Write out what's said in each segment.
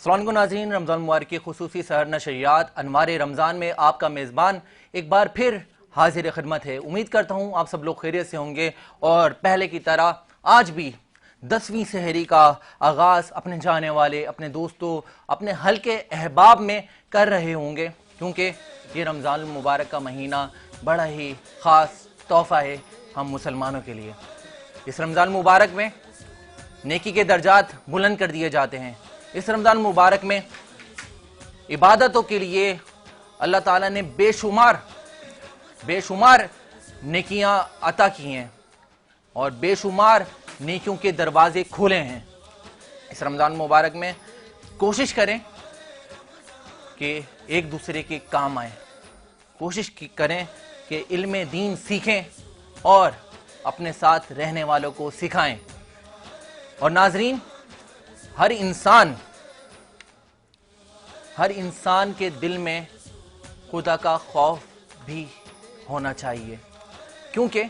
अस्सलाम वालेकुम नाज़रीन, रमज़ान मुबारक की खुसूसी सहर नशरियात अनवार रमज़ान में आपका मेज़बान एक बार फिर हाजिर खिदमत है। उम्मीद करता हूँ आप सब लोग खैरियत से होंगे और पहले की तरह आज भी 10वीं सहरी का आगाज़ अपने जाने वाले, अपने दोस्तों, अपने हल्के अहबाब में कर रहे होंगे, क्योंकि ये रमज़ान मुबारक का महीना बड़ा ही ख़ास तोहफ़ा है हम मुसलमानों के लिए। इस रमज़ान मुबारक में नेकी के दर्जात बुलंद कर दिए जाते हैं। इस रमज़ान मुबारक में इबादतों के लिए अल्लाह ताला ने बेशुमार नेकियां अता की हैं और बेशुमार नेकियों के दरवाजे खोले हैं। इस रमज़ान मुबारक में कोशिश करें कि एक दूसरे के काम आए, कोशिश करें कि इल्म दीन सीखें और अपने साथ रहने वालों को सिखाएं। और नाजरीन, हर इंसान के दिल में खुदा का खौफ भी होना चाहिए, क्योंकि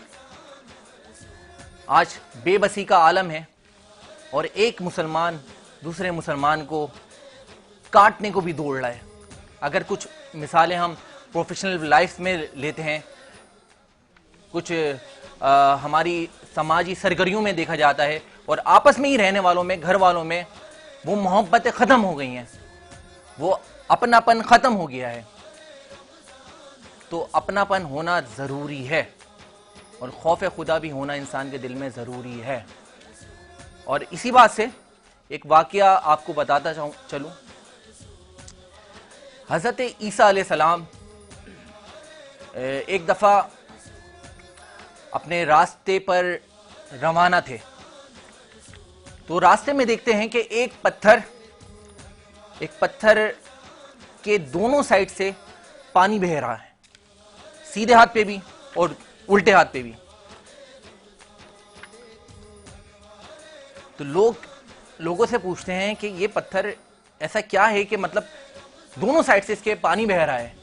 आज बेबसी का आलम है और एक मुसलमान दूसरे मुसलमान को काटने को भी दौड़ रहा है। अगर कुछ मिसालें हम प्रोफेशनल लाइफ में लेते हैं, कुछ हमारी समाजी सरगर्मियों में देखा जाता है और आपस में ही रहने वालों में, घर वालों में वो मोहब्बतें ख़त्म हो गई हैं, वो अपनापन ख़त्म हो गया है। तो अपनापन होना ज़रूरी है और खौफ खुदा भी होना इंसान के दिल में ज़रूरी है। और इसी बात से एक वाक़या आपको बताता चलूँ। हज़रत ईसा अलैहिस्सलाम एक दफ़ा अपने रास्ते पर रवाना थे, तो रास्ते में देखते हैं कि एक पत्थर के दोनों साइड से पानी बह रहा है, सीधे हाथ पे भी और उल्टे हाथ पे भी। तो लोगों से पूछते हैं कि ये पत्थर ऐसा क्या है कि मतलब दोनों साइड से इसके पानी बह रहा है।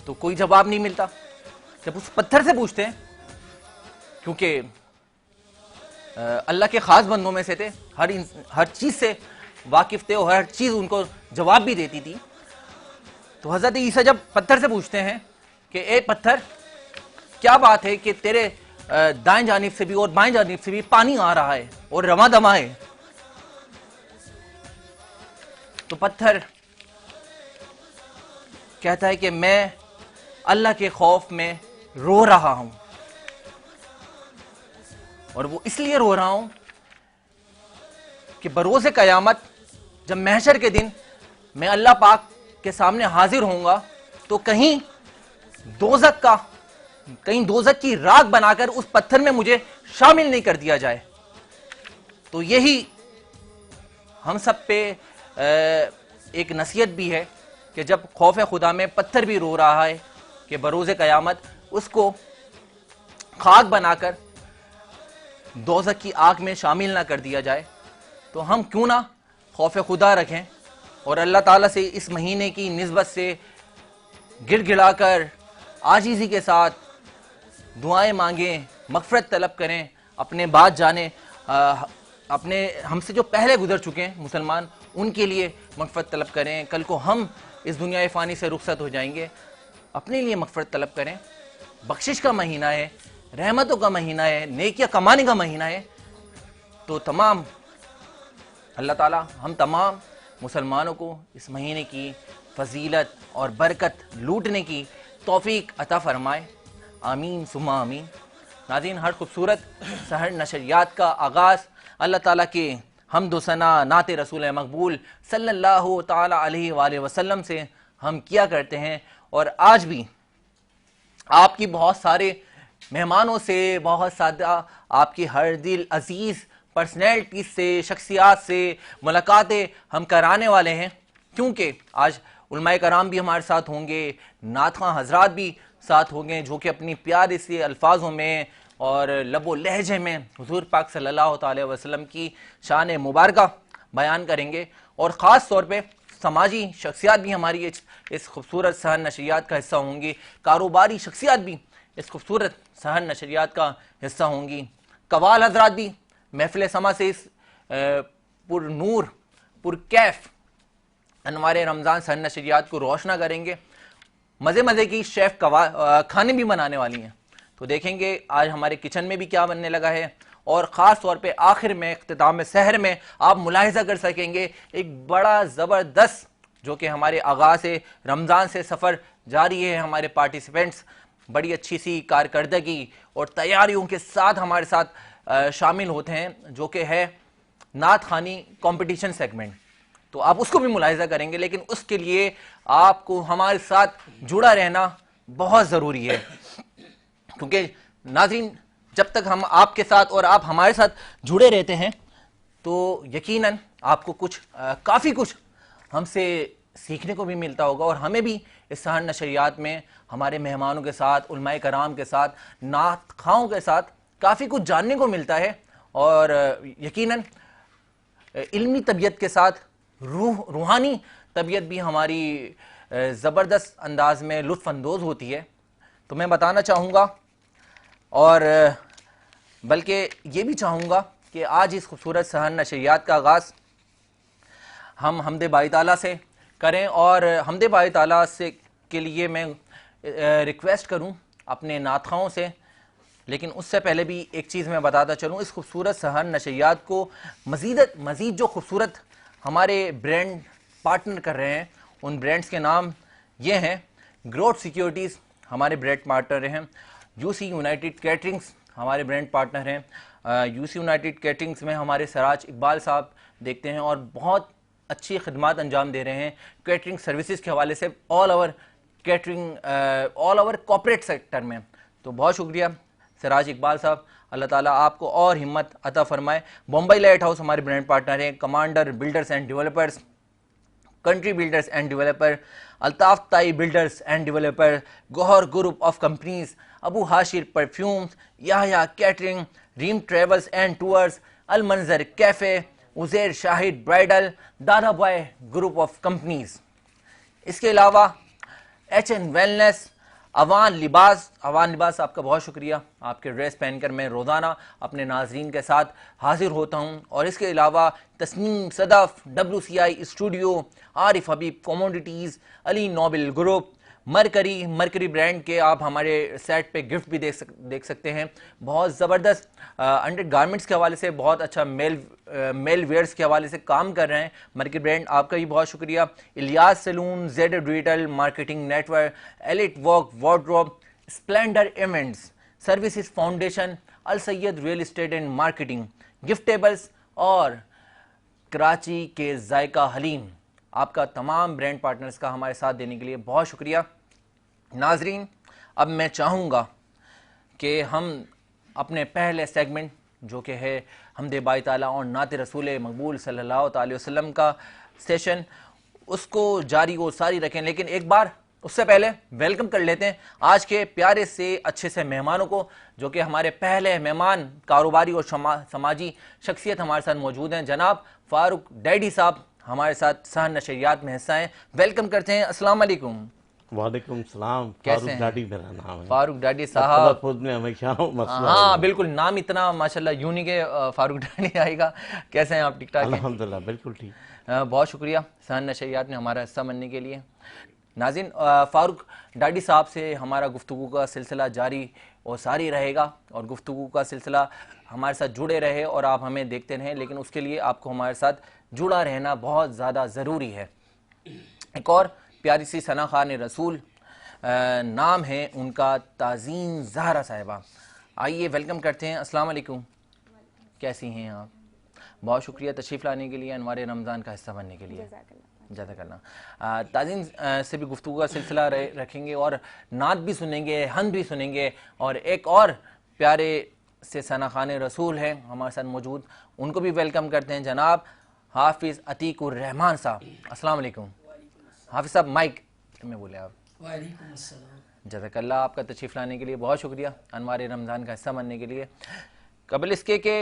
तो कोई जवाब नहीं मिलता। जब उस पत्थर से पूछते हैं, क्योंकि अल्लाह के खास बंदों में से थे, हर चीज से वाकिफ थे और हर चीज उनको जवाब भी देती थी। तो हजरत ईसा जब पत्थर से पूछते हैं कि ए पत्थर, क्या बात है कि तेरे दाएं जानिब से भी और बाएं जानिब से भी पानी आ रहा है और रवा दमा है। तो पत्थर कहता है कि मैं अल्लाह के खौफ में रो रहा हूं, और वो इसलिए रो रहा हूं कि बरोज़े क़यामत जब महशर के दिन मैं अल्लाह पाक के सामने हाजिर होऊंगा तो कहीं दोज़ख की राख बनाकर उस पत्थर में मुझे शामिल नहीं कर दिया जाए। तो यही हम सब पे एक नसीहत भी है कि जब खौफ खुदा में पत्थर भी रो रहा है कि बरोज़े क़यामत उसको खाक बनाकर दोज़ख की आग में शामिल ना कर दिया जाए, तो हम क्यों ना खौफ खुदा रखें और अल्लाह ताला से इस महीने की निस्बत से गिड़गिड़ाकर आजीज़ी के साथ दुआएं मांगें, मग़फ़िरत तलब करें, अपने बाद जाने अपने हमसे जो पहले गुजर चुके हैं मुसलमान, उनके लिए मग़फ़िरत तलब करें। कल को हम इस दुनिया फ़ानी से रुखसत हो जाएंगे, अपने लिए मग़फ़िरत तलब करें। बख्शिश का महीना है, रहमतों का महीना है, नेकियां कमाने का महीना है। तो तमाम अल्लाह ताला हम तमाम मुसलमानों को इस महीने की फजीलत और बरकत लूटने की तौफीक अता फरमाए। आमीन सुम्मा आमीन। नाज़रीन, हर खूबसूरत सहर नशरियात का आगाज़ अल्लाह ताला के हम्द सना नाते रसूल मकबूल सल्लल्लाहु ताला अलैहि वसल्लम से हम किया करते हैं। और आज भी आपकी बहुत सारे मेहमानों से, बहुत सादा आपकी हर दिल अजीज़ पर्सनैलिटी से, शख्सियात से मुलाकातें हम कराने वाले हैं, क्योंकि आज उलमाए कराम भी हमारे साथ होंगे, नातख़्वां हजरात भी साथ होंगे, जो कि अपनी प्यारे से अल्फाजों में और लबो लहजे में हुजूर पाक सल्लल्लाहु अलैहि वसल्लम की शान मुबारका बयान करेंगे। और ख़ास तौर पे समाजी शख्सियात भी हमारी इस खूबसूरत सहर नशरियात का हिस्सा होंगी, कारोबारी शख्सियात भी इस खूबसूरत सहर नशरियात का हिस्सा होंगी, कवाल हजरात भी महफिल समा से इस पुरनूर पुरकैफ हमारे रमज़ान सहर नशरियात को रोशना करेंगे। मज़े मज़े की शेफ़ खाने भी बनाने वाली हैं, तो देखेंगे आज हमारे किचन में भी क्या बनने लगा है। और ख़ास तौर पे आखिर में इख्तिताम सहर में आप मुलाहिज़ा कर सकेंगे एक बड़ा ज़बरदस्त जो कि हमारे आगाज़ से रमज़ान से सफ़र जारी है। हमारे पार्टिसिपेंट्स बड़ी अच्छी सी कारकर्दगी और तैयारियों के साथ हमारे साथ शामिल होते हैं, जो कि है नात खानी कंपटीशन सेगमेंट। तो आप उसको भी मुलाहिज़ा करेंगे, लेकिन उसके लिए आपको हमारे साथ जुड़ा रहना बहुत ज़रूरी है, क्योंकि नाज़रीन जब तक हम आपके साथ और आप हमारे साथ जुड़े रहते हैं तो यकीनन आपको कुछ काफ़ी कुछ हमसे सीखने को भी मिलता होगा, और हमें भी इस सहर नशरियात में हमारे मेहमानों के साथ, उलमाए कराम के साथ, नात खाओं के साथ काफ़ी कुछ जानने को मिलता है। और यकीनन इल्मी तबीयत के साथ रूहानी तबीयत भी हमारी ज़बरदस्त अंदाज में लुत्फ़ अंदोज़ होती है। तो मैं बताना चाहूँगा और बल्कि ये भी चाहूँगा कि आज इस खूबसूरत सहर नशरियात का आगाज़ हम हमदे बारी ताला से करें, और हमदे बारी ताला से के लिए मैं रिक्वेस्ट करूं अपने नातखाओं से। लेकिन उससे पहले भी एक चीज़ मैं बताता चलूं, इस खूबसूरत सहर नशरियात को मज़ीद जो खूबसूरत हमारे ब्रांड पार्टनर कर रहे हैं, उन ब्रांड्स के नाम ये हैं। ग्रोथ सिक्योरिटीज़ हमारे ब्रांड पार्टनर हैं, यूसी यूनाइटेड कैटरिंग्स हमारे ब्रांड पार्टनर हैं। यूसी यूनाइटेड कैटरिंग्स में हमारे सराज इकबाल साहब देखते हैं और बहुत अच्छी खिदमत अंजाम दे रहे हैं कैटरिंग सर्विसेज के हवाले से all over catering all over corporate sector में। तो बहुत शुक्रिया सराज इकबाल साहब, अल्लाह ताला आपको और हिम्मत अता फरमाए। बॉम्बे लाइट हाउस हमारे ब्रांड पार्टनर हैं, commander builders and developers, country builders and developer, Altaf Tai builders and developer, Gauhar group of companies, Abu Hashir perfumes, Yahya catering, Reem travels and tours, Al Manzar cafe, Uzair Shahid bridal, Dada boy group of companies. इसके अलावा HN वेलनेस, अवान लिबास आपका बहुत शुक्रिया, आपके dress पहनकर मैं रोज़ाना अपने नाजरीन के साथ हाजिर होता हूँ। और इसके अलावा Tasneem Sadaf, WCI studio, Arif Habib commodities, Ali noble group, mercury brand के आप हमारे सेट पे गिफ्ट भी देख सकते हैं। बहुत ज़बरदस्त अंडर गारमेंट्स के हवाले से बहुत अच्छा मेल वेयर्स के हवाले से काम कर रहे हैं मरकरी ब्रांड, आपका भी बहुत शुक्रिया। Ilyas salon, Z digital marketing network, elite walk wardrobe, splendour events services foundation, Al Syed real estate and marketing, giftables और कराची के जायका हलीम, आपका तमाम ब्रांड पार्टनर्स का हमारे साथ देने के लिए बहुत शुक्रिया। नाजरीन अब मैं चाहूँगा कि हम अपने पहले सेगमेंट जो कि है हमदे बारी ताला और नात रसूल मकबूल सल्लल्लाहु अलैहि वसल्लम का सेशन, उसको जारी और सारी रखें। लेकिन एक बार उससे पहले वेलकम कर लेते हैं आज के प्यारे से अच्छे से मेहमानों को, जो कि हमारे पहले मेहमान कारोबारी और समाजी शख्सियत हमारे साथ मौजूद हैं। जनाब फारूक डैडी साहब हमारे साथ सहर नशरियात में हिस्सा हैं, वेलकम करते हैं। अस्सलाम वालेकुम। वालेकुम सलाम। कैसे फारूक हैं? डाडी मेरा नाम है। फारूक डाडी साहब, तलफ़ुज़ में हमेशा मसला हाँ है। बिल्कुल, नाम इतना माशाल्लाह यूनिक है, फारूक डाडी आएगा। कैसे हैं आप? ठीक ठाक हैं? अल्हम्दुलिल्लाह बिल्कुल ठीक। बहुत शुक्रिया सहर नशरियात में हमारा हिस्सा बनने के लिए। नाज़रीन फारूक डाडी साहब से हमारा गुफ्तगू का सिलसिला जारी और सारी रहेगा, और गुफ्तगू का सिलसिला हमारे साथ जुड़े रहे और आप हमें देखते रहें, लेकिन उसके लिए आपको हमारे साथ जुड़ा रहना बहुत ज़्यादा ज़रूरी है। एक और प्यारी सी सना खान रसूल, नाम है उनका ताज़ीन ज़हरा साहिबा। आइए वेलकम करते हैं। अस्सलाम वालेकुम, कैसी हैं आप? बहुत शुक्रिया तशरीफ़ लाने के लिए, अनवार रमज़ान का हिस्सा बनने के लिए। जज़ाकल्लाह। ताज़ीन से भी गुफ्तगू का सिलसिला रखेंगे और नात भी सुनेंगे, हम्द भी सुनेंगे। और एक और प्यारे से सना खान रसूल हैं हमारे साथ मौजूद, उनको भी वेलकम करते हैं, जनाब हाफिज़ अतीकुर रहमान साहब। अस्सलाम वालेकुम हाफिज़ साहब, माइक में बोले आप। वालेकुम अस्सलाम। जज़ाकल्लाह, आपका तशरीफ़ लाने के लिए बहुत शुक्रिया, अनवार रमज़ान का हिस्सा बनने के लिए। कबल इसके कि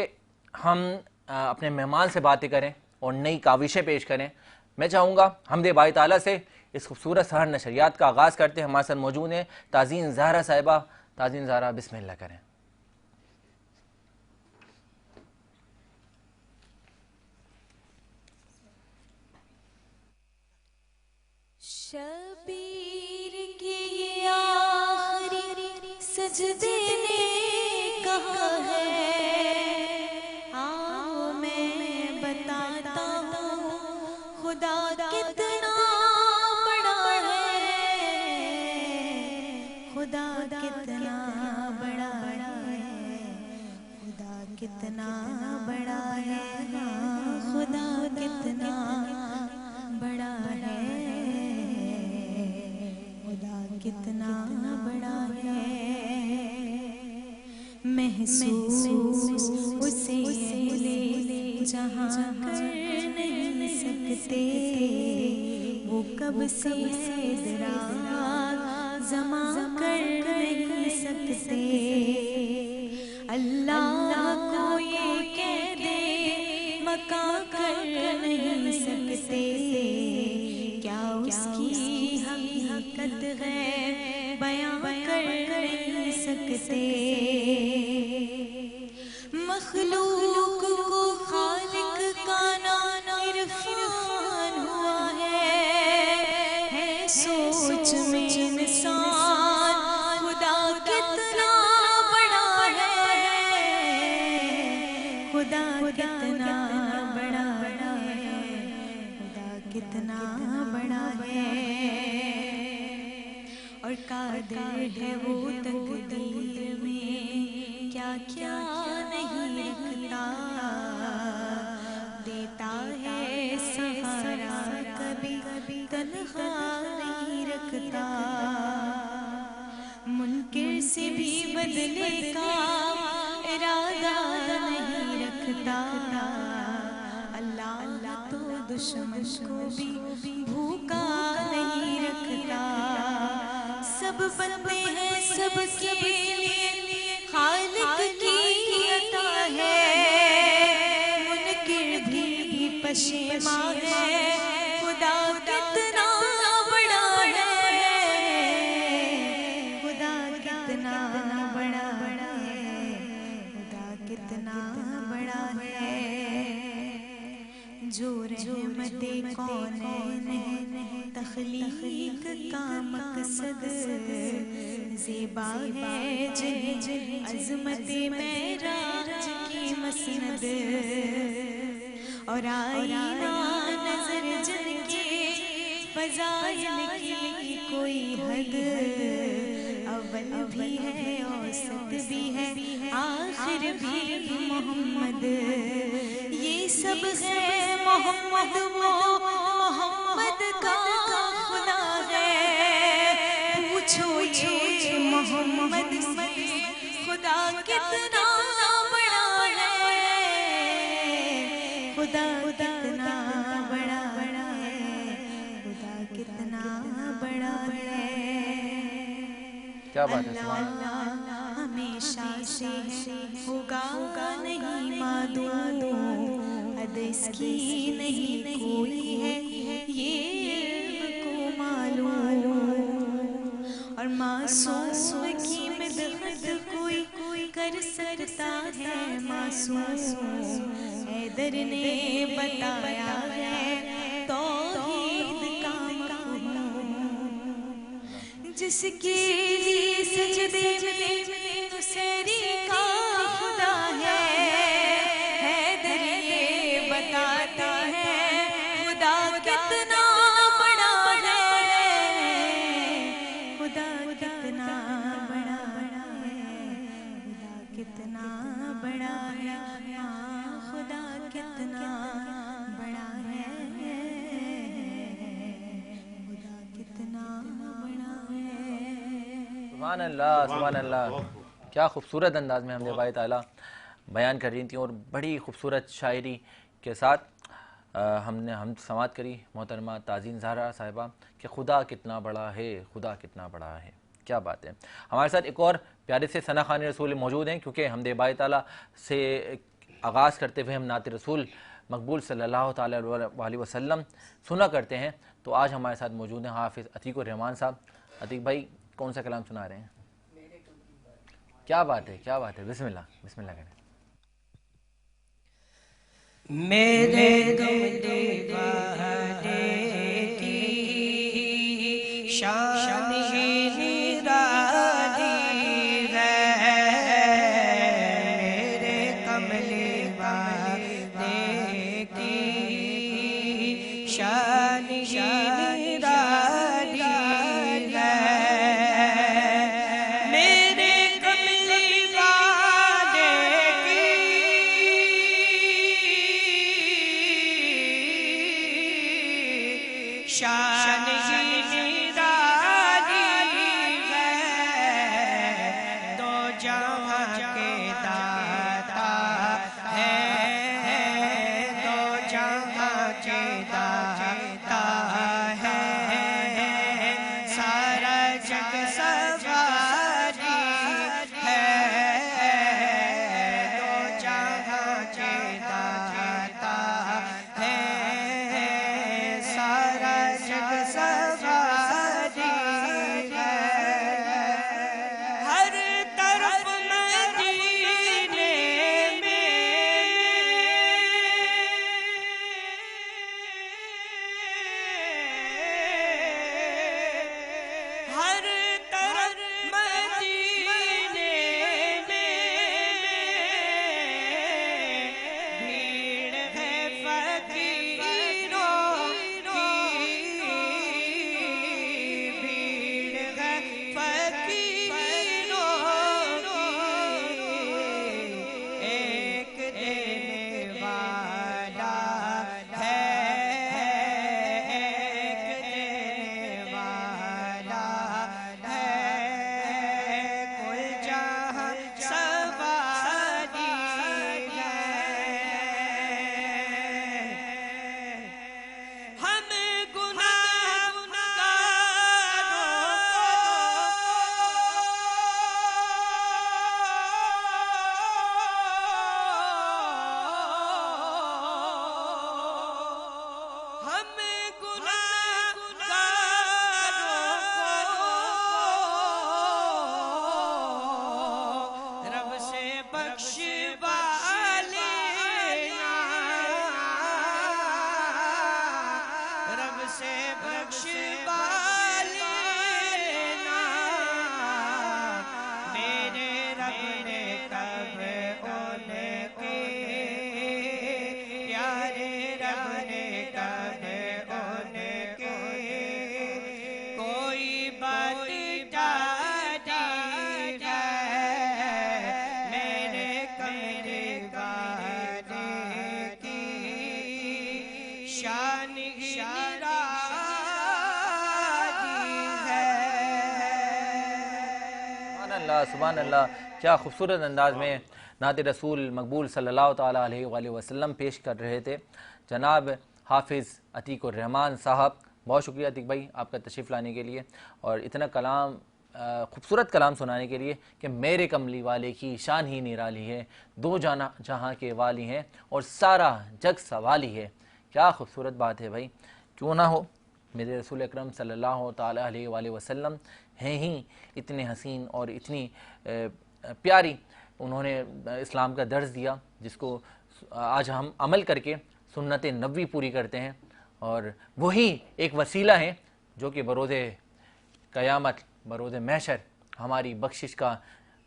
हम अपने मेहमान से बातें करें और नई काविशें पेश करें, मैं चाहूँगा हमदे बारी ताला से इस खूबसूरत सहर नशरियात का आगाज़ करते हैं। हमारे साथ मौजूद हैं ताज़ीन ज़हरा साहिबा। ताज़ीन ज़हरा, बिस्मिल्लाह करें। शबीर की ये आखिरी सजदे ने कहा है, आओ मैं बताता हूँ खुदा कितना बड़ा है, खुदा कितना बड़ा है, खुदा कितना बड़ा है, खुदा कितना बड़ा है, कितना बड़ा है। महसूस उसे ले जहाँ कर नहीं सकते, वो कब से दराज जमा कर नहीं सकते। अल्लाह को ये कह दे मका कर नहीं सकते, क्या उसकी हकीकत है बयां कर नहीं सकते। मखलूक को खालिक का नाम इरफान हुआ है सोच में इंसान खुदा कितना बड़ा है, खुदा कितना बड़ा है, खुदा कितना बड़ा है। और कादिर है वो तकदीर में क्या क्या नहीं रखता, देता है सहारा कभी तन्हा नहीं रखता। मुनकिर से भी बदले का इरादा नहीं रखता, अल्लाह तो दुश्मन को भी भूखा नहीं रखता। सब बंदे हैं सबके लिए खालिक की अता है, मुनकिर भी पशेमा है, खुदा कितना बड़ा है, खुदा कितना बड़ा है, खुदा कितना बड़ा है। जो रहमते कौनैन है तख्लीक का मकसद, ज़ेबा है जिन्हें अज़मते मेराज की मसनद। और आईना नजर जिनके फज़ाइल की कोई हद, अव्वल भी है औसत भी है आखिर भी मोहम्मद। ये सब है मोहम्मद, वो मोहम्मद का खुदा है। पूछो ये मोहम्मद से खुदा कितना बड़ा है, खुदा कितना बड़ा है, खुदा कितना बड़ा है। क्या बात है, सुभान अल्लाह हमेशा से होगा नहीं मालूम, हद इसकी नहीं कोई है ये को मालूम। और मासूम की मदद कोई कर सकता है मासूम, हैदर ने बताया है तौहीद का मफ़हूम। जिसके लिए सजदे में तुसेरी का खुदा है, हैदर ये बताता है खुदा कितना बड़ा है, खुदा कितना बड़ा है, खुदा कितना बड़ा है, हाँ खुदा कितना बड़ा है, खुदा कितना बड़ा है। सुभान अल्लाह, सुभान अल्लाह। क्या खूबसूरत अंदाज में हमने बात ताला बयान कर रही थी और बड़ी खूबसूरत शायरी के साथ हम समात करी मोहतरमा ताज़ीन ज़हरा साहिबा कि खुदा कितना बड़ा है, खुदा कितना बड़ा है। क्या बात है। हमारे साथ एक और प्यारे से सना खान रसूल मौजूद हैं, क्योंकि हमदे बात ताला से आगाज़ करते हुए हम नात रसूल मकबूल सल्लल्लाहु ताला अलैहि वसल्लम सुना करते हैं। तो आज हमारे साथ मौजूद हैं हाफिज़ अतीकुर रहमान साहब। अतीक भाई कौन सा कलाम सुना रहे हैं? क्या बात है, क्या बात है। बिस्मिल्लाह, बिस्मिल्लाह करें। मेरे दीवाने की कमले वाले की शान निराली है। मेरे कमले वाले की शान निराली है। दो जहां के दाता है, दो जहां के दाता है। सारा जग सवारी है, दो जहां के दाता है। सारा जग सवारी है। हर तरफ मदीने में हर तरफ मदीने में भीड़ है फकीरों की, भीड़ है फकीरों की। एक देने वाला है, एक देने वाला है। कुल जहां सवारी है। हम रब से बख्शवा लेना, रब से बख्शवा लेना। मेरे रब ने कब उनके प्यारे रब ने कब उनके कोई बात टाली है। मेरे कमरे वाले की शान निराली है। सुभान अल्लाह, क्या खूबसूरत अंदाज में नात रसूल मकबूल सल्लल्लाहु ताला अलैहि वसल्लम पेश कर रहे थे जनाब हाफिज़ अतीकुर रहमान साहब। बहुत शुक्रिया अतीक भाई आपका तशरीफ़ लाने के लिए और इतना कलाम खूबसूरत कलाम सुनाने के लिए कि मेरे कमली वाले की शान ही निराली है, दो जाना जहाँ के वाली हैं और सारा जग सवाली है। क्या खूबसूरत बात है भाई। क्यों ना हो, मेरे रसूल अकरम सल्लल्लाहु ताला अलैहि वसल्लम हैं ही इतने हसीन और इतनी प्यारी। उन्होंने इस्लाम का दर्स दिया जिसको आज हम अमल करके सुन्नत नबवी पूरी करते हैं और वही एक वसीला है जो कि बरोज़े क़यामत बरोज़े महशर हमारी बख्शिश का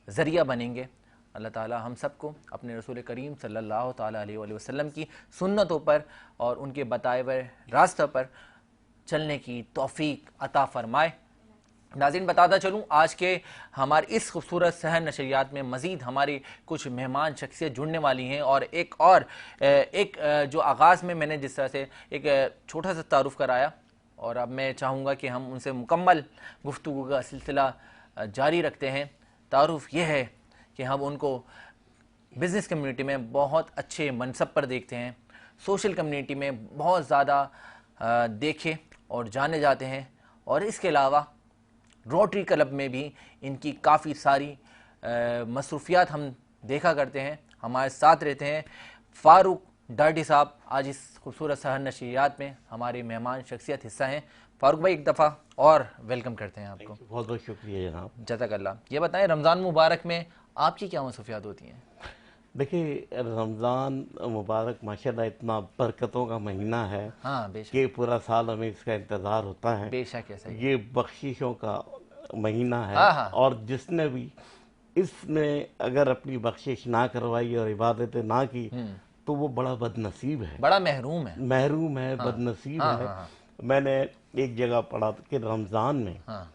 ज़रिया बनेंगे। अल्लाह ताला हम सबको अपने रसूल करीम सल्लल्लाहु ताला अलैहि वसल्लम की सुन्नतों पर और उनके बताए हुए रास्ते पर चलने की तौफीक अता फरमाए। नाज़रीन बताता चलूँ, आज के हमारे इस खूबसूरत सहर नशरियात में मज़ीद हमारी कुछ मेहमान शख्सियत जुड़ने वाली हैं और एक जो आगाज़ में मैंने जिस तरह से एक छोटा सा तारुफ़ कराया और अब मैं चाहूँगा कि हम उनसे मुकम्मल गुफ्तगू का सिलसिला जारी रखते हैं। तारुफ़ यह है कि हम उनको बिज़नेस कम्युनिटी में बहुत अच्छे मनसब पर देखते हैं, सोशल कम्युनिटी में बहुत ज़्यादा देखे और जाने जाते हैं और इसके अलावा रोटरी क्लब में भी इनकी काफ़ी सारी मसरूफियात हम देखा करते हैं। हमारे साथ रहते हैं फ़ारूक डार्टी साहब, आज इस खूबसूरत सहर नशरियात में हमारे मेहमान शख्सियत हिस्सा हैं। फ़ारूक भाई एक दफ़ा और वेलकम करते हैं आपको। बहुत बहुत शुक्रिया जनाब। जज़ाकल्लाह। ये बताएं रमज़ान मुबारक में आपकी क्या मसरूफियात होती हैं? देखिए, रमज़ान मुबारक माशाल्लाह इतना बरकतों का महीना है हाँ बेशक, कि पूरा साल हमें इसका इंतज़ार होता है। बेशक ऐसा ही। ये बख्शिशों का महीना है हाँ, हाँ। और जिसने भी इसने अगर अपनी बख्शिश ना करवाई और इबादतें ना की तो वो बड़ा बदनसीब है, बड़ा महरूम है। महरूम है, बदनसीब हाँ, है। हाँ, हाँ। मैंने एक जगह पढ़ा था कि रमज़ान में हाँ,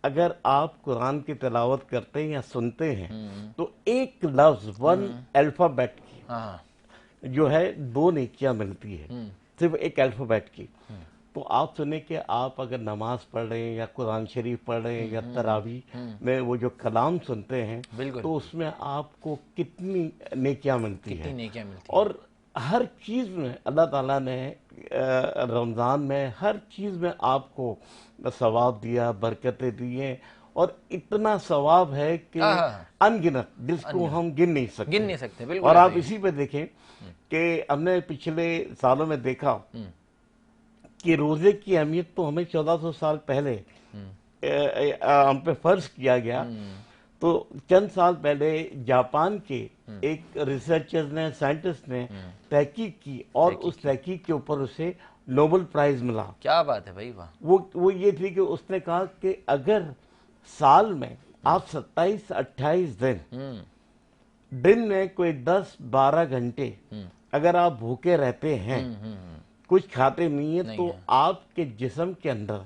अगर आप कुरान की तिलावत करते हैं या सुनते हैं तो एक लफ्ज, वन अल्फ़ाबेट की हाँ, जो है 2 नेकियां मिलती है, सिर्फ एक अल्फ़ाबेट की। तो आप सुने कि आप अगर नमाज पढ़ रहे हैं या कुरान शरीफ पढ़ रहे हैं या तरावी में वो जो कलाम सुनते हैं बिल्कुल। तो उसमें आपको कितनी नेकियां मिलती कितनी है। नेकियां मिलती और हर चीज़ में अल्लाह ताला ने रमज़ान में हर चीज़ में आपको सवाब दिया, बरकतें दी हैं, और इतना सवाब है कि हाँ, हाँ, हाँ। अनगिनत, जिसको हम गिन नहीं सकते। गिन नहीं सकते, बिल्कुल और आप ऐसे ही। इसी पे देखें कि हमने पिछले सालों में देखा कि रोजे की अहमियत तो हमें 1400 साल पहले हम पे फर्ज किया गया। तो चंद साल पहले जापान के एक रिसर्चर्स ने, साइंटिस्ट ने तहकीक की और उस तहकीक के ऊपर उसे नोबेल प्राइज मिला। क्या बात है भाई, वाह। वो ये थी कि उसने कहा कि अगर साल में आप 27-28 दिन में कोई 10-12 घंटे अगर आप भूखे रहते हैं, कुछ खाते नहीं है, तो आपके जिस्म के अंदर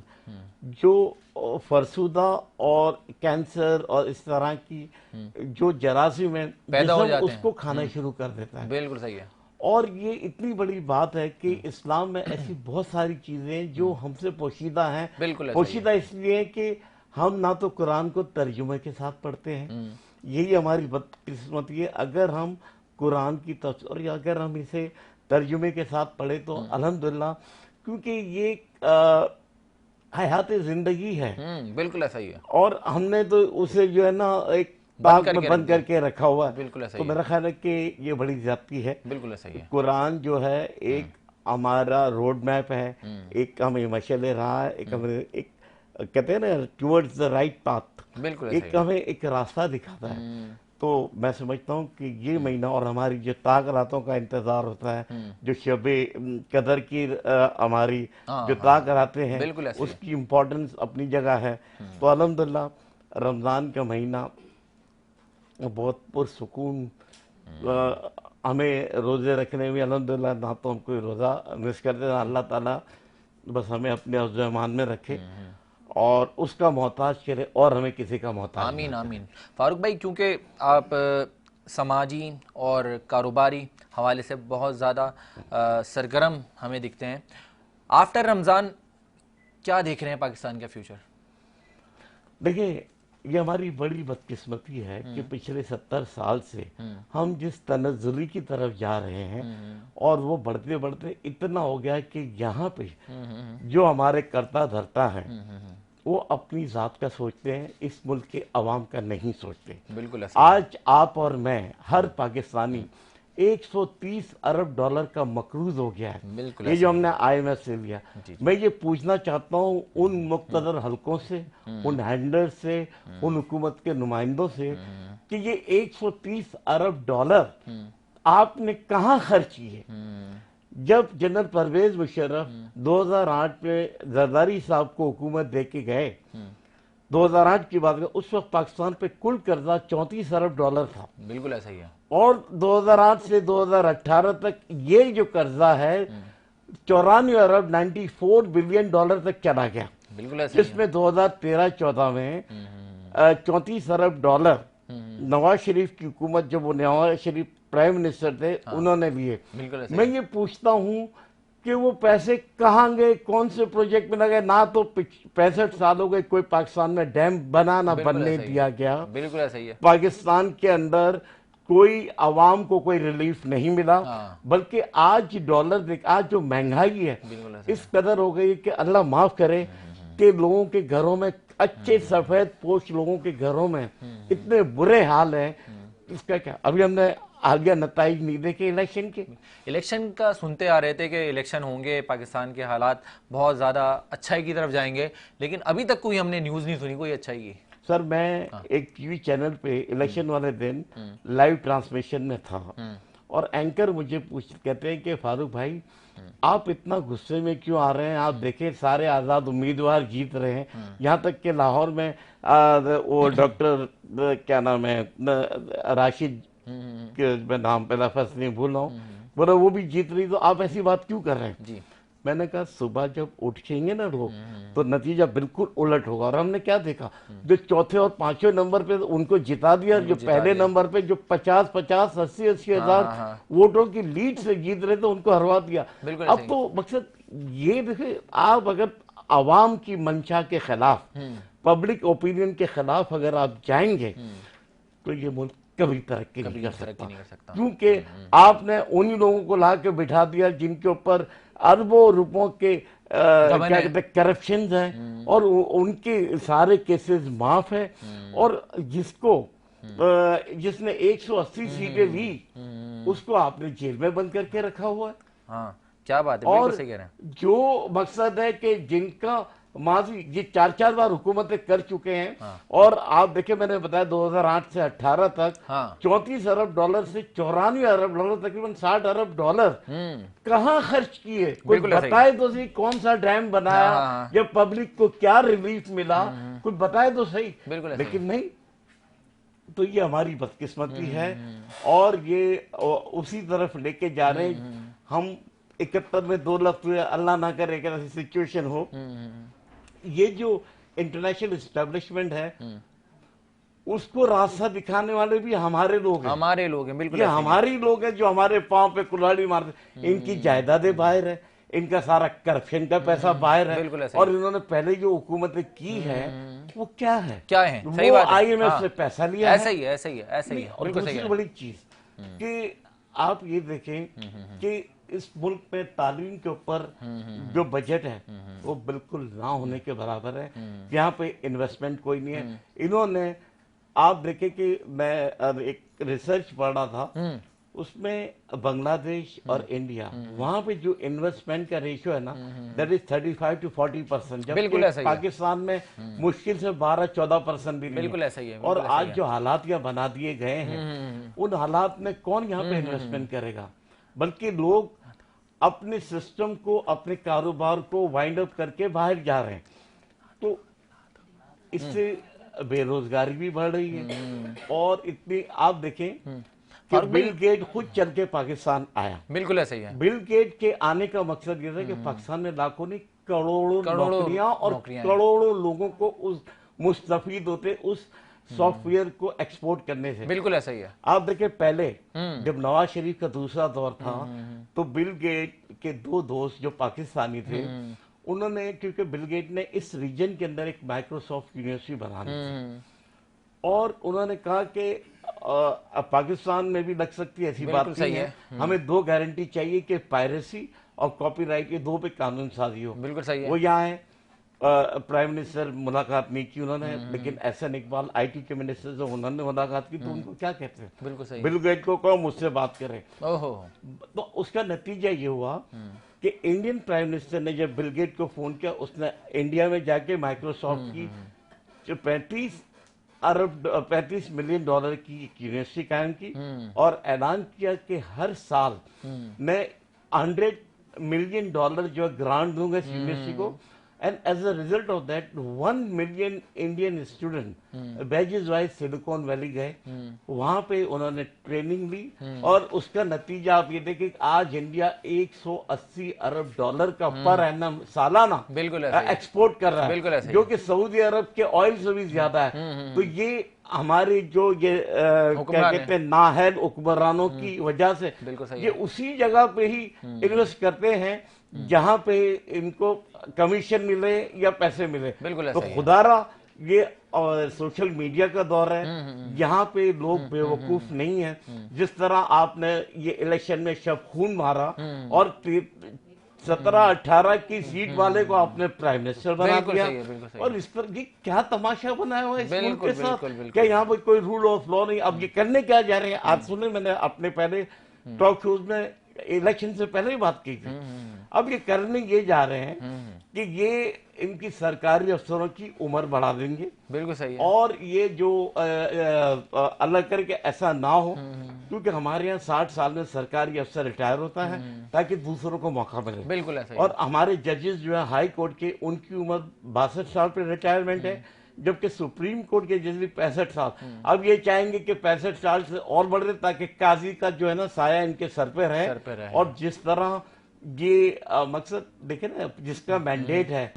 जो फरसुदा और कैंसर और इस तरह की जो जरासीम है पैदा हो जिस्म जाते उसको खाना शुरू कर देता है। बिल्कुल सही है। और ये इतनी बड़ी बात है कि इस्लाम में ऐसी बहुत सारी चीजें जो हमसे पोशीदा हैं। बिल्कुल ऐसा ही पोशीदा इसलिए कि हम ना तो कुरान को तर्जुमे के साथ पढ़ते हैं, यही हमारी बदकिस्मती है। अगर हम कुरान की तफसीर या अगर हम इसे तर्जुमे के साथ पढ़े तो अल्हम्दुलिल्लाह, क्योंकि ये हयात जिंदगी है। बिल्कुल ऐसा ही है। और हमने तो उसे जो है ना एक ताक में बंद करके रखा हुआ है। बिल्कुल ऐसा तो ही है। मेरा ख्याल है कि ये बड़ी ज्यादती है। बिल्कुल ऐसा ही है। कुरान जो है एक हमारा रोड मैप है, एक हमें मशल दे रहा है, एक हमें एक कहते हैं ना टुवर्ड्स द राइट पाथ, बिल्कुल ऐसा ही एक हमें एक रास्ता दिखाता है। तो मैं समझता हूँ कि ये महीना और हमारी जो ताक रातों का इंतजार होता है, जो शबे कदर की हमारी जो ताक रातें हैं, बिल्कुल ऐसे ही है। उसकी इम्पोर्टेंस अपनी जगह है। तो अल्हम्दुलिल्लाह रमज़ान का महीना बहुत पुरसुकून हमें रोज़े रखने में, अल्हम्दुलिल्लाह ना तो हम कोई रोज़ा मिस करते हैं। अल्लाह ताला बस हमें अपने अज़्ज़मान में रखे और उसका मोहताज करे और हमें किसी का मोहताज ना आमीन करे। आमीन। फारूक भाई, क्योंकि आप समाजी और कारोबारी हवाले से बहुत ज़्यादा सरगर्म हमें दिखते हैं, आफ्टर रमज़ान क्या देख रहे हैं पाकिस्तान का फ्यूचर? देखिए, ये हमारी बड़ी बदकिस्मती है कि पिछले 70 साल से हम जिस तनज़्ज़ुली की तरफ जा रहे हैं और वो बढ़ते बढ़ते इतना हो गया कि यहाँ पे जो हमारे कर्ता धर्ता हैं वो अपनी ज़ात का सोचते हैं, इस मुल्क के अवाम का नहीं सोचते। बिल्कुल ऐसा। आज आप और मैं, हर पाकिस्तानी 130 अरब डॉलर का मकरूज हो गया है। बिल्कुल ये जो हमने IMF से लिया। मैं ये पूछना चाहता हूँ उन मुक्तदर हलकों से, उन हैंडलर से, उन हुकूमत के नुमाइंदों से कि ये 130 अरब डॉलर आपने कहाँ खर्च किए? जब जनरल परवेज मुशर्रफ 2008 में जरदारी साहब को हुकूमत दे के गए, 2008 की बात है, उस वक्त पाकिस्तान पे कुल कर्जा 34 अरब डॉलर था। बिल्कुल ऐसा ही है। और 2008 से 2018 तक ये जो कर्जा है 94 अरब 94 बिलियन डॉलर तक चला गया, बिल्कुल ऐसा ही है। जिसमें 2013-14 में 34 अरब डॉलर नवाज शरीफ की हुकूमत, जब वो नवाज शरीफ प्राइम मिनिस्टर थे, उन्होंने लिए। बिल्कुल ऐसा मैं ही है। ये पूछता हूँ कि वो पैसे कहाँ गए, कौन से प्रोजेक्ट में लगे? ना तो 65 साल हो गए कोई पाकिस्तान में डैम बना ना बिल्कुल बनने ऐसा ही है। दिया गया। बिल्कुल ऐसा ही है। पाकिस्तान के अंदर कोई आवाम को कोई रिलीफ नहीं मिला, बल्कि आज डॉलर देख, आज जो महंगाई है बिल्कुल ऐसा इस कदर हो गई कि अल्लाह माफ करे कि लोगों के घरों में, अच्छे सफेद पोश लोगों के घरों में इतने बुरे हाल हैं। इसका क्या, अभी हमने आगे नताइज नहीं देखे इलेक्शन के। इलेक्शन का सुनते आ रहे थे कि इलेक्शन होंगे, पाकिस्तान के हालात बहुत ज़्यादा अच्छाई की तरफ जाएंगे, लेकिन अभी तक कोई हमने न्यूज़ नहीं सुनी कोई अच्छाई की। सर, मैं एक टीवी चैनल पे इलेक्शन वाले दिन लाइव ट्रांसमिशन में था और एंकर मुझे कहते हैं कि फारूक भाई आप इतना गुस्से में क्यों आ रहे हैं, आप देखें सारे आजाद उम्मीदवार जीत रहे हैं, यहाँ तक कि लाहौर में वो डॉक्टर क्या नाम है राशिद के मैं नाम पे लफ्ज़ नहीं भूल रहा हूँ, बोला वो भी जीत रही, तो आप ऐसी बात क्यों कर रहे हैं जी। मैंने कहा सुबह जब उठेंगे ना लोग तो नतीजा बिल्कुल उलट होगा। और हमने क्या देखा, जो चौथे और पांचवें नंबर पे उनको जिता दिया, जो पहले नंबर पे जो 50-50 80-80 हजार वोटों की लीड से जीत रहे थे उनको हरवा दिया। अब तो मकसद ये देखे, आप अगर आवाम की मंशा के खिलाफ, पब्लिक ओपिनियन के खिलाफ अगर आप जाएंगे तो ये मुल्क कभी तरक्की नहीं कर सकता, क्योंकि आपने उन्हीं लोगों को ला के बिठा दिया जिनके ऊपर अरबों रुपयों के क्या कहते हैं करप्शन हैं और उनके सारे केसेस माफ है, और जिसने 180 सीटें ली उसको आपने जेल में बंद करके रखा हुआ है। हाँ, क्या बात है, बिल्कुल सही कह रहे हैं। जो मकसद है कि जिनका माजी ये 4 बार हुकूमतें कर चुके हैं, और आप देखिए मैंने बताया 2008 से 18 तक 34 अरब डॉलर से 94 अरब डॉलर, तकरीबन 60 अरब डॉलर कहाँ खर्च किए, कोई बताए तो सही, कौन सा डैम बनाया या पब्लिक को क्या रिलीफ मिला, कुछ बताए तो सही, लेकिन नहीं। तो ये हमारी बदकिस्मती है और ये उसी तरफ लेके जा रहे हैं। हम 71 में 2 लफ्ज हुए, अल्लाह ना करे कि ऐसी सिचुएशन हो। ये जो इंटरनेशनल एस्टेब्लिशमेंट है उसको रास्ता दिखाने वाले भी हमारे लोग हैं, बिल्कुल, ये हमारे लोग हैं जो हमारे पांव पे कुल्हाड़ी मारते। इनकी जायदादें बाहर है, इनका सारा करप्शन का पैसा बाहर है, और इन्होंने पहले जो हुकूमतें की है वो क्या है, वो IMF से पैसा लिया है। ऐसा ही है। और दूसरी बड़ी चीज कि आप ये देखें कि इस मुल्क में तालीम के ऊपर जो बजट है वो बिल्कुल ना होने के बराबर है। यहाँ पे इन्वेस्टमेंट कोई नहीं है। इन्होंने, आप देखें कि मैं एक रिसर्च पढ़ रहा था, उसमें बांग्लादेश और इंडिया, वहां पे जो इन्वेस्टमेंट का रेशियो है ना, दैट इज 35 to 40%, जबकि पाकिस्तान में मुश्किल से 12-14% भी नहीं है। और आज जो हालात यहाँ बना दिए गए हैं, उन हालात में कौन यहाँ पे इन्वेस्टमेंट करेगा, बल्कि लोग अपने सिस्टम को, अपने कारोबार को वाइंड अप करके बाहर जा रहे हैं। तो इससे बेरोजगारी भी बढ़ रही है। और इतनी आप देखें कि बिल गेट खुद चल के पाकिस्तान आया, बिल्कुल ऐसा ही है। बिल गेट के आने का मकसद ये था कि पाकिस्तान में लाखों नहीं करोड़ों नौकरियां और करोड़ों लोगों को उस मुस्तफीद होते उस सॉफ्टवेयर को एक्सपोर्ट करने से, बिल्कुल ऐसा ही है। आप देखिए पहले जब नवाज शरीफ का दूसरा दौर था तो बिल गेट के 2 दोस्त जो पाकिस्तानी थे, उन्होंने, क्योंकि बिल गेट ने इस रीजन के अंदर एक माइक्रोसॉफ्ट यूनिवर्सिटी बनानी थी, और उन्होंने कहा कि पाकिस्तान में भी लग सकती है, ऐसी बात नहीं है, हमें 2 गारंटी चाहिए कि पायरेसी और कॉपीराइट, ये 2 पे कानून साजी हो। बिल्कुल सही है। वो यहाँ है, प्राइम मिनिस्टर मुलाकात नहीं की उन्होंने, लेकिन एहसन इकबाल IT के मिनिस्टर जो उन्होंने मुलाकात की, तो उनको क्या कहते हैं, बिल्कुल सही, बिल गेट को कहो मुझसे बात करें। तो उसका नतीजा ये हुआ कि इंडियन प्राइम मिनिस्टर ने जब बिल गेट को फोन किया, उसने इंडिया में जाके माइक्रोसॉफ्ट की जो 35 मिलियन डॉलर की यूनिवर्सिटी कायम की, और ऐलान किया कि हर साल मैं $100 मिलियन जो ग्रांट दूंगा इस यूनिवर्सिटी को। And as a result of that, 1 million Indian student batches wise silicon valley गए, वहां पे उन्होंने ट्रेनिंग ली, और उसका नतीजा आप ये देखें, आज इंडिया 180 अरब डॉलर का पर एनम सालाना एक्सपोर्ट कर रहा है, जो कि सऊदी अरब के ऑयल से भी ज्यादा है। तो ये हमारे जो ये क्या कहते हैं नाहल हुक्मरानों की वजह से ये उसी जगह पे ही इन्वेस्ट करते हैं जहां पे इनको कमीशन मिले या पैसे मिले। तो खुदारा ये सोशल मीडिया का दौर है, यहाँ पे लोग बेवकूफ नहीं है। जिस तरह आपने ये इलेक्शन में शब खून मारा और 17-18 की सीट वाले को आपने प्राइम मिनिस्टर बना दिया, और इस पर ये क्या तमाशा बनाया हुआ है इस मुल्क के साथ, क्या यहाँ पर कोई रूल ऑफ लॉ नहीं। अब ये करने क्या जा रहे हैं, आज सुने मैंने अपने पहले टॉक शोज में इलेक्शन से पहले ही बात की थी। अब ये करने ये जा रहे हैं कि ये इनकी सरकारी अफसरों की उम्र बढ़ा देंगे, बिल्कुल सही है। और ये जो अलग करके ऐसा ना हो, क्योंकि हमारे यहाँ 60 साल में सरकारी अफसर रिटायर होता है ताकि दूसरों को मौका मिले। बिल्कुल ऐसा ही और हमारे जजेस जो है हाई कोर्ट के, उनकी उम्र 62 साल पे रिटायरमेंट है, जबकि सुप्रीम कोर्ट के जज भी 65 साल। अब ये चाहेंगे कि 65 साल से और बढ़ रहे ताकि काजी का जो है ना साया इनके सर पे रहे। और जिस तरह ये मकसद देखे ना, जिसका मैंडेट है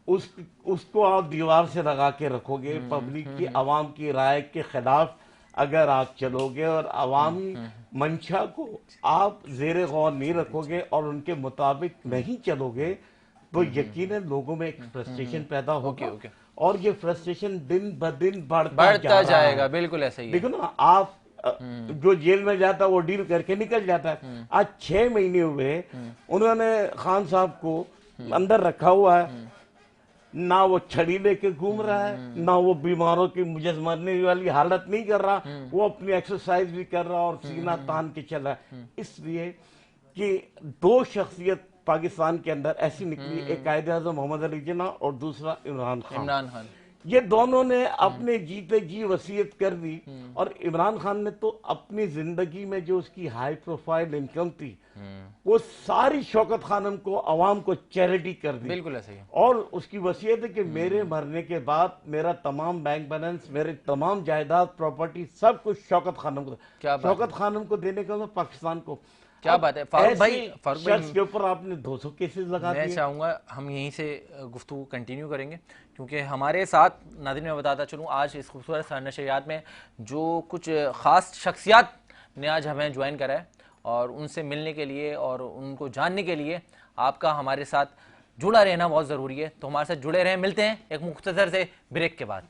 उसको आप दीवार से लगा के रखोगे, पब्लिक की आवाम की राय के खिलाफ अगर आप चलोगे और आवामी मंशा को आप जेर गौर नहीं रखोगे और उनके मुताबिक नहीं चलोगे, तो यकीनन लोगों में एक फ्रस्ट्रेशन पैदा होगा। और ये फ्रस्ट्रेशन दिन ब दिन बढ़ता जाएगा। बिल्कुल ऐसा ही है। देखो ना, आप जो जेल में जाता है वो डील करके निकल जाता है। आज 6 महीने हुए उन्होंने खान साहब को अंदर रखा हुआ है, ना वो छड़ी लेके घूम रहा है, ना वो बीमारों की मुझे मरने वाली हालत नहीं कर रहा, वो अपनी एक्सरसाइज भी कर रहा और सीना तान के चल रहा है। इसलिए कि 2 शख्सियत पाकिस्तान के अंदर ऐसी निकली, एक कायदे आज़म मोहम्मद अली जिन्ना और दूसरा इमरान खान। ये दोनों ने अपने जीते जी वसीयत कर दी। और इमरान खान ने तो अपनी जिंदगी में जो उसकी हाई प्रोफाइल इनकम थी वो सारी शौकत खानम को, आवाम को चैरिटी कर दी। बिल्कुल ऐसा ही है। और उसकी वसीयत है कि मेरे मरने के बाद मेरा तमाम बैंक बैलेंस, मेरे तमाम जायदाद, प्रॉपर्टी, सब कुछ शौकत खानम को, शौकत खानम को देने का पाकिस्तान को। क्या बात है फारूक भाई, के ऊपर आपने 200 केसेस लगा दिए। मैं चाहूँगा हम यहीं से गुफ्तगू कंटिन्यू करेंगे, क्योंकि हमारे साथ नाज़रीन मैं बताता चलूँ आज इस खूबसूरत सहनशरियात में जो कुछ ख़ास शख्सियात ने आज हमें ज्वाइन करा है, और उनसे मिलने के लिए और उनको जानने के लिए आपका हमारे साथ जुड़ा रहना बहुत ज़रूरी है। तो हमारे साथ जुड़े रहें। मिलते हैं एक मुख्तसर से ब्रेक के बाद।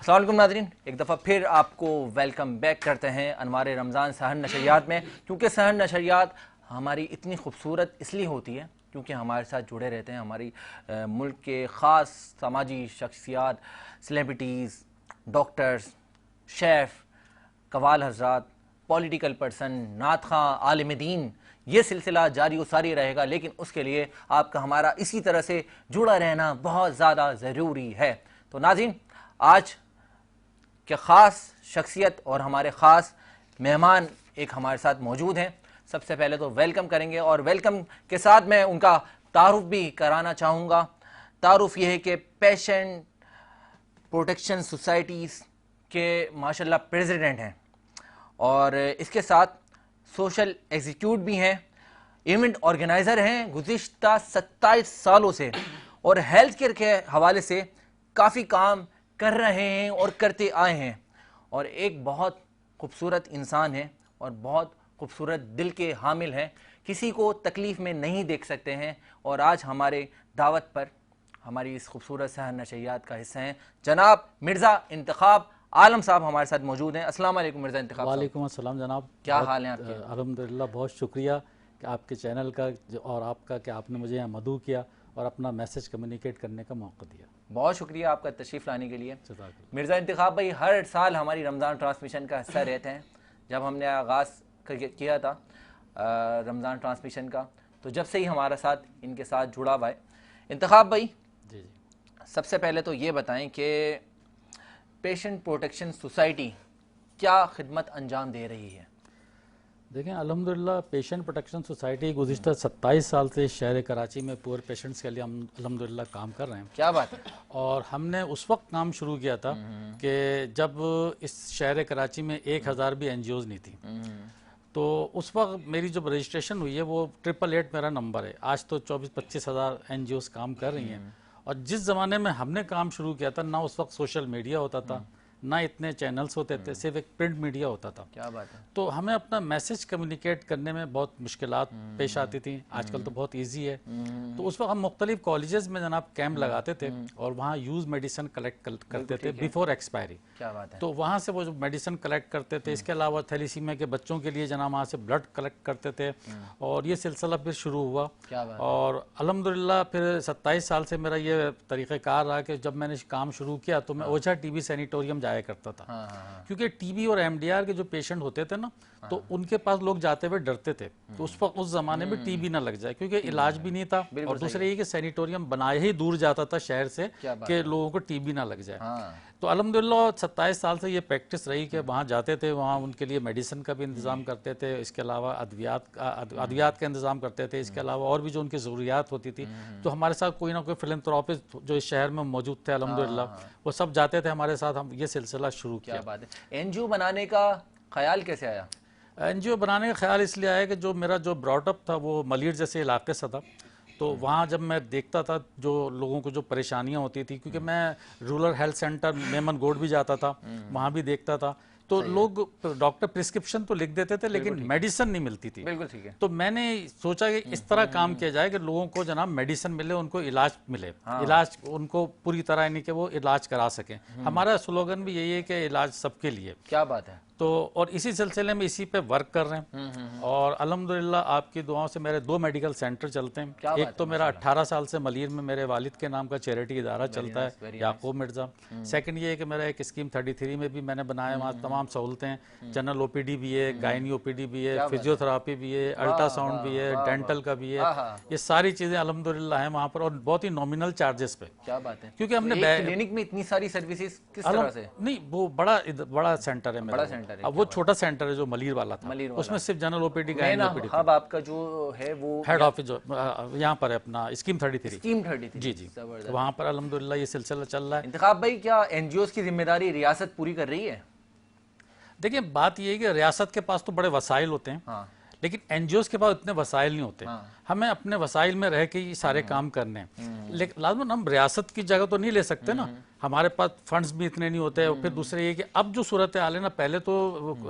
अस्सलाम वालेकुम नाज़रीन, एक दफ़ा फिर आपको वेलकम बैक करते हैं अनवार रमज़ान सहर नशरियात में। क्योंकि सहर नशरियात हमारी इतनी खूबसूरत इसलिए होती है क्योंकि हमारे साथ जुड़े रहते हैं हमारी मुल्क के ख़ास समाजी शख्सियात, सेलिब्रिटीज़, डॉक्टर्स, शेफ़, कवाल हज़रात, पॉलिटिकल पर्सन, नात ख़ां, आलिम दीन। ये सिलसिला जारी व सारी रहेगा, लेकिन उसके लिए आपका हमारा इसी तरह से जुड़ा रहना बहुत ज़्यादा ज़रूरी है। तो नाज़रीन, आज के ख़ास शख्सियत और हमारे ख़ास मेहमान एक हमारे साथ मौजूद हैं। सबसे पहले तो वेलकम करेंगे, और वेलकम के साथ मैं उनका तारुफ भी कराना चाहूँगा। तारुफ ये है कि पेशेंट प्रोटेक्शन सोसाइटीज़ के माशाल्लाह प्रेसिडेंट हैं, और इसके साथ सोशल एग्जीक्यूट भी हैं, इवेंट ऑर्गेनाइज़र हैं गुज़िश्ता 27 सालों से, और हेल्थ केयर के हवाले से काफ़ी काम कर रहे हैं और करते आए हैं, और एक बहुत खूबसूरत इंसान है और बहुत खूबसूरत दिल के हामिल हैं, किसी को तकलीफ़ में नहीं देख सकते हैं। और आज हमारे दावत पर हमारी इस खूबसूरत सहर नशरियात का हिस्सा हैं जनाब मिर्ज़ा इंतखाब आलम साहब हमारे साथ मौजूद हैं। अस्सलाम वालेकुम मिर्ज़ा इंतखाब। वालेकुम अस्सलाम जनाब, क्या हाल है आपके? अल्हम्दुलिल्लाह, बहुत शुक्रिया कि आपके चैनल का और आपका कि आपने मुझे यहाँ मदऊ किया और अपना मैसेज कम्युनिकेट करने का मौका दिया। बहुत शुक्रिया आपका तशरीफ़ लाने के लिए। मिर्ज़ा इंतखाब भाई हर साल हमारी रमज़ान ट्रांसमिशन का हिस्सा रहते हैं। जब हमने आगाज़ किया था रमज़ान ट्रांसमिशन का, तो जब से ही हमारा साथ इनके साथ जुड़ा हुआ है। इंतखाब भाई जी, सबसे पहले तो ये बताएं कि पेशेंट प्रोटेक्शन सोसाइटी क्या खिदमत अंजाम दे रही है? देखें, अल्हम्दुलिल्लाह पेशेंट प्रोटेक्शन सोसाइटी गुज़िश्ता 27 साल से शहर कराची में पुअर पेशेंट्स के लिए हम अल्हम्दुलिल्लाह काम कर रहे हैं। क्या बात है। और हमने उस वक्त काम शुरू किया था कि जब इस शहर कराची में 1000 भी NGOs नहीं थी। तो उस वक्त मेरी जब रजिस्ट्रेशन हुई है वो 888 मेरा नंबर है। आज तो 24-25 हज़ार NGOs काम कर रही हैं। और जिस ज़माने में हमने काम शुरू किया था ना उस वक्त सोशल मीडिया होता था, ना इतने चैनल्स होते थे, सिर्फ एक प्रिंट मीडिया होता था। क्या बात है। तो हमें अपना मैसेज कम्युनिकेट करने में बहुत मुश्किलात पेश आती थी। आजकल तो बहुत इजी है। तो उस वक्त हम मुख्तलिफ कॉलेजेस में जनाब कैंप लगाते थे और वहाँ यूज मेडिसिन कलेक्ट करते थे बिफोर एक्सपायरी। क्या बात है। तो वहाँ से वो जो मेडिसिन कलेक्ट करते थे, इसके अलावा थैलीसीमिया के बच्चों के लिए जनाब वहाँ से ब्लड कलेक्ट करते थे और ये सिलसिला फिर शुरू हुआ। क्या बात है। और अल्हम्दुलिल्लाह फिर 27 साल से मेरा ये तरीक़ेकार रहा कि जब मैंने काम शुरू किया तो मैं ओझा टीबी सैनिटोरियम जाया करता था। क्योंकि टीबी और एमडीआर के जो पेशेंट होते थे ना, तो उनके पास लोग जाते हुए डरते थे कि उस ज़माने में टीबी ना लग जाए, क्योंकि इलाज भी नहीं था और दूसरे ये कि सैनिटोरियम बनाए ही दूर जाता था शहर से कि लोगों को टीबी ना लग जाए। तो अल्हम्दुलिल्लाह 27 साल से ये प्रैक्टिस रही कि वहाँ जाते थे, वहाँ उनके लिए मेडिसिन का भी इंतज़ाम करते थे, इसके अलावा अद्वियात का इंतज़ाम करते थे, इसके अलावा और भी जो उनकी ज़रूरियात होती थी। तो हमारे साथ कोई ना कोई फिलंथ्रोपिस्ट जो इस शहर में मौजूद थे अल्हम्दुलिल्लाह, वो सब जाते थे हमारे साथ। हम ये सिलसिला शुरू किया। क्या बात है। एनजीओ बनाने का ख्याल कैसे आया? एनजीओ बनाने का ख्याल इसलिए आया कि जो मेरा जो ब्रॉटअप था वो मलिर जैसे इलाके से था। तो वहाँ जब मैं देखता था जो लोगों को जो परेशानियाँ होती थी, क्योंकि मैं रूरल हेल्थ सेंटर मेमन गोड भी जाता था, वहाँ भी देखता था, तो लोग डॉक्टर प्रिस्क्रिप्शन तो लिख देते थे लेकिन मेडिसिन नहीं मिलती थी। बिल्कुल ठीक है। तो मैंने सोचा कि इस तरह काम किया जाए कि लोगों को जनाब मेडिसिन मिले, उनको इलाज मिले, इलाज उनको पूरी तरह यानी कि वो इलाज करा सकें। हमारा स्लोगन भी यही है कि इलाज सबके लिए। क्या बात है। तो और इसी सिलसिले में इसी पे वर्क कर रहे हैं और अल्हम्दुलिल्लाह आपकी दुआओं से मेरे 2 मेडिकल सेंटर चलते हैं। एक तो मेरा 18 साल से मलीर में मेरे वालिद के नाम का चैरिटी इदारा चलता है, याकूब मिर्ज़ा। सेकंड ये है कि मेरा एक स्कीम 33 में भी मैंने बनाया, वहाँ तमाम सहूलतें, जनरल ओपीडी भी है, गायनी ओपीडी भी है, फिजियोथेरापी भी है, अल्ट्रासाउंड भी है, डेंटल का भी है, ये सारी चीज़ें अल्हम्दुलिल्लाह हैं वहाँ पर और बहुत ही नॉमिनल चार्जेस पे। क्या बात है। क्योंकि हमने क्लिनिक में इतनी सारी सर्विसेज किस तरह से? नहीं, वो बड़ा सेंटर है मेरा। अब वो छोटा सेंटर है जो मलीर वाला था, उसमें सिर्फ general OPD gynae OPD. Hub आपका जो है वो हेड ऑफिस जो यहाँ पर है अपना स्कीम 33। स्कीम 33। जी जी, तो वहाँ पर अल्हम्दुलिल्लाह ये सिलसिला चल रहा है। इंतखाब भाई, क्या एनजीओज की जिम्मेदारी रियासत पूरी कर रही है? देखिए बात ये है कि रियासत के पास तो बड़े वसाइल होते हैं, लेकिन एनजीओज के पास इतने वसाइल नहीं होते। हमें अपने वसाइल में रह के ये सारे काम करने हैं, लेकिन लाजमन हम रियासत की जगह तो नहीं ले सकते ना, हमारे पास फंड्स भी इतने नहीं होते। और फिर दूसरे ये कि अब जो सूरत हाल है ना, पहले तो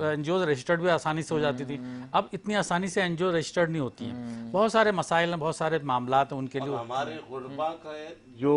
एनजीओ रजिस्टर्ड भी आसानी से हो जाती थी, अब इतनी आसानी से एनजीओ रजिस्टर्ड नहीं होती हैं। बहुत सारे मसाइल हैं, बहुत सारे मामला हैं उनके लिए। हमारे गुरबा का जो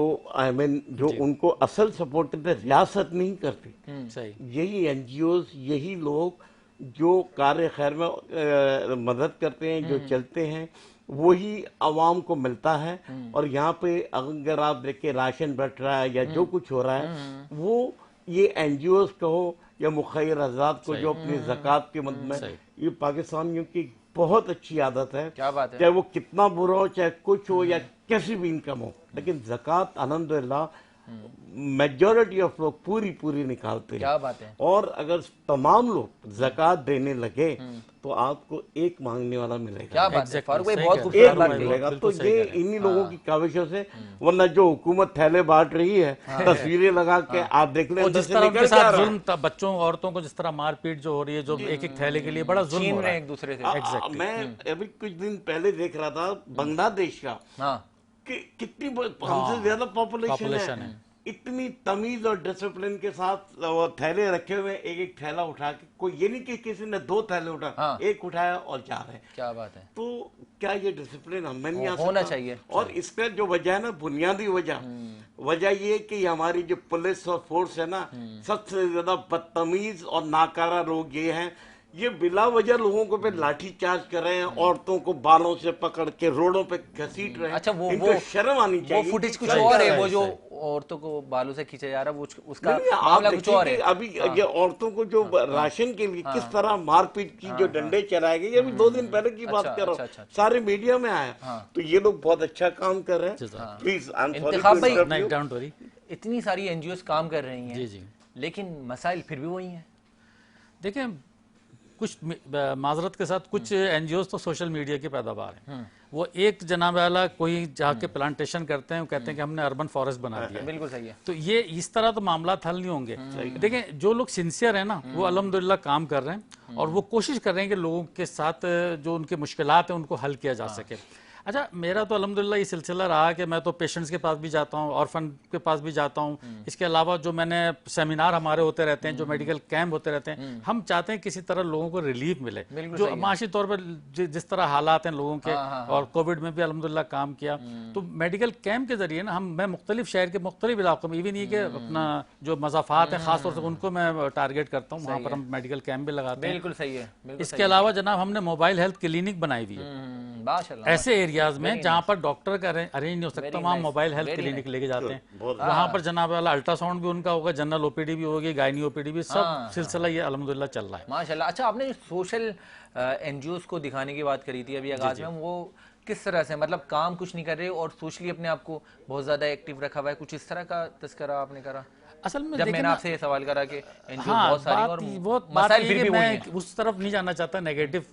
जो उनको असल सपोर्ट रियासत नहीं करती, सही, यही एनजीओज, यही लोग जो कार्य खैर में मदद करते हैं, जो चलते हैं, वही आवाम को मिलता है। और यहाँ पे अगर आप देखें राशन बट रहा है या जो कुछ हो रहा है, वो ये एनजीओज कहो या मुखैर आजाद को जो अपनी ज़कात के मद में, ये पाकिस्तानियों की बहुत अच्छी आदत है। क्या बात है। चाहे वो कितना बुरा हो, चाहे कुछ हो या कैसी भी इनकम हो, लेकिन ज़कात अल्हम्दुलिल्लाह मेजॉरिटी ऑफ लोग पूरी निकालते हैं। क्या बात है। और अगर तमाम लोग ज़कात देने लगे तो आपको एक मांगने वाला मिलेगा। क्या बात है फारूक भाई, सही बहुत कह खूबसूरत एक बात कही। मिलेगा। तो ये इन्हीं लोगों की काविशों से, वरना जो हुकूमत थैले बांट रही है, तस्वीरें लगा के आप देख लें, और अंदर जिस से तरह निकल उनके क्या साथ रहा है। जुल्म बच्चों औरतों को जिस तरह मारपीट जो हो रही है, जो एक एक थैले के लिए बड़ा जुल्म छीन हो रहे रहा हैं है। एक दूसरे से। Exactly. मैं अभी कुछ दिन पहले देख रहा था बांग्लादेश का हाँ, कि कितनी हमसे ज्यादा पॉपुलेशन पॉपुलेशन है, है। इतनी तमीज और डिसिप्लिन के साथ वो थैले रखे हुए, एक एक थैला उठा के, कोई ये नहीं कि किसी ने 2 थैले उठा, हाँ। एक उठाया और जा रहे हैं। क्या बात है। तो क्या ये डिसिप्लिन हमें नहीं आ होना सकता? चाहिए। और इसका जो वजह है ना, बुनियादी वजह ये है कि हमारी जो पुलिस और फोर्स है ना, सबसे ज्यादा बदतमीज और नाकारा लोग ये हैं, ये बिला वजह लोगों को पे लाठी चार्ज कर रहे हैं, औरतों को बालों से पकड़ के रोडों पे घसीट रहे हैं। अच्छा, इनको शर्म आनी वो चाहिए। फुटेज कुछ क्या और कर है, रहे वो हैं जो इससे? औरतों को बालों से खींचा जा रहा है, वो उसका नहीं, आप मामला कुछ देखिए और कि है। अभी ये औरतों को जो राशन के लिए किस तरह मारपीट की, जो डंडे चलाए गए, ये अभी 2 दिन पहले की बात कर रहा अच्छा। हूँ, सारे मीडिया में आया। तो ये लोग बहुत अच्छा काम कर रहे हैं। प्लीज, आई एम इंतखाब भाई, सॉरी। नहीं, डोंट वरी। इतनी सारी एनजीओ काम कर रही हैं, जी जी, लेकिन मसाइल फिर भी वही हैं। देखिए कुछ माजरत के साथ कुछ एनजीओज तो सोशल मीडिया की पैदावार हैं। वो एक जनाब वाला कोई जाके प्लांटेशन करते हैं, वो कहते हैं कि हमने अर्बन फॉरेस्ट बना दिया। बिल्कुल सही है। तो ये इस तरह तो मामला हल नहीं होंगे। देखें जो लोग सिंसियर हैं ना, वो अल्हम्दुलिल्लाह काम कर रहे हैं और वो कोशिश कर रहे हैं कि लोगों के साथ जो उनके मुश्किलात हैं उनको हल किया जा सके। अच्छा, मेरा तो अल्हम्दुलिल्लाह ये सिलसिला रहा कि मैं तो पेशेंट्स के पास भी जाता हूँ, ऑर्फन के पास भी जाता हूँ। इसके अलावा जो मैंने सेमिनार हमारे होते रहते हैं, जो मेडिकल कैंप होते रहते हैं, हम चाहते हैं किसी तरह लोगों को रिलीफ मिले। जो माशी तौर पर जिस तरह हालात हैं लोगों के, और कोविड में भी अल्हम्दुलिल्लाह काम किया, तो मेडिकल कैंप के जरिए ना मैं मुख्तलिफ शहर के मुख्तलिफ इलाकों में, इवन ये कि अपना जो मज़ाफ़ात हैं खासतौर से उनको मैं टारगेट करता हूँ, वहाँ पर हम मेडिकल कैंप भी लगाते हैं। बिल्कुल सही है, बिल्कुल इसके अलावा जनाब हमने मोबाइल हेल्थ क्लिनिक बनाई हुई है माशाल्लाह। ऐसे एरियाज में जहाँ पर डॉक्टर का अरेंज नहीं हो सकता, वहाँ मोबाइल हेल्थ क्लिनिक लेके जाते हैं। वहाँ पर जनाब वाला अल्ट्रासाउंड भी उनका होगा, जनरल ओपीडी भी होगी, गायनी ओपीडी भी, सब सिलसिला ये अल्हम्दुलिल्लाह चल रहा है माशाल्लाह। अच्छा, आपने सोशल एनजीओस को दिखाने की बात करी थी अभी आगाज में, वो किस तरह से, मतलब काम कुछ नहीं कर रहे और सोशली अपने आप को बहुत ज्यादा एक्टिव रखा हुआ है, कुछ इस तरह का तस्करा आपने करा? असल में जब मैंने आपसे ये सवाल करा कि एनजीओ हाँ, बहुत सारी और मसाइल फिर भी वही हैं। मैं उस तरफ नहीं जाना चाहता नेगेटिव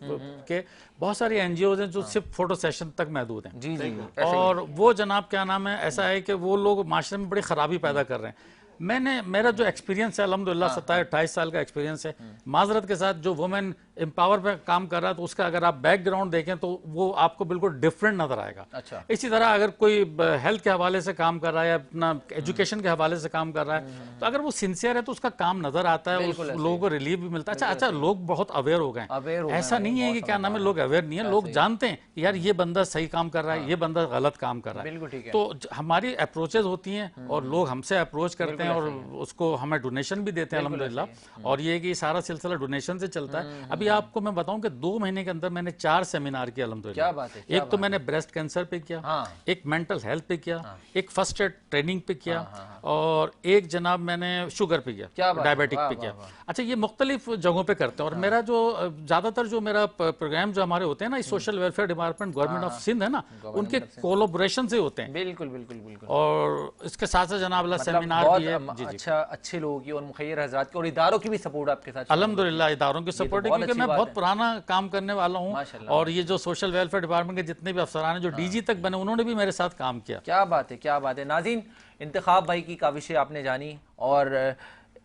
के। बहुत सारी एनजीओ हैं जो सिर्फ फोटो सेशन तक महदूद हैं। जी जी, और वो जनाब क्या नाम है, ऐसा है कि वो लोग माशरे में बड़ी खराबी पैदा कर रहे हैं। मेरा जो एक्सपीरियंस है अल्हम्दुलिल्लाह 27-28 साल का एक्सपीरियंस है, माजरत के साथ जो वुमेन एम्पावर पे काम कर रहा है, तो उसका अगर आप बैकग्राउंड देखें तो वो आपको बिल्कुल डिफरेंट नजर आएगा। अच्छा। इसी तरह अगर कोई हेल्थ के हवाले से काम कर रहा है या अपना एजुकेशन के हवाले से काम कर रहा है, तो अगर वो सिंसियर है तो उसका काम नजर आता है, लोगों को रिलीफ भी मिलता है। अच्छा, लोग बहुत अवेयर हो गए, ऐसा नहीं है कि क्या नाम है लोग अवेयर नहीं है, लोग जानते हैं यार ये बंदा सही काम कर रहा है, ये बंदा गलत काम कर रहा है। तो हमारी अप्रोचेज होती हैं और लोग हमसे अप्रोच करते हैं और उसको हमें डोनेशन भी देते हैं अल्हम्दुलिल्लाह। और ये कि सारा सिलसिला डोनेशन से चलता है। अभी आपको मैं बताऊं कि 2 महीने के अंदर मैंने 4 सेमिनार किया अल्हम्दुलिल्लाह। क्या बात है, एक तो मैंने ब्रेस्ट कैंसर पे किया, एक मेंटल हेल्थ पे किया, एक फर्स्ट एड ट्रेनिंग पे किया, और एक जनाब मैंने शुगर पे किया, डायबिटिक पे किया। अच्छा, ये मुख्तलिफ जगहों पे करते हैं। और मेरा जो ज्यादातर जो मेरा प्रोग्राम जो हमारे होते हैं ना, social welfare department government of Sindh है ना, उनके कोलोब्रेशन से होते हैं। बिल्कुल बिल्कुल बिल्कुल। और इसके साथ साथ जनाब सेमिनार भी है। अच्छा, अच्छे लोगों की और मुखैर हजरात की और इदारों की भी सपोर्ट आपके साथ? अल्हम्दुलिल्लाह इदारों की सपोर्ट है, क्योंकि मैं बहुत पुराना काम करने वाला हूँ। और ये जो सोशल वेलफेयर डिपार्टमेंट के जितने भी अफसरान हैं जो डीजी तक बने, उन्होंने भी मेरे साथ काम किया। क्या बात है, क्या बात है। नाज़रीन, इंतखाब भाई की काविशें आपने जानी, और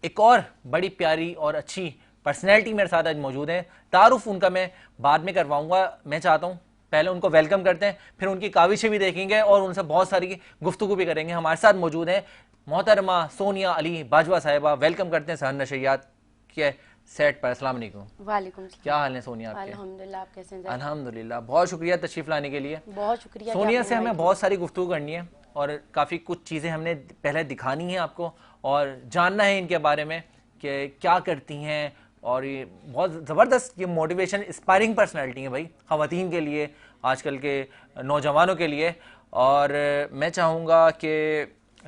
एक और बड़ी प्यारी और अच्छी पर्सनैलिटी मेरे साथ आज मौजूद है। तारुफ उनका मैं बाद में करवाऊंगा, मैं चाहता हूँ पहले उनको वेलकम करते हैं, फिर उनकी काविशें भी देखेंगे और उनसे बहुत सारी गुफ्तगू भी करेंगे। हमारे साथ मौजूद हैं मोहतरमा सोनिया अली बाजवा साहिबा। वेलकम करते हैं सहन नशरियात के सेट पर। अस्सलाम वालेकुम। वालेकुम सलाम। क्या हाल है सोनिया आपके? अल्हम्दुलिल्लाह, आप कैसे हैं? अल्हम्दुलिल्लाह, बहुत शुक्रिया तशरीफ लाने के लिए। बहुत शुक्रिया। सोनिया से हमें बहुत सारी गुफ्तगू करनी है और काफ़ी कुछ चीज़ें हमने पहले दिखानी है आपको और जानना है इनके बारे में कि क्या करती हैं। और ये बहुत ज़बरदस्त, ये मोटिवेशन इंस्पायरिंग पर्सनैलिटी है भाई, ख़वातीन के लिए, आजकल के नौजवानों के लिए। और मैं चाहूँगा कि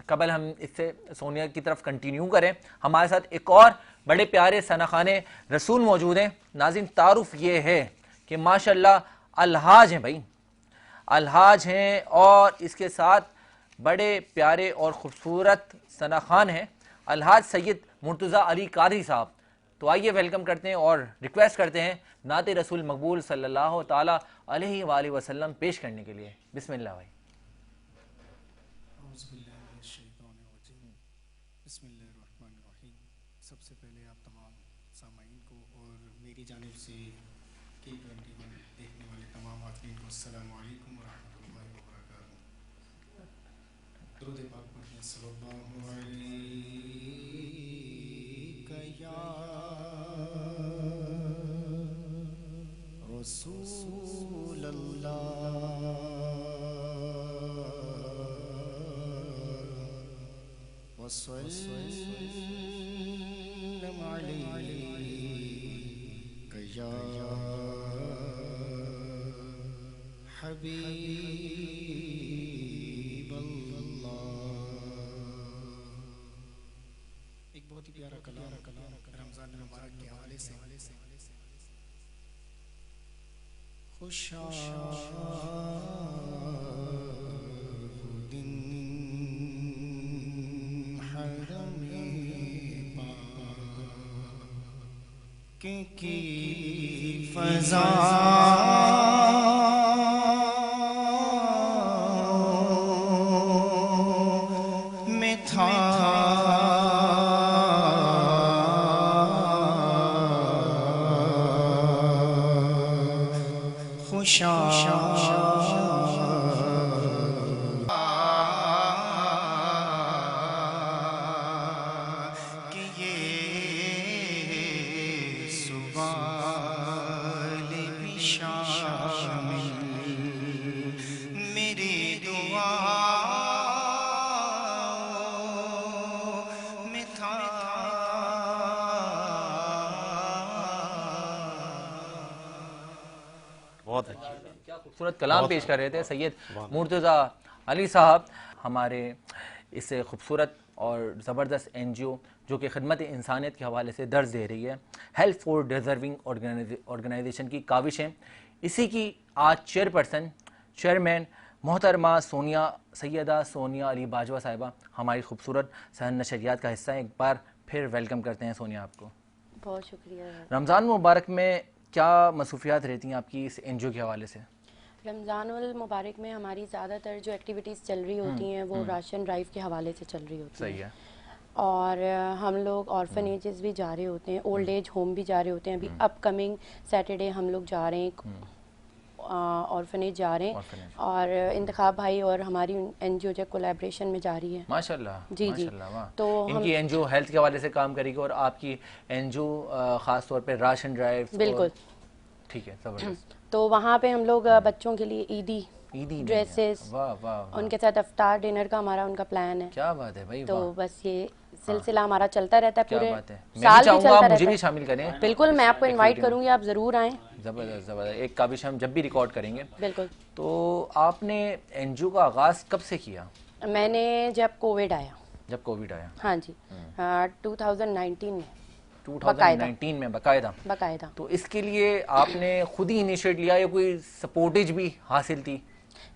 कबल हम इससे सोनिया की तरफ कंटिन्यू करें, हमारे साथ एक और बड़े प्यारे सनाखाने रसूल मौजूद हैं। नाज़रीन, तारुफ ये है कि माशाल्लाह अलहाज हैं भाई, अलहाज हैं, और इसके साथ बड़े प्यारे और ख़ूबसूरत सनाखान हैं अलहाज सैयद मुर्तज़ा अली कादरी साहब। तो आइए वेलकम करते हैं और रिक्वेस्ट करते हैं नाते रसूल मकबूल सल्लल्लाहु ताला अलैहि वसल्लम पेश करने के लिए। बिस्मिल्लाह भाई। सबसे पहले आप तमाम सामाईन को और मेरी जानिब से K21 देखने वाले तमाम आदमी को अस्सलाम वालेकुम व रहमतुल्लाहि व बरकातहू। दुरूद पाक पढ़ें सल्लल्लाहु अलैका या रसूल अल्लाह वसल्लम अलैका या हबीब अल्लाह। एक बहुत ही प्यारा कलाम रमजान मुबारक के हवाले से खुशादिन हरमे पाक की फज़ा में था खुशादिन वाले भी शामिल मेरी दुआओं में था। बहुत अच्छी। क्या खूबसूरत कलाम पेश कर रहे थे सैयद मुर्तज़ा अली साहब, हमारे इस खूबसूरत और ज़बरदस्त NGO जो कि खिदमत इंसानियत के हवाले से दर्ज दे रही है, हेल्प फॉर डिज़र्विंग ऑर्गेनाइजेशन की काविशें। इसी की आज चेयरमैन मोहतरमा सैयदा सोनिया अली बाजवा साहिबा हमारी खूबसूरत सहन नशरियात का हिस्सा है। एक बार फिर वेलकम करते हैं सोनिया आपको। बहुत शुक्रिया। रमज़ान मुबारक में क्या मसरूफियात रहती हैं आपकी इस NGO के हवाले से? रमज़ान उल मुबारक में हमारी ज़्यादातर जो एक्टिविटीज़ चल रही होती हैं वो राशन ड्राइव के हवाले से चल रही होती हैं। सही है। और हम लोग ऑर्फनेजेस भी जा रहे होते हैं, ओल्ड एज होम भी जा रहे होते हैं। अभी अपकमिंग सैटरडे हम लोग जा रहे हैं, ऑर्फनेज जा रहे हैं। और इंतखाब भाई और हमारी NGO जो कोलैबोरेशन में जा रही है। माशाल्लाह। जी जी। तो तो इनकी NGO हेल्थ के हवाले से काम करेगी और आपकी NGO खास तौर पे राशन ड्राइव। बिल्कुल ठीक है, जबरदस्त। तो वहाँ पे हम लोग बच्चों के लिए ईदी ड्रेसेस, वाह वाह, उनके साथ अफ्तार डिनर का हमारा उनका प्लान है। क्या बात है भाई, तो वाह। बस ये सिलसिला हमारा चलता रहता है क्या पूरे बात है, मैं साल भी भी चाहूंगा चलता आप रहता मुझे है। भी शामिल करें। बिल्कुल, मैं आपको इनवाइट करूंगी, आप जरूर आएं। जबरदस्त जबरदस्त, एक काविश हम जब भी रिकॉर्ड करेंगे। बिल्कुल। तो आपने NGO का आगाज कब से किया? मैंने जब कोविड आया। जब कोविड आया? हाँ जी, 2019 में। 2019 में बाकायदा। तो इसके लिए आपने खुद ही इनिशिएट लिया या कोई सपोर्टेज भी हासिल थी?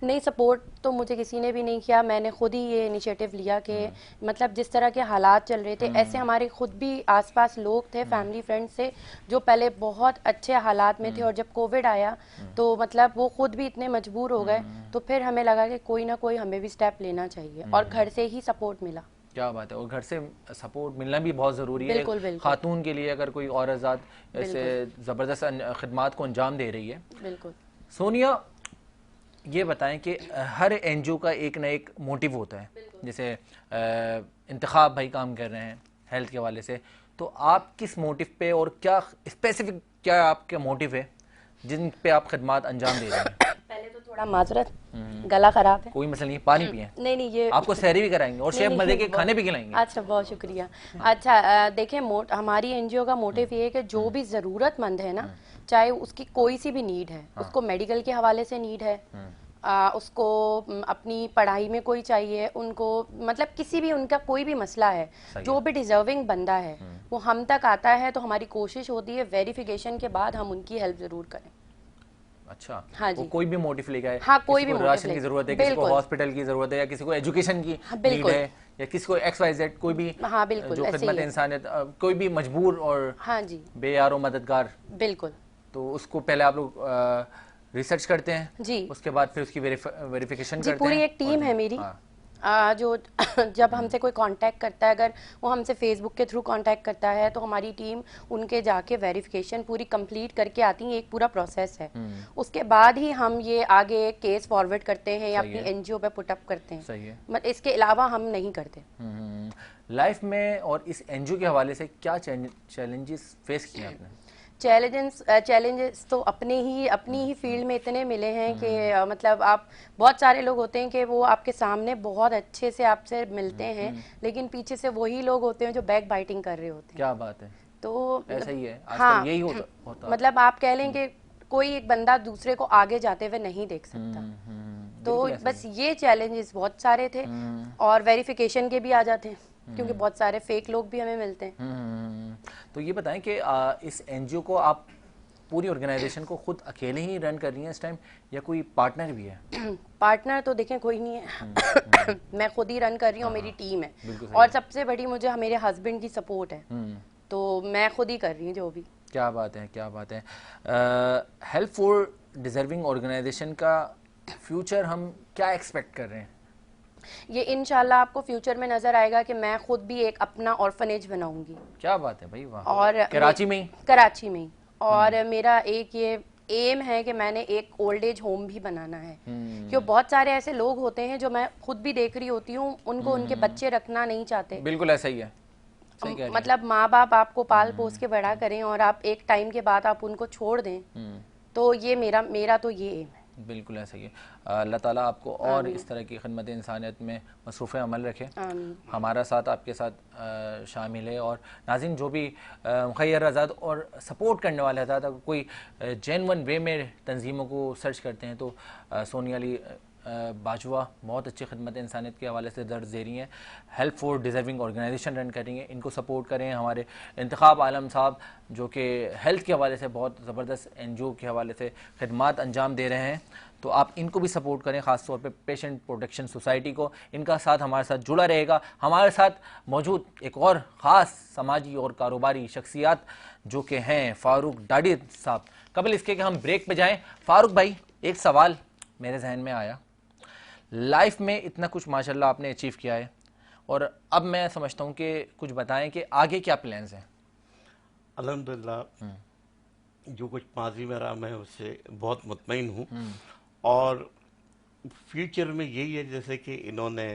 नहीं, सपोर्ट तो मुझे किसी ने भी नहीं किया, मैंने खुद ही ये इनिशिएटिव लिया कि मतलब जिस तरह के हालात चल रहे थे, ऐसे हमारे खुद भी आसपास लोग थे, फैमिली फ्रेंड्स से जो पहले बहुत अच्छे हालात में थे और जब कोविड आया तो मतलब वो खुद भी इतने मजबूर हो गए। तो फिर हमें लगा कि कोई ना कोई हमें भी स्टेप लेना चाहिए और घर से ही सपोर्ट मिला। क्या बात है, और घर से सपोर्ट मिलना भी बहुत ज़रूरी है। बिल्कुल, बिल्कुल। खातून के लिए अगर कोई औरत ज़ात ऐसे ज़बरदस्त खिदमात को अंजाम दे रही है। बिल्कुल। सोनिया, ये बताएं कि हर NGO का एक ना एक मोटिव होता है। जैसे इंतखाब भाई काम कर रहे हैं हेल्थ के हवाले से, तो आप किस मोटिव पे और क्या स्पेसिफिक क्या आपका मोटिव है जिन पे आप खिदमात अंजाम दे रहे हैं? पहले तो थोड़ा माजरत, गला खराब है। कोई मसला नहीं, पानी पिए। नहीं ये आपको सहरी भी कराएंगे और शेफ मजे के खाने भी खिलाएंगे। अच्छा, बहुत शुक्रिया। अच्छा, देखें, हमारी NGO का मोटिव ये है कि जो भी ज़रूरतमंद है ना, चाहे उसकी कोई सी भी नीड है, उसको मेडिकल के हवाले से नीड है, उसको अपनी पढ़ाई में कोई चाहिए, उनको मतलब किसी भी उनका कोई भी मसला है, जो भी डिजर्विंग बंदा है वो हम तक आता है तो हमारी कोशिश होती है वेरिफिकेशन के बाद हम उनकी हेल्प जरूर करें। अच्छा, हाँ जी। वो कोई भी मोटिव लेके आए। हाँ, कोई किसी भी को राशन की जरूरत है, किसी को हॉस्पिटल की जरूरत है, या किसी को एजुकेशन की नीड है, या किसी को XYZ कोई भी। हाँ बिल्कुल, जो खिदमत इंसानियत, कोई भी मजबूर और हाँ जी बेयारो मददगार। बिल्कुल। तो उसको पहले आप लोग रिसर्च करते हैं जी, उसके बाद फिर उसकी वेरिफिकेशन करते हैं। पूरी एक टीम है मेरी। जो जब हमसे कोई कांटेक्ट करता है, अगर वो हमसे फेसबुक के थ्रू कांटेक्ट करता है तो हमारी टीम उनके जाके वेरिफिकेशन पूरी कंप्लीट करके आती है। एक पूरा प्रोसेस है, उसके बाद ही हम ये आगे केस फॉरवर्ड करते हैं या अपनी NGO पे पुट अप करते हैं। सही है। मतलब इसके अलावा हम नहीं करते। लाइफ में और इस NGO के हवाले से क्या चैलेंजेस फेस किए आपने? चैलेंजेस तो अपनी ही फील्ड में इतने मिले हैं कि मतलब आप बहुत सारे लोग होते हैं कि वो आपके सामने बहुत अच्छे से आपसे मिलते हैं, लेकिन पीछे से वही लोग होते हैं जो बैक बाइटिंग कर रहे होते हैं। क्या बात है, तो ऐसा ही है आजकल। हाँ, यही होता मतलब आप कह लें कि कोई एक बंदा दूसरे को आगे जाते हुए नहीं देख सकता। तो बस ये चैलेंजेस बहुत सारे थे और वेरिफिकेशन के भी आ जाते हैं क्योंकि बहुत सारे फेक लोग भी हमें मिलते हैं। तो ये बताएं कि इस NGO को आप पूरी ऑर्गेनाइजेशन को खुद अकेले ही रन कर रही हैं इस टाइम, या कोई पार्टनर भी है? पार्टनर तो देखें कोई नहीं है। मैं खुद ही रन कर रही हूँ, मेरी टीम है और सबसे बड़ी मुझे मेरे हस्बैंड की सपोर्ट है, तो मैं खुद ही कर रही हूँ जो भी। क्या बात है, क्या बात है। हेल्प फॉर डिजर्विंग ऑर्गेनाइजेशन का फ्यूचर हम क्या एक्सपेक्ट कर रहे हैं? ये इंशाल्लाह आपको फ्यूचर में नजर आएगा कि मैं खुद भी एक अपना ऑर्फनेज बनाऊंगी। क्या बात है भाई, वाह। और कराची में ही? कराची में ही। और मेरा एक ये एम है कि मैंने एक ओल्ड एज होम भी बनाना है, क्योंकि बहुत सारे ऐसे लोग होते हैं जो मैं खुद भी देख रही होती हूँ, उनको उनके बच्चे रखना नहीं चाहते। बिल्कुल ऐसा ही है। सही कह रही हैं। मतलब माँ बाप आपको पाल पोस के बड़ा करें और आप एक टाइम के बाद आप उनको छोड़ दें, तो ये मेरा तो ये एम है। बिल्कुल ऐसा ही है। अल्लाह ताला आपको और इस तरह की खिदमत इंसानियत में मसरूफ़ अमल रखे। आमीन। हमारा साथ आपके साथ शामिल है। और नाज़रीन जो भी मुखैर आज़ाद और सपोर्ट करने वाले हज़रात अगर कोई जेन्युइन वे में तंजीमों को सर्च करते हैं तो सोनिया अली बाजवा बहुत अच्छी खिदमत इंसानियत के हवाले से दर्ज दे रही हैं। Help for deserving organization run करेंगे, इनको सपोर्ट करें। हमारे इंतखाब आलम साहब जो कि हेल्थ के हवाले से बहुत ज़बरदस्त NGO के हवाले से खिदमत अंजाम दे रहे हैं, तो आप इनको भी सपोर्ट करें, ख़ास तौर पे पेशेंट प्रोटेक्शन सोसाइटी को। इनका साथ हमारे साथ जुड़ा रहेगा। हमारे साथ मौजूद एक और ख़ास समाजी और कारोबारी शख्सियात जो कि हैं फ़ारूक डाडी साहब। कबल इसके कि हम ब्रेक पे जाएँ, फ़ारूक भाई एक सवाल मेरे जहन में आया। लाइफ में इतना कुछ माशाल्लाह आपने अचीव किया है और अब मैं समझता हूँ कि कुछ बताएं कि आगे क्या प्लान्स हैं। अल्हम्दुलिल्लाह जो कुछ माजी में रहा मैं उससे बहुत मुतमईन हूँ और फ्यूचर में यही है जैसे कि इन्होंने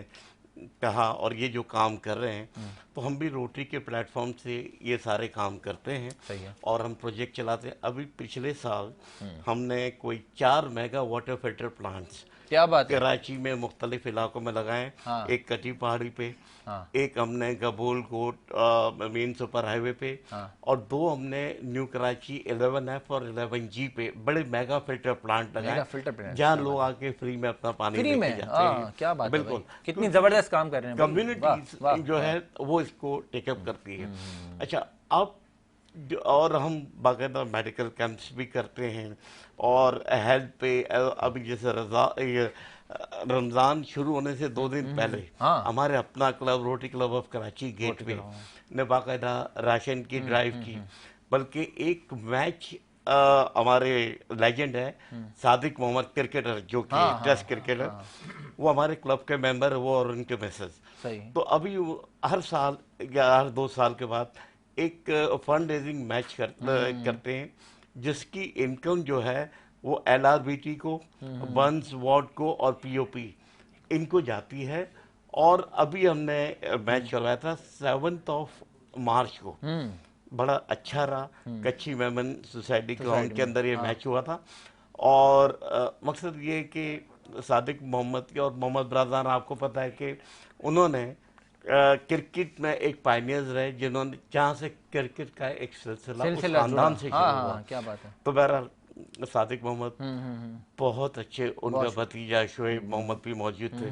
कहा और ये जो काम कर रहे हैं तो हम भी रोटरी के प्लेटफॉर्म से ये सारे काम करते हैं। सही है। और हम प्रोजेक्ट चलाते हैं। अभी पिछले साल हमने कोई 4 मेगा वाटर फिल्टर प्लांट्स क्या बात है। कराची में मुख्तलिफ इलाकों में लगाए। हाँ। एक कटी पहाड़ी पे, हाँ। एक हमने गबूल कोट मेन सुपर हाईवे पे, हाँ। और 2 हमने न्यू कराची 11F और 11G पे बड़े मेगा फिल्टर प्लांट मेगा लगाए फिल्टर प्लांट, जहाँ लोग आके फ्री में अपना पानी फ्री लेके में? जाते हैं। क्या बात है बिल्कुल, भाई। कितनी जबरदस्त काम कर रहे हैं भाई। कम्युनिटी वाह, जो है वो इसको टेकअप करती है। अच्छा, अब और हम बाकायदा मेडिकल कैंप्स भी करते हैं और हेल्थ पे अभी जैसे रमज़ान शुरू होने से 2 दिन पहले हाँ। हमारे अपना club Rotary club of Karachi gate पे ने बाकायदा राशन की ड्राइव की। बल्कि एक मैच हमारे लेजेंड है सादिक मोहम्मद क्रिकेटर जो कि टेस्ट क्रिकेटर, वो हमारे क्लब के मेंबर है, वो और उनके मैसेज। सही। तो अभी हर साल या हर 2 साल के बाद एक फंड रेजिंग मैच करते हैं जिसकी इनकम जो है वो LRBT को, बंस वार्ड को और POP इनको जाती है। और अभी हमने मैच करवाया था 7 मार्च को, बड़ा अच्छा रहा। कच्ची मेमन सोसाइटी ग्राउंड के अंदर ये मैच हुआ था। और मकसद ये है कि सादिक मोहम्मद के और मोहम्मद ब्रादान, आपको पता है कि उन्होंने क्रिकेट में एक पायनियर्स रहे जिन्होंने जहाँ से क्रिकेट का एक सिलसिला उस खानदान से शुरू हुआ। क्या बात है। तो बहरहाल सादिक मोहम्मद बहुत अच्छे, उनका भतीजा शोएब मोहम्मद भी मौजूद थे।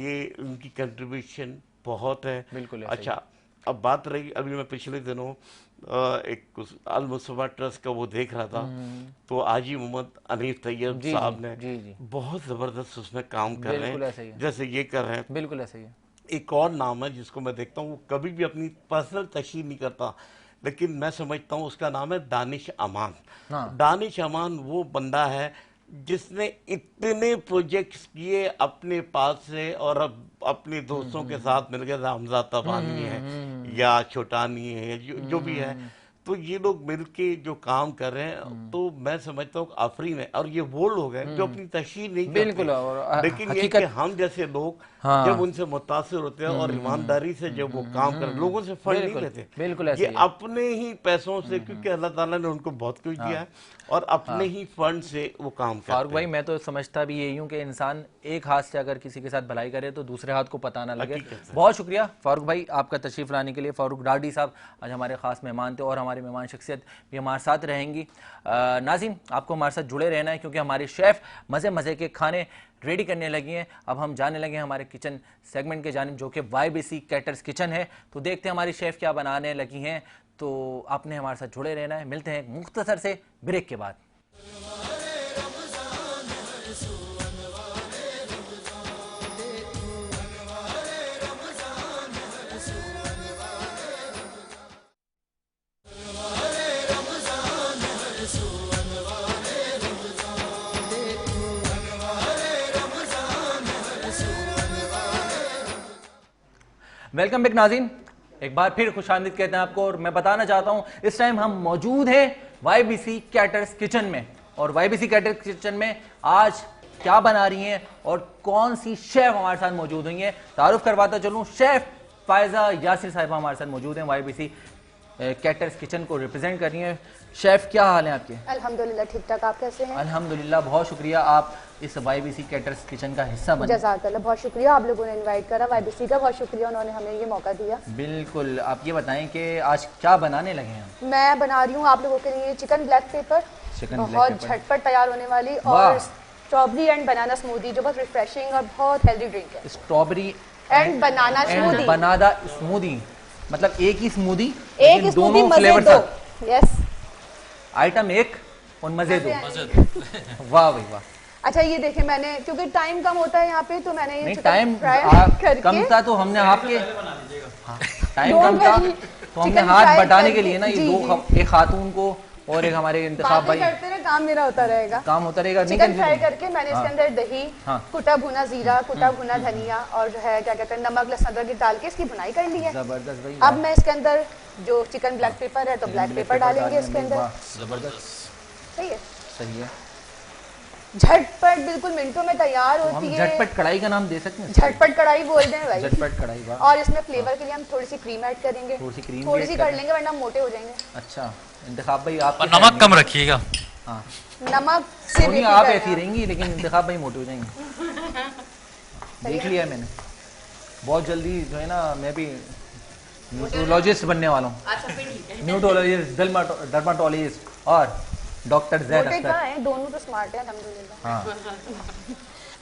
ये उनकी कंट्रीब्यूशन बहुत है। बिल्कुल है। अच्छा, अब बात रही, अभी मैं पिछले दिनों एक अल मुस्तफा ट्रस्ट का वो देख रहा था, तो आजी मोहम्मद अनीफ तैयब साहब ने बहुत जबरदस्त उसमें काम कर रहे हैं, जैसे ये कर रहे हैं। बिल्कुल ऐसा ही है। एक और नाम है जिसको मैं देखता हूँ, वो कभी भी अपनी पर्सनल तशहीर नहीं करता, लेकिन मैं समझता हूँ उसका नाम है दानिश अमान। दानिश अमान वो बंदा है जिसने इतने प्रोजेक्ट्स किए अपने पास से, और अब अपने दोस्तों के साथ मिलकर, हमजा तबानी है या छोटानी है, जो भी है, तो ये लोग मिलके जो काम कर रहे हैं, तो मैं समझता हूँ आफरीन है। और ये वो लोग हैं जो अपनी तशहीर नहीं बिल्कुल, करते, लेकिन ये कि हम जैसे लोग जब उनसे मुतासिर होते हैं और ईमानदारी से जब वो काम कर, लोगों से फंड नहीं लेते, बिल्कुल ये अपने ही पैसों से, क्योंकि अल्लाह ताला ने उनको बहुत कुछ दिया है, और अपने ही फंड से वो काम करते हैं। फारूक भाई, मैं तो समझता भी यही हूँ कि इंसान एक हाथ से अगर किसी के साथ भलाई करे तो दूसरे हाथ को पता ना लगे। बहुत शुक्रिया फारूक भाई आपका तशरीफ लाने के लिए। फारूक डाडी साहब आज हमारे खास मेहमान थे और हमारे मेहमान शख्सियत भी हमारे साथ रहेंगी। नाज़रीन, आपको हमारे साथ जुड़े रहना है क्योंकि हमारे शेफ़ मज़े मज़े के खाने रेडी करने लगी हैं। अब हम जाने लगे हैं हमारे किचन सेगमेंट के जानिब, जो कि YBC कैटर्स किचन है। तो देखते हैं हमारी शेफ़ क्या बनाने लगी हैं। तो आपने हमारे साथ जुड़े रहना है। मिलते हैं मुख्तसर से ब्रेक के बाद। वेलकम बैक नाज़रीन, एक बार फिर खुशामदीद कहते हैं आपको। और मैं बताना चाहता हूं इस टाइम हम मौजूद हैं YBC कैटर्स किचन में। और YBC कैटर्स किचन में आज क्या बना रही हैं और कौन सी शेफ हमारे साथ मौजूद हुई हैं, तारुफ करवाता चलूं। शेफ फायजा यासिर साहिबा हमारे साथ मौजूद हैं, YBC कैटर्स किचन को रिप्रेजेंट कर रही हैं। शेफ क्या हाल है आपके? अल्हम्दुलिल्लाह ठीक ठाक, आप कैसे हैं? अल्हम्दुलिल्लाह, बहुत शुक्रिया आप इस YBC कैटर्स किचन का हिस्सा बने। जज़ाकल्लाह, बहुत शुक्रिया आप लोगों ने इनवाइट करा, YBC का बहुत शुक्रिया, उन्होंने हमें ये मौका दिया। बिल्कुल, आप ये बताएं कि आज क्या बनाने लगे हैं? मैं बना रही हूँ आप लोगों के लिए चिकन ब्लैक पेपर, बहुत झटपट तैयार होने वाली, और स्ट्रॉबेरी एंड बनाना स्मूदी जो बहुत रिफ्रेशिंग और बहुत हेल्दी ड्रिंक है। Strawberry and banana smoothie, banana smoothie मतलब एक ही स्मूदी, एक स्मूदी दोनों मजे फ्लेवर दो। यस, आइटम एक और मजे दो। वाह भाई वाह। अच्छा ये देखें, मैंने क्योंकि टाइम कम होता है यहाँ पे तो मैंने ये नहीं, चिकन टाइम फ्राई करके कम था तो हमने आपके टाइम दो कम था वाली तो हमने चिकन हाथ फ्राई बटाने के करके- लिए ना ये जी, दो जी। एक खातून को और एक हमारे इंतखाब बातें भाई करते रहे, काम मेरा होता रहेगा। काम होता रहेगा। नहीं चिकन करते फ्राई तुम? करके मैंने इसके अंदर दही, हाँ। कुटा भुना जीरा, कुटा भुना धनिया और जो है क्या कहते हैं नमक लहसुन अदरक डाल के इसकी भुनाई कर ली है। जबरदस्त भाई, अब मैं इसके अंदर जो चिकन ब्लैक पेपर है तो ब्लैक पेपर डालेंगे इसके अंदर। वाह, जबरदस्त, सही है, सही है। झटपट बिल्कुल मिनटों में तैयार तो होती हम है। झटपट कढ़ाई का नाम दे सकते हैं? झटपट कढ़ाई बोलते हैं भाई। झटपट कढ़ाई, वाह। और इसमें फ्लेवर के लिए हम थोड़ी सी क्रीम ऐड करेंगे, थोड़ी सी क्रीम थोड़ी भी सी ऐड कर करें। लेंगे वरना हम मोटे हो जाएंगे। अच्छा, इंतखाब भाई आप पर नमक कम रखिएगा। हाँ, नमक से सोनी बेफिक्र आप है ऐसी आप। रहेंगी लेकिन इंतखाब भाई मोटे हो जाएंगे। देख लिया मैंने, बहुत जल्दी जो है ना मैं भी न्यूट्रोलॉजिस्ट बनने वाला हूँ। न्यूट्रोलॉजिस्ट, डर्माटोलॉजिस्ट और डॉक्टर जैद मोटे अख्तर। कहाँ हैं, दोनों तो स्मार्ट हैं अल्हम्दुलिल्लाह। हाँ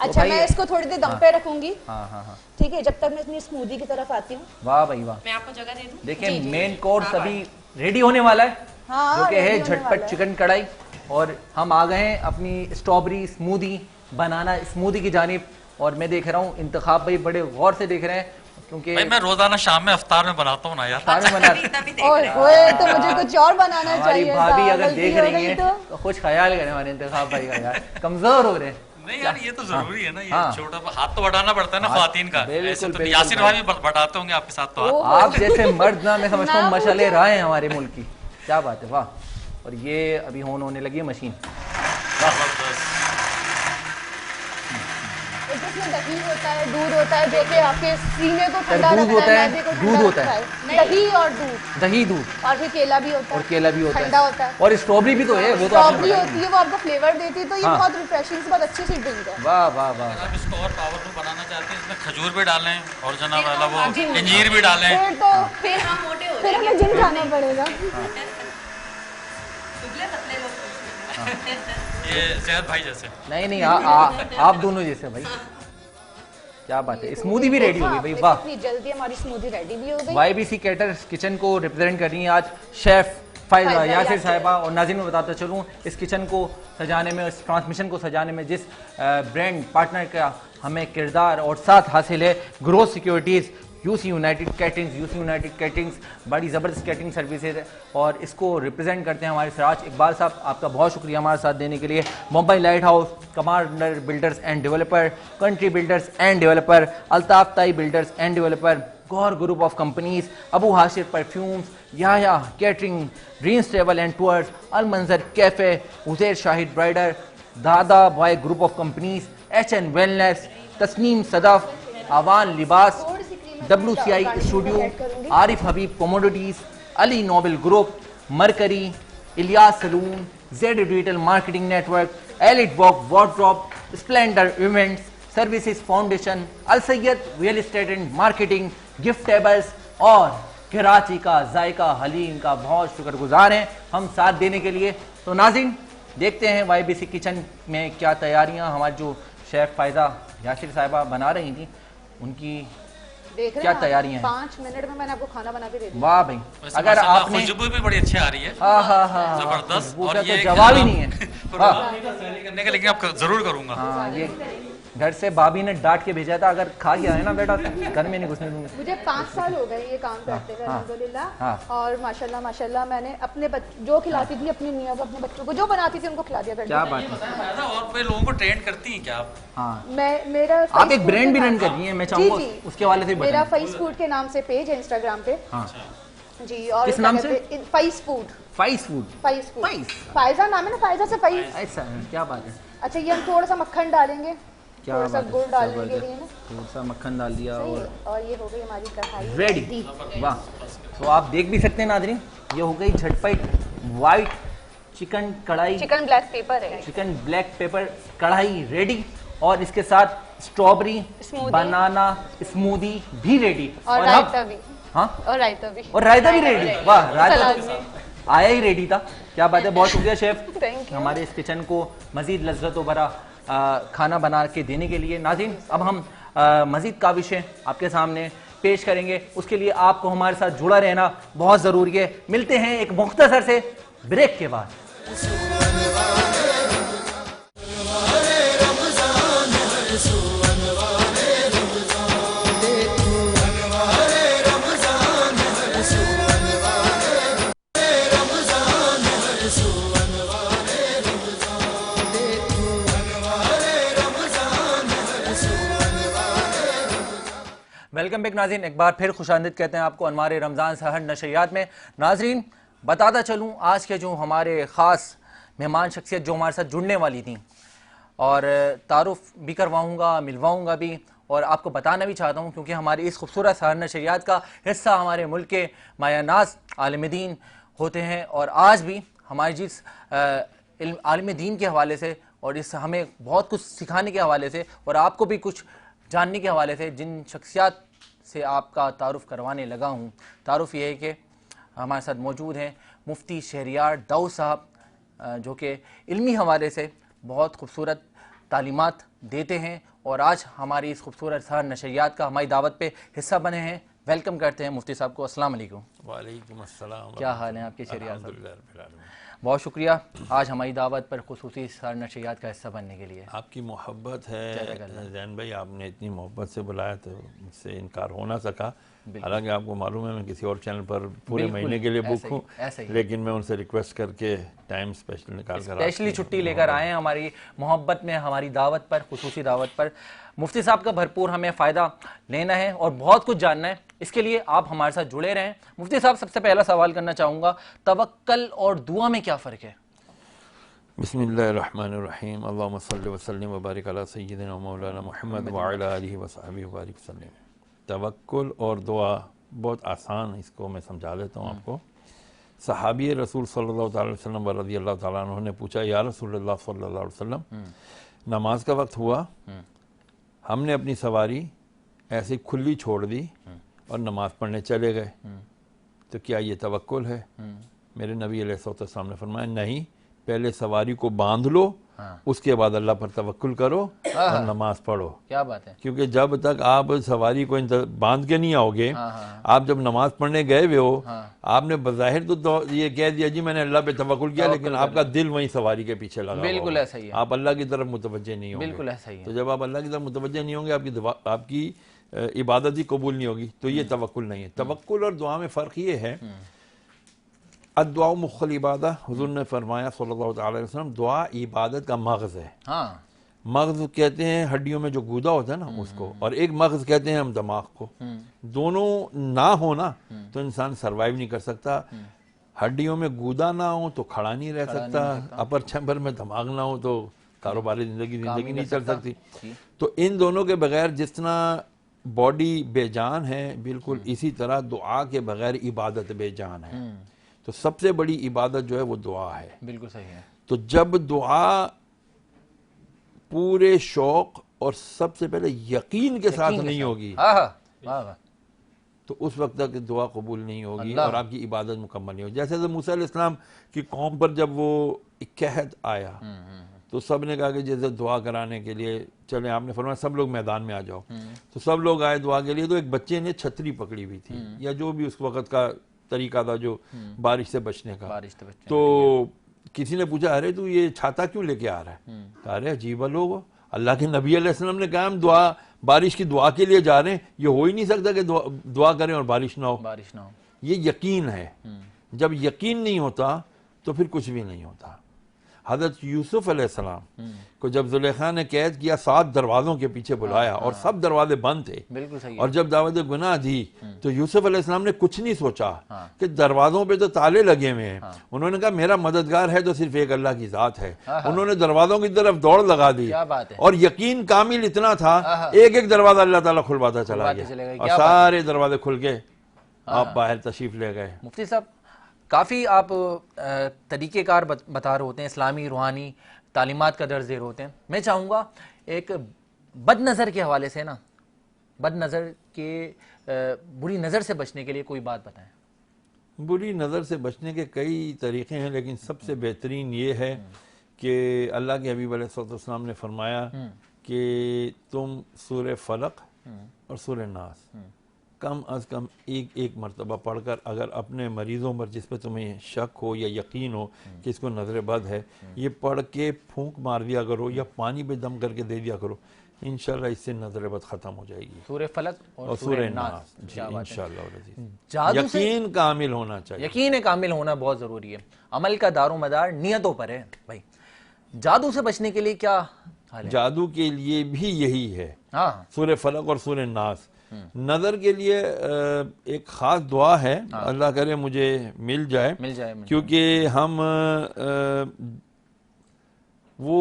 अच्छा भाई- मैं इसको थोड़ी देर दम पे रखूंगी, हाँ हाँ हाँ, ठीक है, जब तक मैं अपनी स्मूदी की तरफ आती हूँ। वाह भाई वाह। मैं आपको जगह दे दूं? देखिए मेन कोर्स अभी रेडी होने वाला है, हाँ, जो कि है ready होने वाला झटपट है। चिकन कढ़ाई, और हम आ गए हैं अपनी स्ट्रॉबेरी स्मूदी बनाना स्मूदी की जानिब। और मैं देख रहा हूँ इंतखाब भाई बड़े गौर से देख रहे हैं क्योंकि भाई मैं रोजाना शाम में अफ्तार में बनाता हूँ ना यार। सारे बना ओए होए, तो मुझे कुछ और बनाना हमारी चाहिए था, भाभी अगर गलती देख हो रही गई हैं तो। तो कुछ ख्याल करें हमारे इंतखाब भाई का, यार कमजोर हो रहे हैं। नहीं यार ये तो जरूरी है ना, ये हाँ। छोटा हाथ तो बढ़ाना पड़ता है ना हाँ, ख्वातीन का। बिल्कुल, ऐसे तो बिल्कुल यासिर भाई। भाई भी बढ़ाते होंगे आपके साथ तो हाथ। ओहो। आप जैसे मर्द ना मैं समझता हूँ ना मशाले पूछो। राह हैं हमारे मुल्क की, क्या बात है, वाह। और ये अभी होने लगी है मशीन। इसमें दही होता है, दूध होता है, जो कि आपके सीने को ठंडा तरबूज रखता होता है, मैदे को दूध ठंडा होता है। रखता है। दही और दूध दही दूध और फिर केला भी होता और है, केला भी होता ठंडा है, होता है। और स्ट्रॉबेरी भी तो है, वो तो आपने स्ट्रॉबेरी बताया। होती है, वो आपको फ्लेवर देती है, तो ये हाँ। बहुत रिफ्रेशिंग, बहुत अच्छी सी ड्रिंक है। वाह वाह वाह। आप इसको और पावरफुल बनाना चाहते हैं इसमें खजूर भी डालें और जना वाला वो अंजीर भी डालें। फिर तो फिर फिर हमें जिम जाना पड़ेगा। ये जैद भाई जैसे। नहीं नहीं आप दोनों जैसे भाई, क्या बात है। स्मूदी भी रेडी हो गई भाई, वाह। इतनी जल्दी हमारी स्मूदी रेडी भी हो गई। YBC कैटर्स किचन को रिप्रेजेंट कर रही हैं आज शेफ फायजा फायजा यासिर यासिर साहिबा। और नाज़रीन में बताता चलूँ, इस किचन को सजाने में, इस ट्रांसमिशन को सजाने में जिस ब्रांड पार्टनर का हमें किरदार और साथ हासिल है, growth securities, UC United caterings बड़ी ज़बरदस्त कैटरिंग सर्विसेज है, और इसको रिप्रेजेंट करते हैं हमारे सिराज इकबाल साहब। आपका बहुत शुक्रिया हमारे साथ देने के लिए। Mumbai light house, commander builders and developer, country builders and developer, Altaf Tai builders and developer, Gaur group of companies, Abu Hashir perfumes, Yaya catering, dreams travel and tours, Al Manzar cafe, Uzair Shahid bridal, Dada boy group of companies, HN wellness, Tasneem Sadaf, Awan Libas, WCI studio, Arif Habib commodities, Ali noble group, mercury, Ilyas salon, Z digital marketing network, elite walk wardrobe, splendour events services foundation, Al Syed real estate and marketing, gift tables और कराची का जायका हलीम का बहुत शुक्रगुजार हैं हम साथ देने के लिए। तो नाज़रीन देखते हैं YBC किचन में क्या तैयारियां हमारी जो शेफ फायजा यासिर साहिबा बना रही थी, उनकी देख रहे क्या हैं आप? तैयारियां हैं? 5 मिनट में मैंने आपको खाना बना के दे दिया। वाह भाई, वैसे अगर माशाल्लाह आपने खुशबू भी बड़ी अच्छी आ रही है, हाँ जबरदस्त। खुशबू और का ये तो जवाब ही नहीं है। हाँ तैयारी करने का, लेकिन आप जरूर करूंगा। हाँ, ये घर से भाभी ने डांट के भेजा था, अगर खा गया है ना बेटा तो घर में नहीं घुसने दूंगा। मुझे 5 साल हो गए ये काम करते हुए हाँ, अल्हम्दुलिल्लाह। हाँ। और माशाल्लाह मैंने अपने जो खिलाती थी अपनी मियाँ को, अपने बच्चों को जो बनाती थी उनको खिला दिया करती क्या थी। बात है। ऐसा और कोई लोगों को ट्रेंड करती हैं क्या आप? हाँ, मेरा आप face एक food ब्रांड के भी नाम रन कर से- रही हैं, मैं जी, चाहूंगा जी। उसके वाले से मेरा बताएं। फाइस फूड के नाम से पेज है इंस्टाग्राम पे हाँ, जी। और किस क्या नाम कहते हैं? Fries food. Fries food. Fries food, fries. Faiza नाम है ना, फायजा से फाइस। ऐसा है, क्या बात है। अच्छा ये हम थोड़ा सा मक्खन डालेंगे, क्या थोड़ा सा बात है, गुड़ डालने के जबरदस्त। लिए ना, थोड़ा सा मक्खन डाल दिया सही और है। और ये हो गई हमारी कढ़ाई रेडी। वाह, तो आप देख भी सकते हैं नाज़रीन, ये हो गई झटपट वाइट चिकन कढ़ाई, चिकन ब्लैक पेपर है। चिकन ब्लैक पेपर कढ़ाई रेडी, और इसके साथ स्ट्रॉबेरी स्मूदी। बनाना स्मूदी भी रेडी, और अब- रायता भी। हाँ, और रायता भी। और रायता भी रेडी। वाह, रायता सलाद तो में। आया ही रेडी था। क्या बात है, बहुत शुक्रिया शेफ Thank you. हमारे इस किचन को मजीद लज्जत भरा खाना बना के देने के लिए। नाज़रीन, अब हम मजीद का विषय आपके सामने पेश करेंगे, उसके लिए आपको हमारे साथ जुड़ा रहना बहुत ज़रूरी है। मिलते हैं एक मुख्तसर से ब्रेक के बाद। वेलकम बैक नाज़रीन, एक बार फिर खुशामदीद कहते हैं आपको अनवार रमज़ान सहर नशरियात में। नाज़रीन, बताता चलूँ आज के जो हमारे ख़ास मेहमान शख्सियत जो हमारे साथ जुड़ने वाली थी, और तारुफ भी करवाऊँगा, मिलवाऊँगा भी, और आपको बताना भी चाहता हूँ क्योंकि हमारी इस खूबसूरत सहर नशरियात का हिस्सा हमारे मुल्क के मायानाज़ आलिम दीन होते हैं। और आज भी हमारी जिस आलिम दीन के हवाले से और इस हमें बहुत कुछ सिखाने के हवाले से और आपको भी कुछ जानने के हवाले से जिन शख्सियात से आपका तारुफ़ करवाने लगा हूँ, तारुफ़ ये है कि हमारे साथ मौजूद हैं मुफ्ती शहरियार दाऊद साहब, जो कि इल्मी हवाले से बहुत खूबसूरत तालीमात देते हैं और आज हमारी इस खूबसूरत सहर नशरियात का हमारी दावत पे हिस्सा बने हैं। वेलकम करते हैं मुफ्ती साहब को। अस्सलाम वालेकुम। वालेकुम अस्सलाम। क्या हाल है आपके शहरियार साहब? अल्हम्दुलिल्लाह रब्बिल आलमीन। बहुत शुक्रिया आज हमारी दावत पर खुसूसी सहर नशरियात का हिस्सा बनने के लिए। आपकी मोहब्बत है जैन भाई, आपने इतनी मोहब्बत से बुलाया तो मुझसे इनकार हो ना सका। हालांकि आपको मालूम है मैं किसी और चैनल पर पूरे महीने के लिए बुक हूँ, लेकिन मैं उनसे रिक्वेस्ट करके टाइम स्पेशल निकाल कर स्पेशली छुट्टी लेकर आए हैं हमारी मोहब्बत में, हमारी दावत पर, खुसूसी दावत पर। मुफ्ती साहब का भरपूर हमें फ़ायदा लेना है और बहुत कुछ जानना है, इसके लिए आप हमारे साथ जुड़े रहें। मुफ्ती साहब, सबसे पहला सवाल करना चाहूँगा, तवक्कल और दुआ में क्या फ़र्क है? बिस्मिल्लाहिर्रहमानिर्रहीम। अल्लाहुम्मा सल्लि व सल्लिम व बारिक अला सय्यिदिना मौलाना मुहम्मद व अला आलिहि व सहबिहि व बारिक वसल्लम। तवक्कुल और दुआ बहुत आसान, इसको मैं समझा देता हूँ आपको। सहाबी रसूल सल्लल्लाहु अलैहि वसल्लम रज़ियल्लाहु तआला अन्हु ने पूछा, या रसूलल्लाह सल्लल्लाहु अलैहि वसल्लम, नमाज का वक्त हुआ, हमने अपनी सवारी ऐसे खुली छोड़ दी और नमाज पढ़ने चले गए, तो क्या ये तवक्कुल है? मेरे नबी अलैहिस्सलाम ने फरमाया, नहीं, पहले सवारी को बांध लो, उसके बाद अल्लाह पर तवक्कुल करो और नमाज पढ़ो। क्या बात है? क्योंकि जब तक आप सवारी को बांध के नहीं आओगे, आप जब नमाज पढ़ने गए हुए हो, आपने बज़ाहिर तो ये कह दिया जी मैंने अल्लाह पे तवक्कुल किया, लेकिन आपका दिल वहीं सवारी के पीछे लगा। बिल्कुल ऐसा ही है। आप अल्लाह की तरफ मुतवज्जे नहीं होंगे। बिल्कुल ऐसा ही है। तो जब आप अल्लाह की तरफ मुतवज्जे नहीं होंगे, आपकी इबादत ही कबूल नहीं होगी, तो ये तवक्कुल नहीं है। तवक्कुल और दुआ में फ़र्क ये है, अद्दुआ मुख्खल इबादत, हुज़ूर ने फरमाया सल्लल्लाहु अलैहि वसल्लम, दुआ इबादत का मग़ज़ है। हाँ, मग़ज़ कहते हैं हड्डियों में जो गूदा होता है ना उसको, और एक मग़ज़ कहते हैं हम दिमाग को। दोनों ना हो ना तो इंसान सरवाइव नहीं कर सकता। हड्डियों में गूदा ना हो तो खड़ा नहीं रह सकता, अपर चैम्बर में दिमाग ना हो तो कारोबारी जिंदगी नहीं चल सकती। तो इन दोनों के बगैर जितना बॉडी बेजान है, बिल्कुल इसी तरह दुआ के बगैर इबादत बेजान है। तो सबसे बड़ी इबादत जो है वो दुआ है। बिल्कुल सही है। तो जब दुआ पूरे शौक और सबसे पहले यकीन के साथ नहीं होगी, तो उस वक्त तक दुआ कबूल नहीं होगी और आपकी इबादत मुकम्मल नहीं होगी। जैसे मूसा अलैहिस्सलाम की कौम पर जब वो कहत आया तो सब ने कहा कि जैसे दुआ कराने के लिए चले, आपने फरमाया सब लोग मैदान में आ जाओ। तो सब लोग आए दुआ के लिए। तो एक बच्चे ने छतरी पकड़ी हुई थी या जो भी उस वक्त का तरीका था जो बारिश से बचने का। तो किसी ने पूछा, अरे तू ये छाता क्यों लेके आ रहा है? कहा, अरे अजीब लोग, अल्लाह के नबी अलैहिस्सलाम ने कहा हम बारिश की दुआ के लिए जा रहे हैं, ये हो ही नहीं सकता कि दुआ करें और बारिश ना हो। ये यकीन है। जब यकीन नहीं होता तो फिर कुछ भी नहीं होता। हजरत यूसुफ अलैहिस्सलाम को जब जुलेखा ने कैद किया 7 दरवाजों के पीछे बुलाया और सब दरवाजे बंद थे, बिल्कुल सही है। और जब दावत गुनाह दी तो यूसुफ अलैहिस्सलाम ने कुछ नहीं सोचा कि दरवाजों पे तो ताले लगे हुए हैं। उन्होंने कहा मेरा मददगार है तो सिर्फ एक अल्लाह की जात है। उन्होंने दरवाजों की तरफ दौड़ लगा दी, क्या बात है। और यकीन कामिल इतना था, एक एक दरवाजा अल्लाह ताला खुलवाता चला गया और सारे दरवाजे खुल के आप बाहर तशरीफ ले गए। मुफ्ती साहब, काफ़ी आप तरीक़ेकार बता रहे होते हैं, इस्लामी रूहानी तालीमात का दर्ज दे रहे होते हैं। मैं चाहूँगा एक बदनज़र के हवाले से ना, बदनज़र के बुरी नज़र से बचने के लिए कोई बात बताएं। बुरी नज़र से बचने के कई तरीक़े हैं, लेकिन सबसे बेहतरीन ये है कि अल्लाह के हबीब अलैहिस्सलाम ने फरमाया कि तुम सूरह फलक और सूरह नास कम अज़ कम एक मरतबा पढ़कर अगर अपने मरीज़ों पर जिस पर तुम्हें शक हो या यकीन हो कि इसको नज़र बद है, ये पढ़ के फूंक मार दिया करो या पानी पे दम करके दे दिया करो, इंशाल्लाह इससे नज़र बद ख़त्म हो जाएगी। सूरह फलक और सूरह नास, इंशाल्लाह यकीन कामिल होना चाहिए। यकीन कामिल होना बहुत ज़रूरी है। अमल का दारोमदार नियतों पर है। भाई, जादू से बचने के लिए क्या हाल है? जादू के लिए भी यही है, हाँ, सूरह फलक और सूरह नास। नज़र के लिए एक ख़ास दुआ है, अल्लाह करे मुझे मिल जाए, क्योंकि हम वो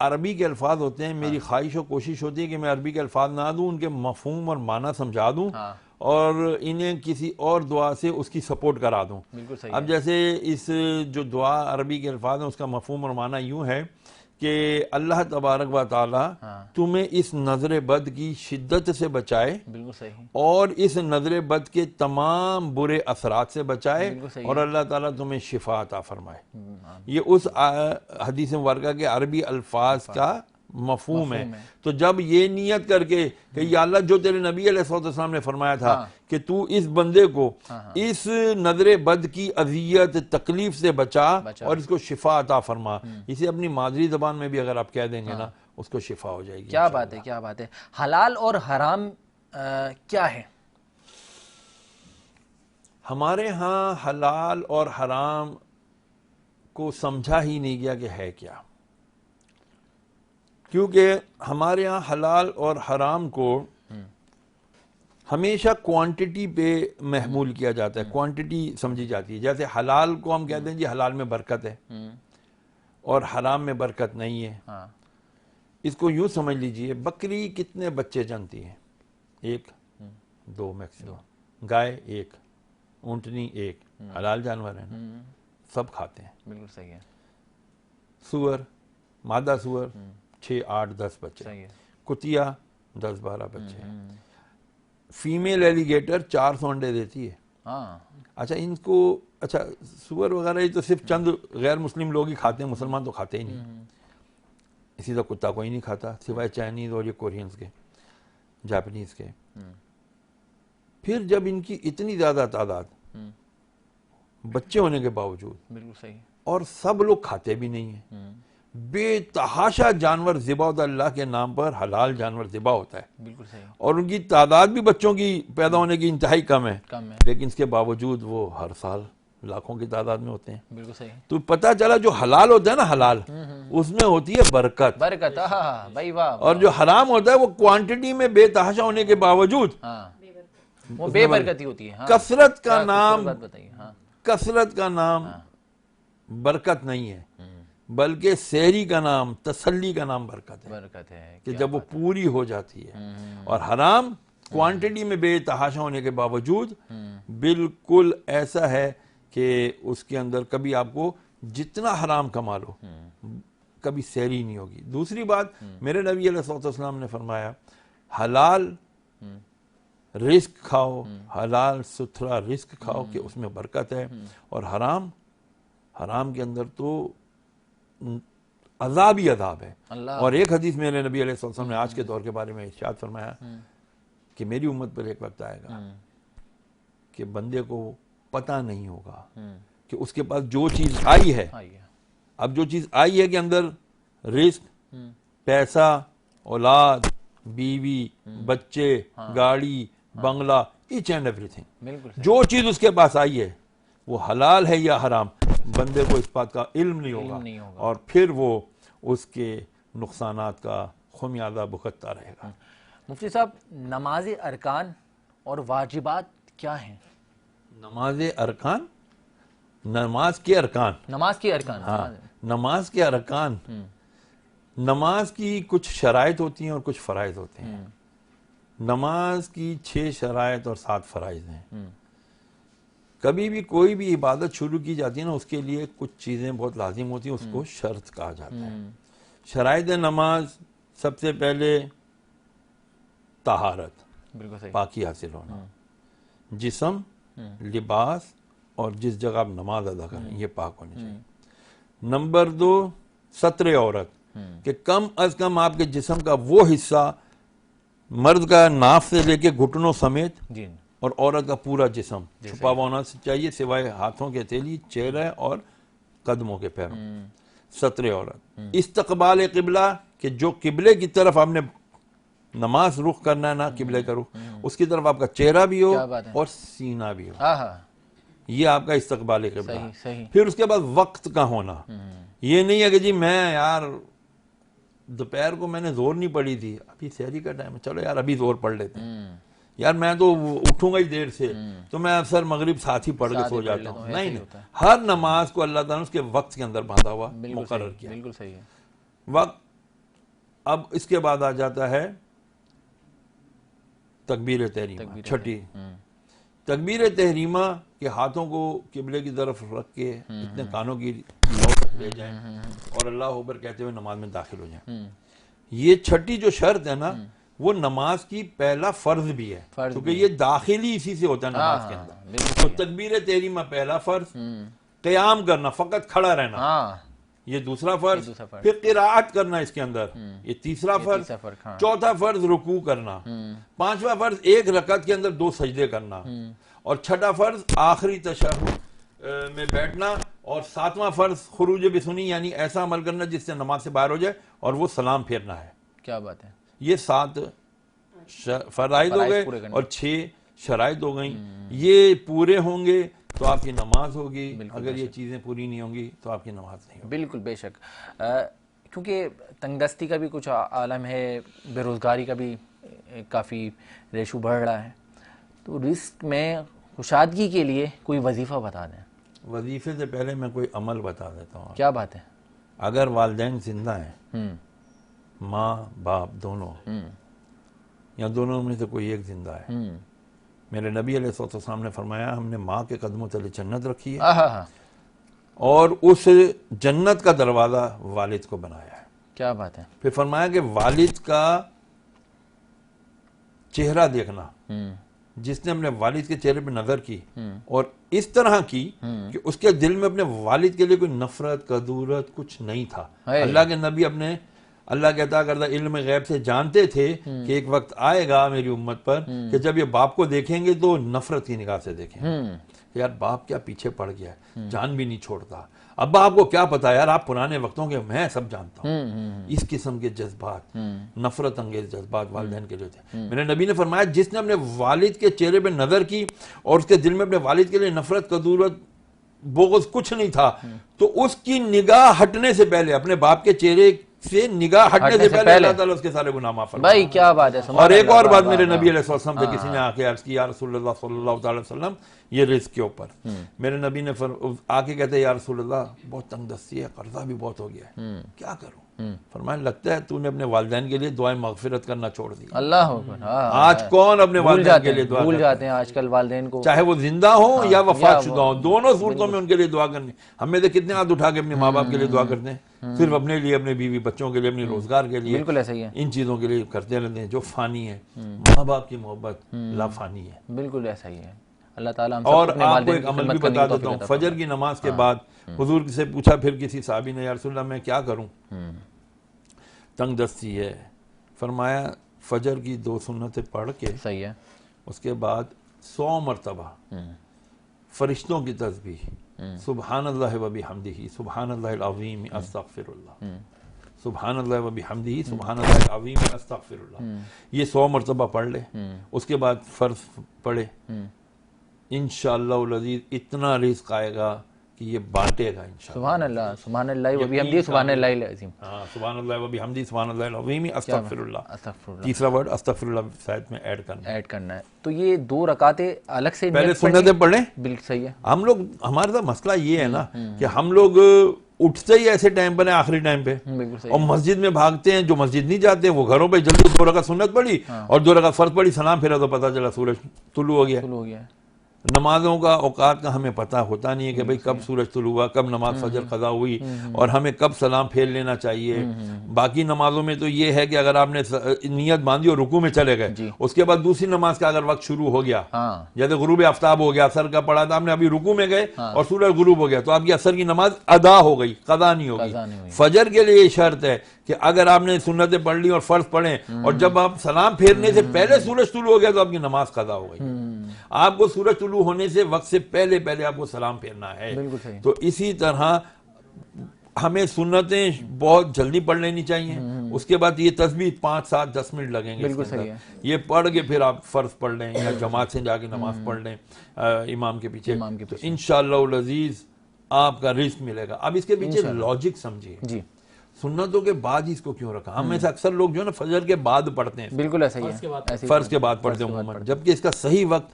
अरबी के अल्फाज होते हैं, मेरी ख्वाहिश और कोशिश होती है कि मैं अरबी के अल्फाज ना दूं, उनके मफहूम और माना समझा दूं और इन्हें किसी और दुआ से उसकी सपोर्ट करा दूं। अब जैसे इस जो दुआ अरबी के अल्फाज हैं उसका मफहूम और माना यूं है कि अल्लाह तबारक व तआला तुम्हें इस नजर बद की शिद्दत से बचाए, बिल्कुल सही, और इस नजर बद के तमाम बुरे असरात से बचाए, और अल्लाह ताला तुम्हें शिफा अता फरमाए। ये उस हदीस मुबारका के अरबी अल्फाज का मफहूम है। तो जब ये नियत करके कि या अल्लाह जो तेरे नबी अलैहिस्सलाम ने फरमाया था कि तू इस बंदे को इस नजर बद की अजियत तकलीफ से बचा और इसको शिफा अता फरमा, इसे अपनी मादरी जबान में भी अगर आप कह देंगे ना, उसको शिफा हो जाएगी। क्या बात है, क्या बात है। हलाल और हराम क्या है? हमारे यहाँ हलाल और हराम को समझा ही नहीं गया कि है क्या, क्योंकि हमारे यहाँ हलाल और हराम को हमेशा क्वांटिटी पे महमूल किया जाता है, क्वांटिटी समझी जाती है। जैसे हलाल को हम कहते हैं जी हलाल में बरकत है और हराम में बरकत नहीं है। इसको यूँ समझ लीजिए, बकरी कितने बच्चे जनती है? 1 2 मैक्सिमम। गाय 1, ऊँटनी 1, हलाल जानवर है ना, सब खाते हैं, बिल्कुल सही है। सुअर, मादा सुअर 6 8 10 बच्चे, कुतिया 10 12 बच्चे, फीमेल एलिगेटर 400 अंडे देती है। अच्छा, इनको अच्छा सुअर वगैरह ये तो सिर्फ चंद गैर मुस्लिम लोग ही खाते हैं, मुसलमान तो खाते ही नहीं। इसी तरह कुत्ता कोई नहीं खाता सिवाय चाइनीज और ये कोरियंस के, जापानीज के। फिर जब इनकी इतनी ज्यादा तादाद बच्चे होने के बावजूद, बिल्कुल सही, और सब लोग खाते भी नहीं है, बेतहाशा जानवर ज़िबा होता है, अल्लाह के नाम पर हलाल जानवर ज़िबा होता है, बिल्कुल सही, और उनकी तादाद भी बच्चों की पैदा होने की इंतहाई कम है, लेकिन इसके बावजूद वो हर साल लाखों की तादाद में होते हैं। बिल्कुल सही। तो पता चला जो हलाल होता है ना, हलाल उसमें होती है बरकत, बरकत, भाई वाह। और जो हराम होता है वो क्वांटिटी में बेतहाशा होने के बावजूद वो बेबरकती होती है। कसरत का नाम, कसरत का नाम बरकत नहीं है, बल्कि सहरी का नाम, तसल्ली का नाम बरकत है। बरकत है कि जब वो पूरी हो जाती है। और हराम क्वांटिटी में बेतहाशा होने के बावजूद बिल्कुल ऐसा है कि उसके अंदर कभी आपको जितना हराम कमा लो कभी सहरी नहीं होगी। दूसरी बात, मेरे नबी अलैहिस्सलाम ने फरमाया हलाल रिस्क खाओ, हलाल सुथरा रिस्क खाओ कि उसमें बरकत है, और हराम, हराम के अंदर तो अजाब ही अजाब है। और एक हदीस मेरे नबी अलैहिस्सलाम ने आज के दौर के बारे में इरशाद फरमाया कि मेरी उम्मत पर एक वक्त आएगा कि बंदे को पता नहीं होगा कि उसके पास जो चीज आई है, अब जो चीज आई है कि अंदर रिस्क, पैसा, औलाद, बीवी, बच्चे, गाड़ी, बंगला, ईच एंड एवरीथिंग, जो चीज उसके पास आई है वो हलाल है या हराम, बंदे को इस बात का इल्म नहीं होगा और फिर वो उसके नुकसानात का खुमियाजा भुगतता रहेगा। मुफ्ती साहब, नमाज अरकान और वाजिबात क्या हैं? नमाज अरकान, नमाज के अरकान, नमाज की अरकान, हाँ, नमाज के अरकान, नमाज की कुछ शराइत होती हैं और कुछ फ़राइज़ होते हैं। नमाज की 6 शराइत और 7 फ़राइज़ हैं। कभी भी कोई भी इबादत शुरू की जाती है ना, उसके लिए कुछ चीज़ें बहुत लाजिम होती हैं, उसको शर्त कहा जाता है। शराइत नमाज, सबसे पहले तहारत, बिल्कुल सही, पाकी हासिल होना, जिस्म, लिबास और जिस जगह आप नमाज अदा करें ये पाक होनी चाहिए। नंबर 2, सत्र औरत, कि कम अज कम आपके जिस्म का वो हिस्सा मर्द का नाफ से लेके घुटनों समेत जी, और औरत का पूरा जिस्म छुपा हुआ होना चाहिए, सिवाय हाथों के हथेली, चेहरे और कदमों के पैरों। सत्र औरत। इस्तकबाल किबला, कि जो किबले की तरफ आपने नमाज रुख करना है ना, किबले का रुख, उसकी तरफ आपका चेहरा भी हो और सीना भी हो, ये आपका इस्तकबाल किबला। सही। फिर उसके बाद वक्त का होना, ये नहीं है कि जी मैं यार दोपहर को मैंने जोर नहीं पड़ी थी, अभी सहरी का टाइम है, चलो यार अभी जोर पढ़ लेते हैं, यार मैं तो उठूंगा ही देर से, तो मैं अक्सर मगरिब साथ ही पढ़ के सो जाता हूँ। नहीं, हर नमाज को अल्लाह ताला ने उसके वक्त के अंदर बांधा हुआ मुकर्रर किया। बिल्कुल सही है वक्त। अब इसके बाद आ जाता है तकबीर तहरीमा, छठी तकबीर तहरीमा, के हाथों को किबले की तरफ रख के इतने कानों की लौ तक ले जाएं और अल्लाह अकबर कहते हुए नमाज में दाखिल हो जाएं। ये छठी जो शर्त है ना, वो नमाज की पहला फर्ज भी है, क्योंकि ये दाखिली इसी से होता है नमाज के अंदर। तो तकबीर तहरीमा पहला फर्ज, क़याम करना, फकत खड़ा रहना, ये दूसरा फर्ज, फिर क़िराअत करना इसके अंदर, ये तीसरा फर्ज, चौथा फर्ज रुकू करना, पांचवा फर्ज एक रकत के अंदर 2 सजदे करना, और छठा फर्ज आखिरी तशहुद में बैठना, और 7वां फर्ज खुरूज बिसुनी, यानी ऐसा अमल करना जिससे नमाज से बाहर हो जाए, और वो सलाम फेरना है। क्या बात है। ये 7 फराइज हो गए और 6 शराइत हो गई। ये पूरे होंगे तो आपकी नमाज होगी, अगर ये चीज़ें पूरी नहीं होंगी तो आपकी नमाज नहीं होगी। बिल्कुल, बेशक। क्योंकि तंगदस्ती का भी कुछ आलम है, बेरोज़गारी का भी काफ़ी रेशो बढ़ रहा है, तो रिस्क में कुशादगी के लिए कोई वजीफ़ा बता दें। वजीफे से पहले मैं कोई अमल बता देता हूँ। क्या बात है। अगर वालिदैन जिंदा हैं, माँ बाप दोनों, या दोनों में से कोई एक जिंदा है, मेरे नबी अलैहिस्सलाम ने फरमाया, हमने माँ के कदमों तले जन्नत रखी है और उस जन्नत का दरवाज़ा वालिद को बनाया है। क्या बात है। फिर फरमाया कि वालिद का चेहरा देखना, जिसने अपने वालिद के चेहरे पे नजर की और इस तरह की कि उसके दिल में अपने वालिद के लिए कोई नफरत कदूरत कुछ नहीं था। अल्लाह के नबी अपने अल्लाह के अता करदा इल्म गैब से जानते थे कि एक वक्त आएगा मेरी उम्मत पर कि जब ये बाप को देखेंगे तो नफरत की निगाह से देखेंगे। यार बाप क्या पीछे पड़ गया है, जान भी नहीं छोड़ता। अब्बा आपको क्या पता यार, आप पुराने वक्तों के, मैं सब जानता हूँ। इस किस्म के जज्बात, नफरत अंगेज जज्बात वालिदैन के लिए थे। मेरे नबी ने फरमाया, जिसने अपने वालिद के चेहरे पे नजर की और उसके दिल में अपने वालिद के लिए नफरत कदूरत बोगस कुछ नहीं था, तो उसकी निगाह हटने से पहले, अपने बाप के चेहरे से निगाह हटने से पहले अल्लाह ताला उसके सारे गुनाह माफ फरमाता है। भाई क्या बात है। और एक और बात मेरे नबी अलैहिस्सलाम से किसी ने आके अर्ज की, या रसूलुल्लाह सल्लल्लाहु अलैहि वसल्लम, ये रिस्क के ऊपर मेरे नबी ने आके कहते, या रसूलुल्लाह बहुत तंगदस्ती है, कर्जा भी बहुत हो गया है, क्या करूं। फरमाया, लगता है तूने अपने वालिदैन के लिए दुआएं मगफिरत करना छोड़ दी। अल्लाह आज कौन अपने वालिदैन के लिए दुआ भूल जाते हैं आजकल वालिदैन को, चाहे वो जिंदा हो या वफात शुदा हो, दोनों सूरतों में उनके लिए दुआ करनी। हमें तो कितने हाथ उठा के अपने माँ बाप के लिए दुआ करते हैं, सिर्फ अपने लिए, अपने बीवी बच्चों के लिए, अपने रोजगार के लिए, बिल्कुल ऐसा ही है, इन चीजों के लिए करते रहते हैं जो फानी है। माँ बाप की मोहब्बत लाफानी है। बिल्कुल ऐसा ही है। अल्लाह ताला हम और आपको एक अमल भी बता देता हूँ, फजर की नमाज के बाद हुजूर से पूछा फिर किसी साहबी ने, या रसूलल्लाह मैं क्या करूँ, तंगदस्ती है। फरमाया, फजर की 2 सुन्नतें पढ़ के, सही है, उसके बाद 100 मरतबा फरिश्तों की तस्बीह, सुबहानल्लाह व बिहम्दिही सुबहानल्लाहिल अज़ीम अस्तगफिरुल्लाह, सुबहानल्लाह व बिहम्दिही सुबहानल्लाहिल अज़ीम अस्तगफिरुल्लाह, ये 100 मरतबा पढ़ ले। उसके बाद फर्ज पढ़े, इंशाअल्लाहुल अज़ीज़ इतना रिज़्क़ आएगा कि ये बांटेगा इंशाअल्लाह। सुभान अल्लाह, सुभान अल्लाह व बिहम्दी, सुभान अल्लाह अज़ीम। हाँ, सुभान अल्लाह व बिहम्दी, सुभान अल्लाह अज़ीम, अस्तगफिरुल्लाह। अस्तगफिरुल्लाह, तीसरा वर्ड अस्तगफिरुल्लाह साइड में ऐड करना है। तो ये 2 रकातें अलग से पहले सुन्नतें पढ़ लें। बिल्कुल सही है। हम लोग, हमारे साथ मसला ये है ना कि हम लोग उठते ही ऐसे टाइम पर आखिरी टाइम पे, और मस्जिद में भागते हैं। जो मस्जिद नहीं जाते वो घरों पे जल्दी 2 रकात सुन्नत पढ़ी और 2 रकात फर्ज पढ़ी, सलाम फिरा तो पता चला सूरज तुलू हो गया। नमाजों का औकात का हमें पता होता नहीं है कि भाई कब सूरज तुलू हुआ, कब नमाज फजर कज़ा हुई और हमें कब सलाम फेर लेना चाहिए। बाकी नमाजों में तो ये है कि अगर आपने नियत बांधी और रुकू में चले गए, उसके बाद दूसरी नमाज का अगर वक्त शुरू हो गया, जैसे गुरूब आफ्ताब हो गया, असर का पढ़ा था आपने, अभी रुकू में गए और सूरज गुरूब हो गया, तो आपकी असर की नमाज अदा हो गई, कज़ा नहीं होगी। फजर के लिए शर्त है कि अगर आपने सुन्नतें पढ़ ली और फर्ज पढ़े और जब आप सलाम फेरने से पहले सूरज तुलू हो गया तो आपकी नमाज कज़ा हो गई। आपको सूरज तुलू होने से वक्त से पहले पहले आपको सलाम फेरना है। तो इसी तरह हमें सुन्नतें बहुत जल्दी पढ़ लेनी चाहिए। उसके बाद ये तस्बीह 5, 7, 10 मिनट लगेंगे। बिल्कुल सही है। ये पढ़ के फिर आप फर्ज पढ़ लें या जमात से जाके नमाज पढ़ लें इमाम के पीछे, तो इंशाअल्लाह अज़ीज आपका रिस्क मिलेगा। अब इसके पीछे लॉजिक समझिए जी, सुन्नतों के बाद ही इसको क्यों रखा? हम में से अक्सर लोग जो है ना फजर के बाद पढ़ते हैं, बिल्कुल ऐसा ही है, फर्ज के बाद पढ़ते हैं, जबकि इसका सही वक्त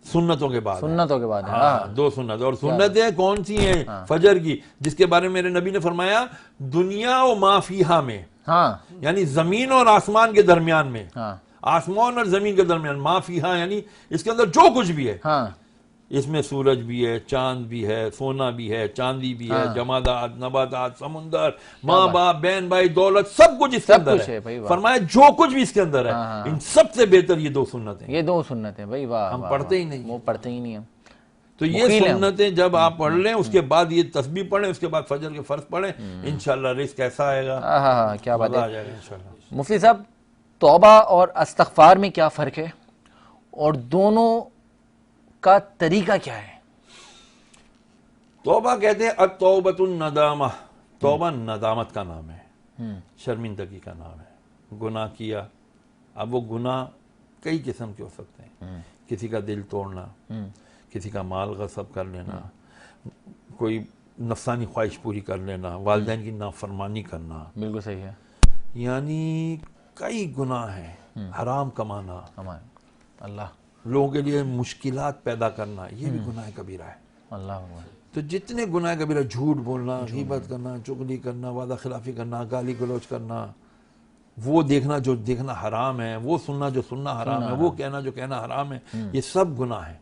सुन्नतों के बाद, सुन्नतों के बाद। हाँ, 2 सुन्नत। और सुन्नतें कौन सी हैं? फजर की, जिसके बारे में मेरे नबी ने फरमाया दुनिया और माफिया में, यानी जमीन और आसमान के दरमियान में, आसमान और जमीन के दरमियान, माफिया यानी इसके अंदर जो कुछ भी है, इसमें सूरज भी है, चांद भी है, सोना भी है, चांदी भी है, जमादात, नबातात, समुंदर, माँ बाप, बहन भाई, दौलत, सब कुछ इसके अंदर है। फरमाया जो कुछ भी इसके अंदर है, इन सबसे बेहतर ये 2 सुन्नतें, ये 2 सुन्नतें भाई। वाह, हम पढ़ते ही नहीं, वो पढ़ते ही नहीं है। तो ये सुन्नतें जब आप पढ़ लें, उसके बाद ये तस्बीह पढ़ें, उसके बाद फजर के फर्ज पढ़ें, इंशाल्लाह रिस्क ऐसा आएगा। क्या बात है इंशाल्लाह। मुफ्ती साहब, तौबा और इस्तिग़फ़ार में क्या फ़र्क है और दोनों का तरीका क्या है? तौबा कहते हैं अत-तौबतुन नदामा, तौबा नदामत का नाम है, शर्मिंदगी का नाम है। गुनाह किया, अब वो गुनाह कई किस्म के हो सकते हैं, किसी का दिल तोड़ना, किसी का माल गसब कर लेना, कोई नफसानी ख्वाहिश पूरी कर लेना, वालिदैन की नाफरमानी करना, बिल्कुल सही है, यानी कई गुनाह हैं। हराम कमाना, अल्लाह, लोगों के लिए मुश्किलात पैदा करना, ये भी गुनाह कबीरा है। अल्लाह, तो जितने गुनाह कबीरा, झूठ बोलना, गीबत करना, चुगली करना, वादा खिलाफी करना, गाली गलौज करना, वो देखना जो देखना हराम है, वो सुनना जो सुनना हराम है, वो कहना जो कहना हराम है, ये सब गुनाह है।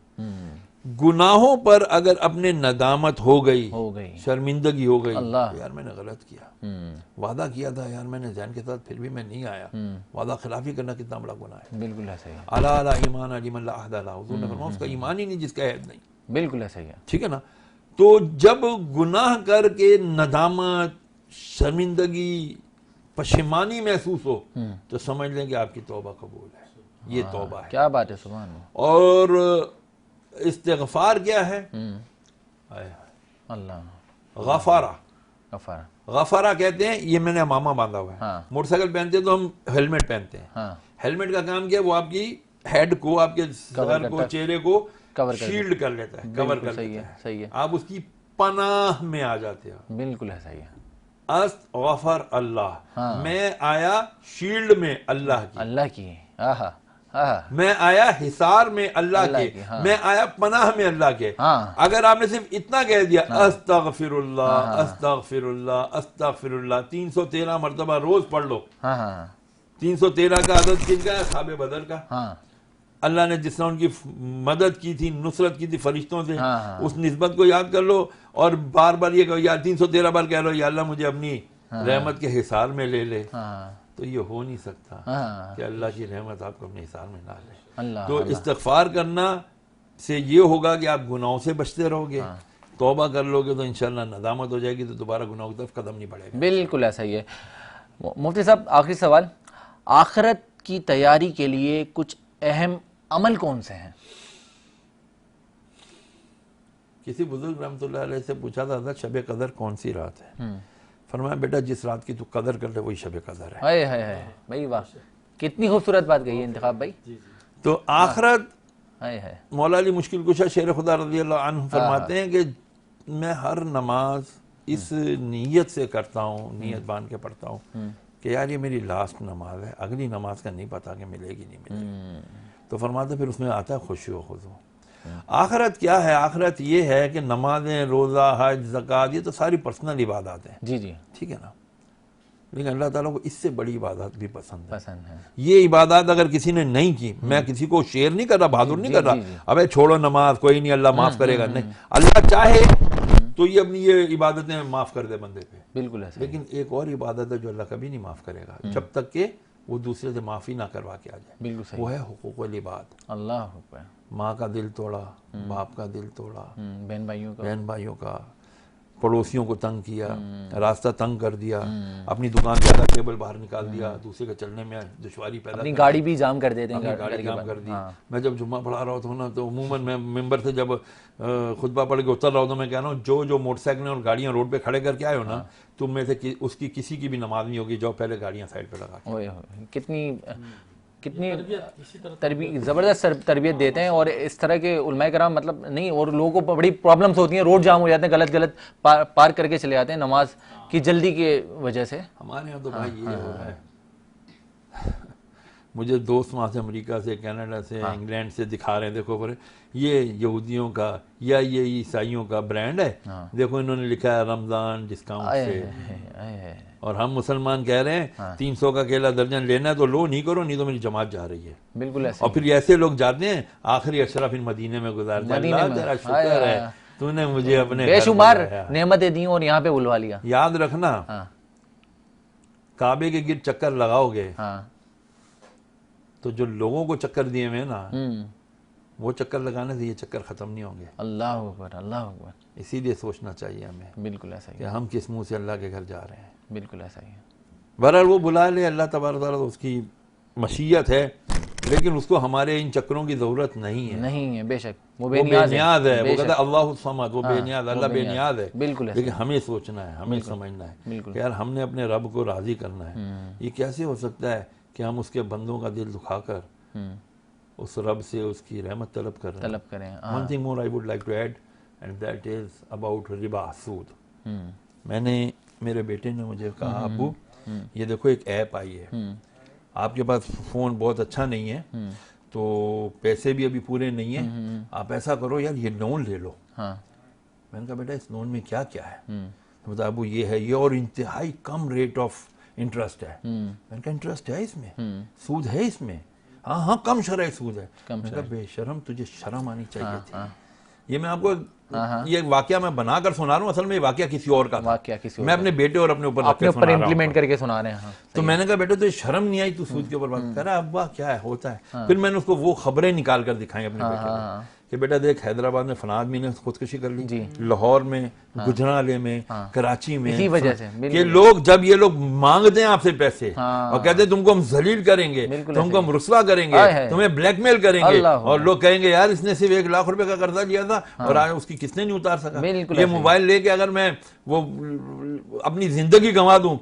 गुनाहों पर अगर अपने नदामत हो गई, शर्मिंदगी हो गई, तो यार मैंने गलत किया, वादा किया था यार मैंने जैन के साथ, फिर भी मैं नहीं आया, वादा खिलाफी करना कितना बड़ा गुनाह है। बिल्कुल ऐसा ही है। अला अला ईमान लिमन ला अहद लहु, हुजूर ने फरमाया उसका ईमान ही नहीं जिसका अहद नहीं। बिल्कुल ऐसा ही है, ठीक है ना। तो जब गुनाह करके नदामत, शर्मिंदगी, पशेमानी महसूस हो, तो समझ लें कि आपकी तौबा कबूल है। ये तौबा है। क्या बात है, सुभान अल्लाह। और इस्तिग़फ़ार क्या है? अल्लाह, गफ़ारा, गफ़ारा, गफ़ारा कहते हैं, ये मैंने अमामा बांधा हुआ है। मोटरसाइकिल पहनते हैं तो हम हेलमेट पहनते हैं। हेलमेट का काम क्या है? वो आपकी हेड को, आपके सर को, चेहरे को शील्ड कर लेता है, कवर कर लेता है। सही है। आप उसकी पनाह में आ जाते हैं। बिल्कुल है, सही है। अस्तग़फ़र अल्लाह, मैं आया शील्ड में अल्लाह की, अल्लाह की, मैं आया हिसार में अल्लाह के, मैं आया पनाह में अल्लाह के। अगर आपने सिर्फ इतना कह दिया अस्तग़फ़िरुल्लाह, अस्तग़फ़िरुल्लाह, अस्तग़फ़िरुल्लाह 313 मरतबा रोज पढ़ लो। 313 का अदद किसका है? साहब बदर का। अल्लाह ने जिसने उनकी मदद की थी, नुसरत की थी फरिश्तों से, उस निस्बत को याद कर लो और बार बार ये कहो यार 313 बार कह लो या अल्लाह मुझे अपनी रहमत के हिसार में ले ले। तो ये हो नहीं सकता कि अल्लाह की रहमत आपको अपने हिसार में ना ले। तो इस्तिग़फ़ार करना से ये होगा कि आप गुनाहों से बचते रहोगे। तौबा कर लोगे तो इंशाअल्लाह नदामत हो जाएगी, तो दोबारा गुनाहों की तरफ कदम नहीं बढ़ेगा। बिल्कुल ऐसा ही है। मुफ्ती साहब, आखिरी सवाल, आखिरत की तैयारी के लिए कुछ अहम अमल कौन से हैं? किसी बुजुर्ग रहमतुल्लाह अलैह से पूछा था शब कदर कौन सी रात है? फरमाया बेटा जिस रात की तू कदर कर ले वही शब कदर है। हाय हाय हाय भाई, वाह, कितनी खूबसूरत बात कही है इंतखाब भाई। तो आखिरत, हाय हाय, मौला अली मुश्किल कुशा शेर खुदा रज़ी अल्लाह अन्हु फरमाते हैं कि मैं हर नमाज इस नीयत से करता हूँ, नीयत बांध के पढ़ता हूँ कि यार ये मेरी लास्ट नमाज है, अगली नमाज का नहीं पता कि मिलेगी नहीं मिलेगी। तो फरमाते फिर उसमें आता है खुशी व खुजू। आखिरत क्या है? आखिरत ये है कि नमाजें, रोज़ा, हज, ज़कात, ये तो सारी पर्सनल इबादत हैं। जी जी, ठीक है ना, लेकिन अल्लाह ताला को इससे बड़ी इबादत भी पसंद है। ये इबादत अगर किसी ने नहीं की, मैं किसी को शेयर नहीं कर रहा, बहादुर नहीं कर रहा, अबे छोड़ो नमाज, कोई नहीं, अल्लाह माफ करेगा, नहीं, अल्लाह चाहे तो ये अपनी ये इबादतें माफ कर दे बंदे पे, बिल्कुल ऐसा। लेकिन एक और इबादत है जो अल्लाह कभी नहीं माफ करेगा जब तक कि वो दूसरे से माफी ना करवा के आ जाए। बिल्कुल सही। वो है हुकूकुल इबाद। अल्लाह हुक्म। माँ का दिल तोड़ा, बाप का दिल तोड़ा, बहन भाइयों का, पड़ोसियों को तंग किया, रास्ता तंग कर दिया, अपनी दुकान ज्यादा टेबल बाहर निकाल दिया, दूसरे के चलने में दुश्वारी पैदा, अपनी गाड़ी भी जाम कर देते हैं, गाड़ी जाम कर दी। मैं जब जुम्मा पढ़ा रहा था ना, तो अमूमन मैं मेंबर से जब खुतबा पढ़ के उतर रहा हूँ तो मैं कह रहा हूँ जो मोटरसाइकिल और गाड़ियाँ रोड पे खड़े करके आए हो ना, तुम में से उसकी किसी की भी नमाज नहीं होगी, जो पहले गाड़ियाँ साइड पे लगा। कितनी ज़बरदस्त तरबियत देते हैं। और इस तरह के उलमाए कराम मतलब नहीं, और लोगों को बड़ी प्रॉब्लम्स होती हैं, रोड जाम हो जाते हैं, गलत पार करके चले जाते हैं नमाज की जल्दी के वजह से। हमारे यहाँ तो भाई ये हो रहा है। मुझे दोस्त वहाँ से अमेरिका से, कनाडा से, इंग्लैंड से दिखा रहे हैं, देखो पर ये यहूदियों का या ये ईसाइयों का ब्रांड है, देखो इन्होंने लिखा है रमज़ान डिस्काउंट से, और हम मुसलमान कह रहे हैं 300 का केला दर्जन लेना है तो लो, नहीं करो, नहीं तो मेरी जमात जा रही है। बिल्कुल ऐसे। और फिर ऐसे लोग जाते हैं आखिरी अशरा फिर मदीने में गुजारते हैं। अल्लाह तेरा शुक्र है तूने मुझे अपने बेशुमार नेमतें दी और यहाँ पे बुलवा लिया। याद रखना, काबे के गिर चक्कर लगाओगे तो जो लोगों को चक्कर दिए हुए ना, वो चक्कर लगाने से ये चक्कर खत्म नहीं होंगे। अल्लाह अकबर, अल्लाह अकबर। इसीलिए सोचना चाहिए हमें, बिल्कुल ऐसा ही कि हम किस मुंह से अल्लाह के घर जा रहे हैं। बिल्कुल ऐसा ही है। बहरहाल वो बुला ले, अल्लाह तबारक तआला उसकी मशीयत है, लेकिन उसको हमारे इन चक्करों की जरूरत नहीं है। नहीं है, बेशक वो बेनियाज है। वो कहता है अल्लाह समद, वो बेनियाज, अल्लाह बेनियाज है। बिल्कुल। लेकिन हमें सोचना है, हमें समझना है कि यार हमने अपने रब को राजी करना है। ये कैसे हो सकता है कि हम उसके बंदों का दिल दुखाकर उस रब से उसकी रहमत तलब करें। One thing more I would like to add, and that is about रिबा, सूद। मैंने, मेरे बेटे ने मुझे कहा, अबू ये देखो एक ऐप आई है, आपके पास फोन बहुत अच्छा नहीं है तो पैसे भी अभी पूरे नहीं है, आप ऐसा करो यार ये लोन ले लो। मैंने कहा बेटा इस लोन में क्या क्या है? तो बता अबू ये है, ये और इंतहाई कम रेट ऑफ इंटरेस्ट है। मैंने कहा इंटरेस्ट है इसमें, सूद है इसमें? हाँ कम शरह सूद है। मैंने कहा बेशरम तुझे शर्म आनी चाहिए थी। ये मैं आपको ये वाकया मैं बनाकर सुना रहा हूँ, असल में ये वाकया किसी और का था। मैं अपने बेटे और अपने ऊपर इम्प्लीमेंट करके सुना रहे हैं। तो मैंने कहा बेटे तुझे शर्म नहीं आई, तू सूद के ऊपर बात कर रहा है? अब्बा क्या है होता है। फिर मैंने उसको वो खबरें निकाल कर दिखाई अपने बेटे को कि बेटा देख हैदराबाद में फना आदमी ने खुदकुशी कर ली, लाहौर में, गुजराले में, कराची में, इसी वजह से कि लोग जब ये लोग मांगते हैं आपसे पैसे और कहते हैं तुमको हम जलील करेंगे, तुमको हम रुस्वा करेंगे, तुम्हें ब्लैकमेल करेंगे, और लोग कहेंगे यार इसने सिर्फ 1 लाख रुपए का कर्जा लिया था और आज उसकी किसने नहीं उतार सका। ये मोबाइल लेके अगर मैं वो अपनी जिंदगी गंवा दूं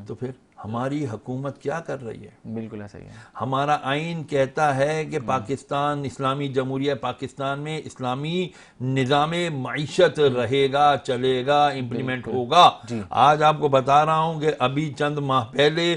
तो फिर हमारी हुकूमत क्या कर रही है? बिल्कुल ऐसा ही है। हमारा आइन कहता है कि पाकिस्तान, इस्लामी जमहूरिया पाकिस्तान में इस्लामी निज़ाम मईशत रहेगा, चलेगा, इम्प्लीमेंट होगा। आज आपको बता रहा हूं कि अभी चंद माह पहले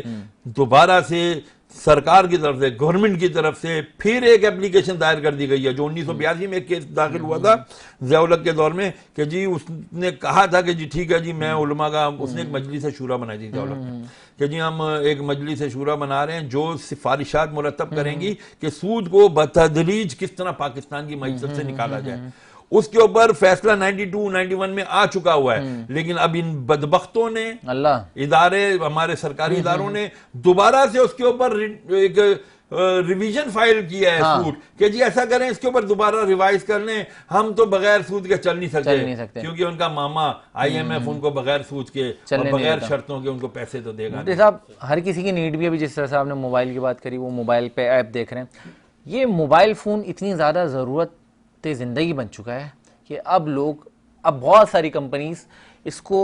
दोबारा से सरकार की तरफ से, गवर्नमेंट की तरफ से फिर एक एप्लीकेशन दायर कर दी गई है, जो 1982 में एक केस दाखिल हुआ था ज़िया-उल-हक के दौर में, कि जी उसने कहा था कि जी ठीक है जी मैं उलमा का, उसने एक मजलिस शूरा बनाई थी ज़िया-उल-हक ने कि जी हम एक मजलिस शूरा बना रहे हैं जो सिफारिशात मुरतब करेंगी कि सूद को बतदरीज किस तरह पाकिस्तान की मईशत से निकाला जाए। उसके ऊपर फैसला 92-91 में आ चुका हुआ है, लेकिन अब इन बदबख्तों ने, इदारे, हमारे सरकारी इदारों ने दोबारा से उसके ऊपर एक रिवीजन फाइल किया है सूद कि जी ऐसा करें, इसके ऊपर दोबारा रिवाइज कर लें, हम तो बगैर सूद के चल नहीं सकते क्योंकि उनका मामा IMF उनको बगैर सूद के और बगैर शर्तों के उनको पैसे तो देगा नहीं। साहब हर किसी की नीड भी अभी जिस तरह से आपने मोबाइल की बात करी, वो मोबाइल पे ऐप देख रहे हैं, ये मोबाइल फोन इतनी ज्यादा जरूरत जिंदगी बन चुका है कि अब बहुत सारी कंपनीज इसको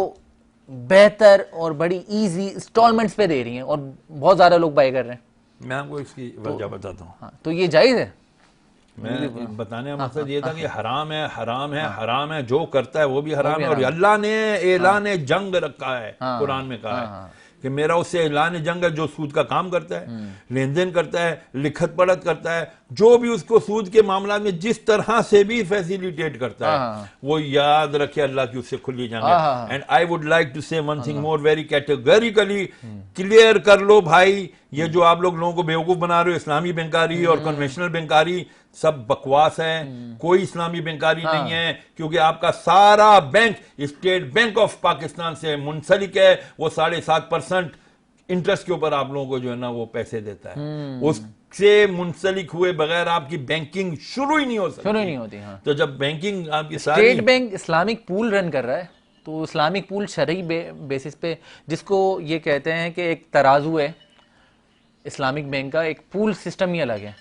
बेहतर और बड़ी इजी इंस्टॉलमेंट्स पे दे रही हैं और बहुत ज्यादा लोग बाय कर रहे हैं। मैं आपको इसकी वजह बताता हूँ। तो ये जायज है? मैं बताने का मकसद ये था कि हराम है, हराम है, हराम है, जो करता है वो भी हराम है। और अल्लाह ने ऐलान जंग रखा है, कुरान में कहा है कि मेरा उससे ऐलान जंग है जो सूद का काम करता है, लेन देन करता है, लिखत पढ़त करता है, जो भी उसको सूद के मामला में जिस तरह से भी फैसिलिटेट करता है, वो याद रखे अल्लाह की उससे खुली जाएंगे। And I would like to say one thing more, very categorically clear कर लो भाई, ये जो आप लोगों को बेवकूफ बना रहे हो, इस्लामी बैंकारी और कन्वेंशनल बैंकारी सब बकवास है। कोई इस्लामी बैंकारी नहीं है, क्योंकि आपका सारा bank state bank of Pakistan से मुंसलिक है। वो 7.5% इंटरेस्ट के ऊपर आप लोगों को जो है ना वो पैसे देता है। उससे मुंसलिक हुए बगैर आपकी बैंकिंग शुरू ही नहीं हो सकती, शुरू ही नहीं होती। हाँ। तो जब बैंकिंग आपकी सारी state bank Islamic pool run कर रहा है, तो इस्लामिक पूल शरई बेसिस पे, जिसको ये कहते हैं कि एक तराजू है इस्लामिक बैंक का, एक पूल सिस्टम ही अलग है।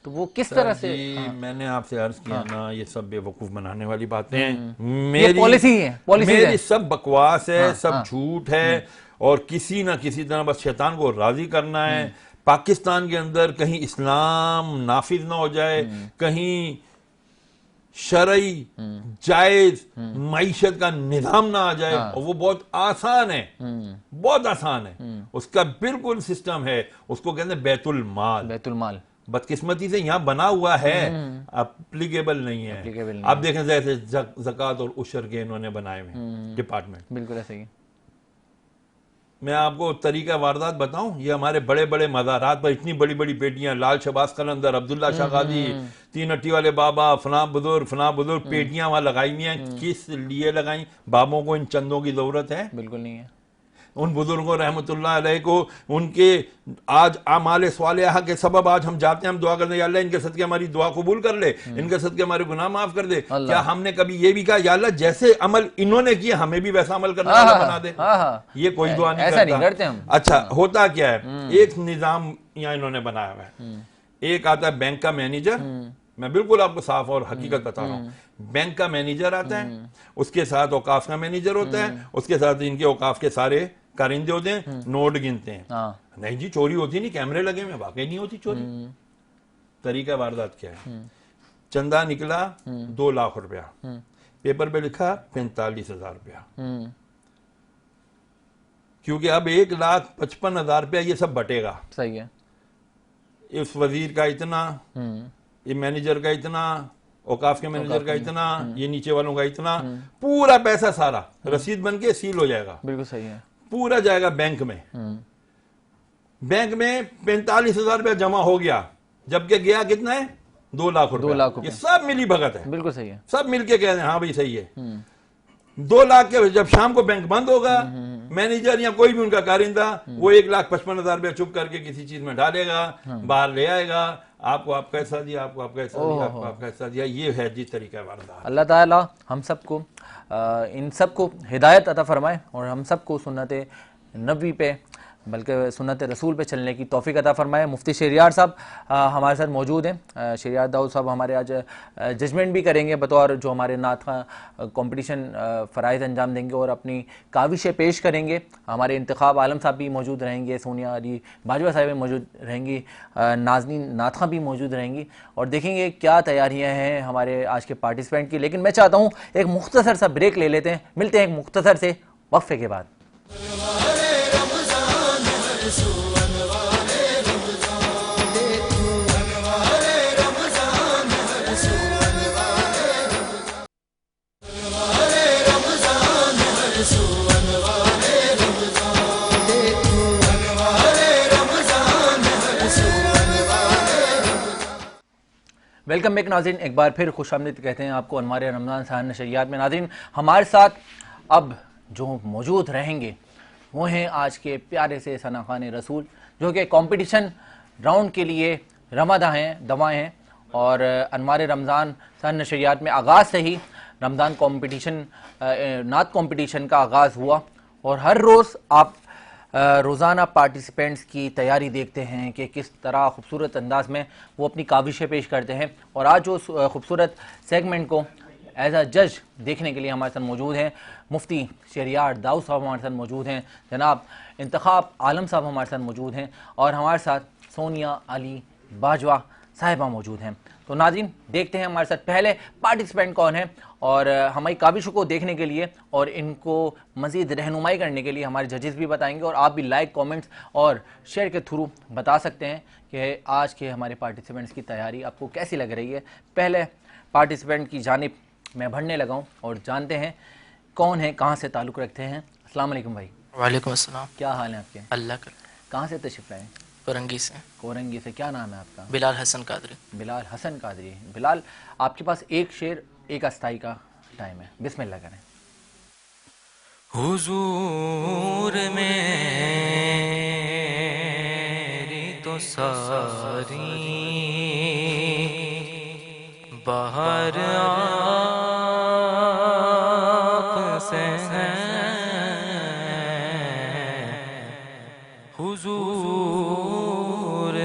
तो वो किस तरह से मैंने आपसे अर्ज किया ना, ये सब बेवकूफ बनाने वाली बातें हैं। मेरी पॉलिसी है, मेरी सब बकवास है, सब झूठ है, और किसी ना किसी तरह बस शैतान को राजी करना है। पाकिस्तान के अंदर कहीं इस्लाम नाफिज ना हो जाए, कहीं शरई जायज मईशत का निजाम ना आ जाए। और वो बहुत आसान है, बहुत आसान है, उसका बिल्कुल सिस्टम है। उसको कहते हैं बैतुल माल। बैतुल माल बदकिस्मती से यहाँ बना हुआ है, एप्लीकेबल नहीं है। आप देखें जैसे ज़कात और उशर के इन्होंने बनाए हुए डिपार्टमेंट, बिल्कुल ऐसे ही। मैं आपको तरीका वारदात बताऊं, ये हमारे बड़े बड़े मज़ारात पर इतनी बड़ी बड़ी पेटियां, लाल शहबाज कलंदर, अब्दुल्ला शाह गाजी, तीन अट्टी वाले बाबा, फना बुजुर्ग पेटियां वहां लगाई हुई हैं। किस लिए लगाई? बाबों को इन चंदों की जरूरत है? बिल्कुल नहीं है। उन बुजुर्गों रहमतुल्लाह अलैह को उनके आज आमाल स्वालिहा के सबब आज हम जाते हैं, हम दुआ करते हैं, या अल्लाह इनके सदके हमारी दुआ कबूल कर ले, इनके सदके हमारे गुनाह माफ कर दे। क्या हमने कभी ये भी कहा या अल्लाह जैसे अमल इन्होंने किया हमें भी वैसा अमल करने वाला बना दे? ये कोई दुआ नहीं करता हम। अच्छा, होता क्या है, एक निजाम यहाँ इन्होंने बनाया हुआ है। एक आता है बैंक का मैनेजर, मैं बिल्कुल आपको साफ और हकीकत बता रहा हूँ। बैंक का मैनेजर आता है, उसके साथ औकाफ का मैनेजर होता है, उसके साथ इनके औकाफ के सारे कारिंदे होते हैं, नोट गिनते हैं। नहीं जी, चोरी होती नहीं, कैमरे लगे हुए, वाकई नहीं होती चोरी। तरीका वारदात क्या है? चंदा निकला 2 लाख रुपया, पेपर पे लिखा 45,000 रुपया, क्योंकि अब 1,55,000 रुपया ये सब बटेगा। सही है। इस वजीर का इतना, ये मैनेजर का इतना, औकाफ के मैनेजर का इतना, ये नीचे वालों का इतना, पूरा पैसा सारा रसीद बन के सील हो जाएगा। बिल्कुल सही है। पूरा जाएगा बैंक में। बैंक में 45,000 रुपया जमा हो गया, जबकि गया कितना है? 2 लाख रुपया। 2 लाख रुपया। ये सब मिली भगत है। बिल्कुल सही है। सब मिलके कह रहे हैं हाँ भाई सही है। 2 लाख के जब शाम को बैंक बंद होगा, मैनेजर या कोई भी उनका कारिंदा वो 1,55,000 रुपया चुप करके किसी चीज में डालेगा, बाहर ले आएगा, आपको आपका हिस्सा दिया, आपको आपका हिस्सा दिया, आपको आपका हिस्सा दिया। ये है जी तरीका वारदात। अल्लाह ताला हम सबको इन सबको हिदायत अता फरमाए और हम सबको सुन्नत नबी पे बल्कि सुन्नत रसूल पे चलने की तौफीक अता फरमाए। मुफ्ती शहरियार साहब हमारे साथ मौजूद हैं। शहरियार दाऊद साहब हमारे आज जजमेंट भी करेंगे बतौर जो हमारे नात कंपटीशन फ़राइज़ अंजाम देंगे और अपनी काविशें पेश करेंगे। हमारे इंतखाब आलम साहब भी मौजूद रहेंगे, सोनिया अली बाजवा साहब भी मौजूद रहेंगी, नाज़नीन नातखा भी मौजूद रहेंगी और देखेंगे क्या तैयारियाँ हैं हमारे आज के पार्टिसिपेंट की। लेकिन मैं चाहता हूँ एक मुख्तसर सा ब्रेक ले लेते हैं, मिलते हैं एक मुख्तसर से वक्फे के बाद। वेलकम बैक नाज़रीन, एक बार फिर खुशामदीद कहते हैं आपको अनवार रमज़ान साहब नशरियात में। नाज़रीन हमारे साथ अब जो मौजूद रहेंगे वो हैं आज के प्यारे से सनाखान रसूल, जो कि कंपटीशन राउंड के लिए रमादा हैं, दवाएँ हैं और अनवार रमज़ान साहब नशरियात में आगाज़ से ही रमज़ान कंपटीशन नात कंपटीशन का आगाज़ हुआ और हर रोज़ आप रोज़ाना पार्टिसिपेंट्स की तैयारी देखते हैं कि किस तरह खूबसूरत अंदाज में वो अपनी काविशें पेश करते हैं। और आज उस खूबसूरत सेगमेंट को एज अ जज देखने के लिए हमारे साथ मौजूद हैं मुफ्ती शहरियार दाऊद साहब हमारे साथ मौजूद हैं, जनाब इंतखाब आलम साहब हमारे साथ मौजूद हैं और हमारे साथ सोनिया अली बाजवा साहिबा मौजूद हैं। तो नाज़रीन देखते हैं हमारे साथ पहले पार्टिसिपेंट कौन है, और हमारी काबिशों को देखने के लिए और इनको मज़ीद रहनुमाई करने के लिए हमारे जजेस भी बताएंगे, और आप भी लाइक, कमेंट्स और शेयर के थ्रू बता सकते हैं कि आज के हमारे पार्टिसिपेंट्स की तैयारी आपको कैसी लग रही है। पहले पार्टिसिपेंट की जानिब मैं बढ़ने लगा हूँ और जानते हैं कौन है, कहाँ से ताल्लुक़ रखते हैं। अस्सलाम वालेकुम भाई। वालेकुम अस्सलाम। क्या हाल है आपके? अल्लाह का। कहाँ से तशरीफ़ लाए? कोरंगी से। कोरंगी से। क्या नाम है आपका? बिलाल हसन कादरी। बिलाल हसन कादरी। बिलाल, आपके पास एक शेर एक अस्थाई का टाइम है, बिस्मिल्लाह करें। हुजूर मेरी तो सारी बाहर आप से है, हुजूर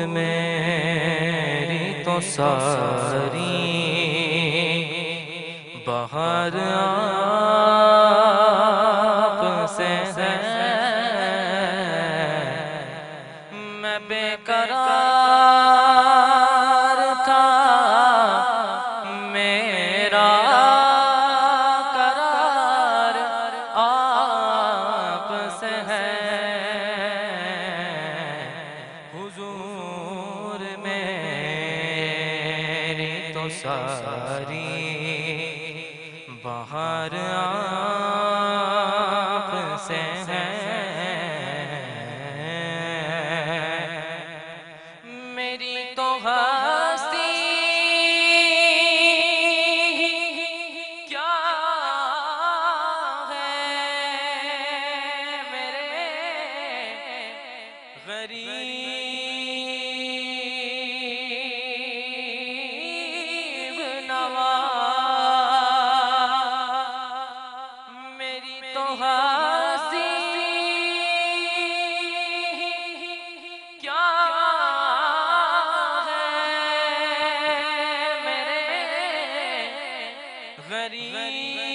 मेरी तो सारी बाहर आप से है, मैं बेकरार था मेरा करार आप से है, हुजूर मेरी तो सारी बाहर आप से है, मेरी तो हस्ती क्या है, मेरे गरीब नवाज, मेरी तो हस्ती क्या है, मेरे गरीब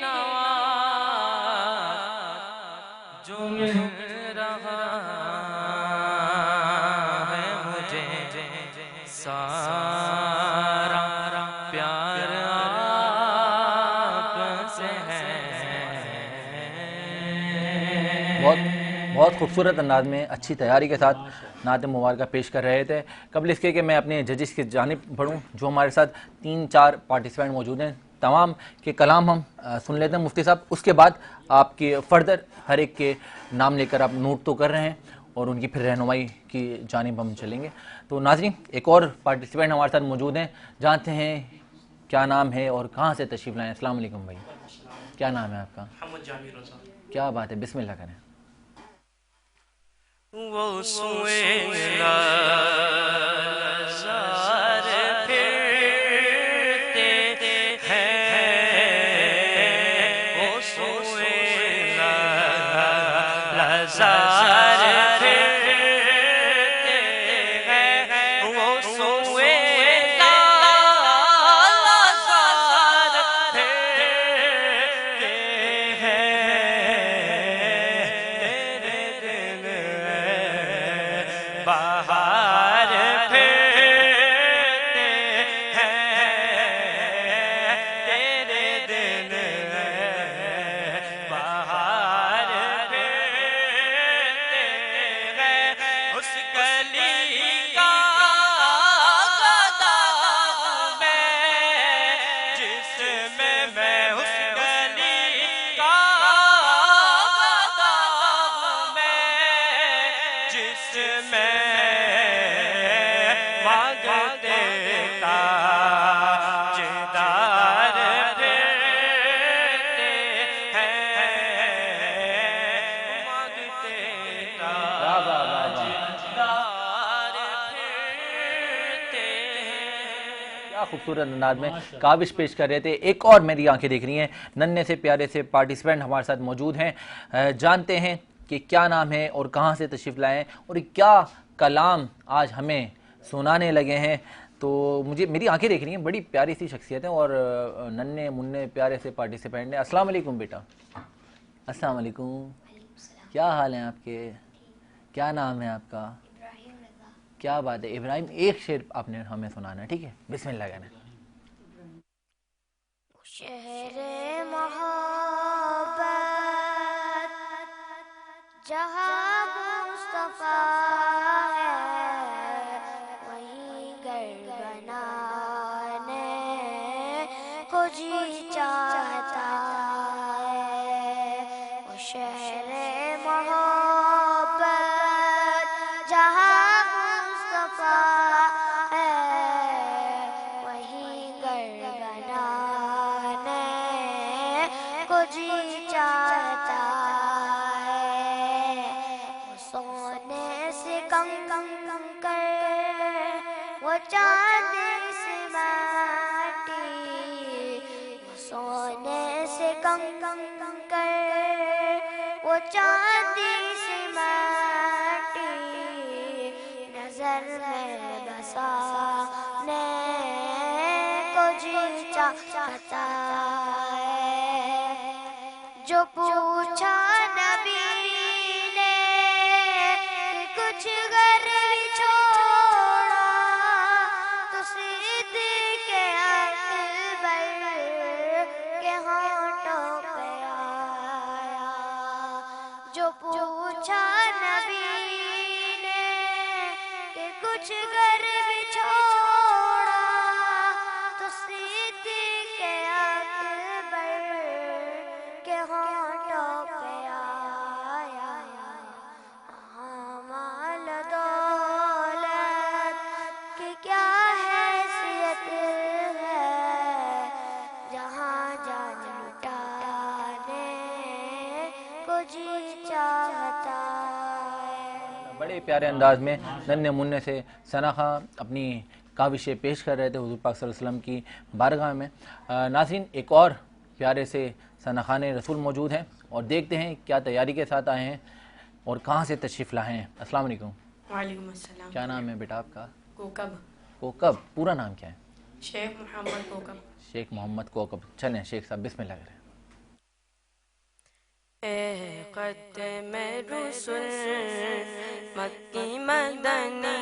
नवाज, जो मिल रहा है मुझे सारा प्यार आपसे है। बहुत खूबसूरत अंदाज में अच्छी तैयारी के साथ नात मुबारका पेश कर रहे थे। कबल इसके कि मैं अपने जजेस की जानिब बढ़ूँ, जो हमारे साथ 3-4 पार्टिसिपेंट मौजूद हैं, तमाम के कलाम हम सुन लेते हैं मुफ्ती साहब। उसके बाद आपके फर्दर हर एक के नाम लेकर आप नोट तो कर रहे हैं और उनकी फिर रहनुमाई की जानिब हम चलेंगे। तो नाज़रीन एक और पार्टिसिपेंट हमारे साथ मौजूद हैं, जानते हैं क्या नाम है और कहाँ से तशरीफ़ लाएँ। अस्सलाम वालेकुम भाई, क्या नाम है आपका? क्या बात है, बिस्मिल्लाह करें। वो सुएगा ज़ार फिरते हैं, वो सुएगा ज़ार फिरते हैं, वो सुएगा ज़ार फिरते हैं, बाहर फिरते हैं, तेरे दिल बाहर फिरते हैं, उस गली का कदम मैं जिसमें मैं उस गली का कदम मैं जिसमें मांगते ताजदार फिरते हैं, मांगते ताजदार फिरते हैं। क्या खूबसूरत अंदाज में काबिश पेश कर रहे थे। एक और मेरी आंखें देख रही हैं, नन्हे से प्यारे से पार्टिसिपेंट हमारे साथ मौजूद हैं। जानते हैं कि क्या नाम है और कहाँ से तशरीफ़ लाए हैं और क्या कलाम आज हमें सुनाने लगे हैं। तो मुझे मेरी आंखें देख रही हैं, बड़ी प्यारी सी शख्सियत है और नन्हे मुन्ने प्यारे से पार्टिसिपेंट हैं। अस्सलाम वालेकुम बेटा। अस्सलाम वालेकुम, क्या हाल है आपके? क्या नाम है आपका? क्या बात है इब्राहिम, एक शेर आपने हमें सुनाना है, ठीक है? बिस्मिल्लाह कहना। शहरे मोहब्बत जहाँ मुस्तफा है, वहीं घर बनाने को जी चाहता है। वो शहरे मोहब्बत जहाँ मुस्तफा है, वहीं घर बनाने को जी चाहता है। वो सोने से कम कर, वो चांदी से माटी, वो सोने से कम कर, वो चांदी से माटी, नजर में बसाने को जी चाहता है। जो पूछा नबी ने कि कुछ घर छोड़ा, तो सिद्दीक़ अकबर के होठों पे आया। जो पूछा नबी ने कि कुछ घर छोड़ा, तो सिद्दीक़ अकबर के होठों पे आया। माल दौलत की क्या हैसियत है, जहाँ जान लुटाने को जी चाहता है। बड़े प्यारे अंदाज में नन्हे मुन्ने से सना खां अपनी काविशें पेश कर रहे थे हुजूर पाक सल्लल्लाहु अलैहि वसल्लम की बारगाह में। नाज़रीन, एक और प्यारे से सना खान रसूल मौजूद हैं और देखते हैं क्या तैयारी के साथ आए हैं और कहाँ से तशरीफ़ लाए हैं। अस्सलाम वालेकुम। वालेकुम अस्सलाम। क्या नाम है बेटा आपका? कोकब। कोकब, पूरा नाम क्या है? शेख मोहम्मद कोकब। शेख मोहम्मद कोकब। चलें शेख साहब, बिस्मिल्लाह करें। क़द्म रुसूल मक्की मदनी,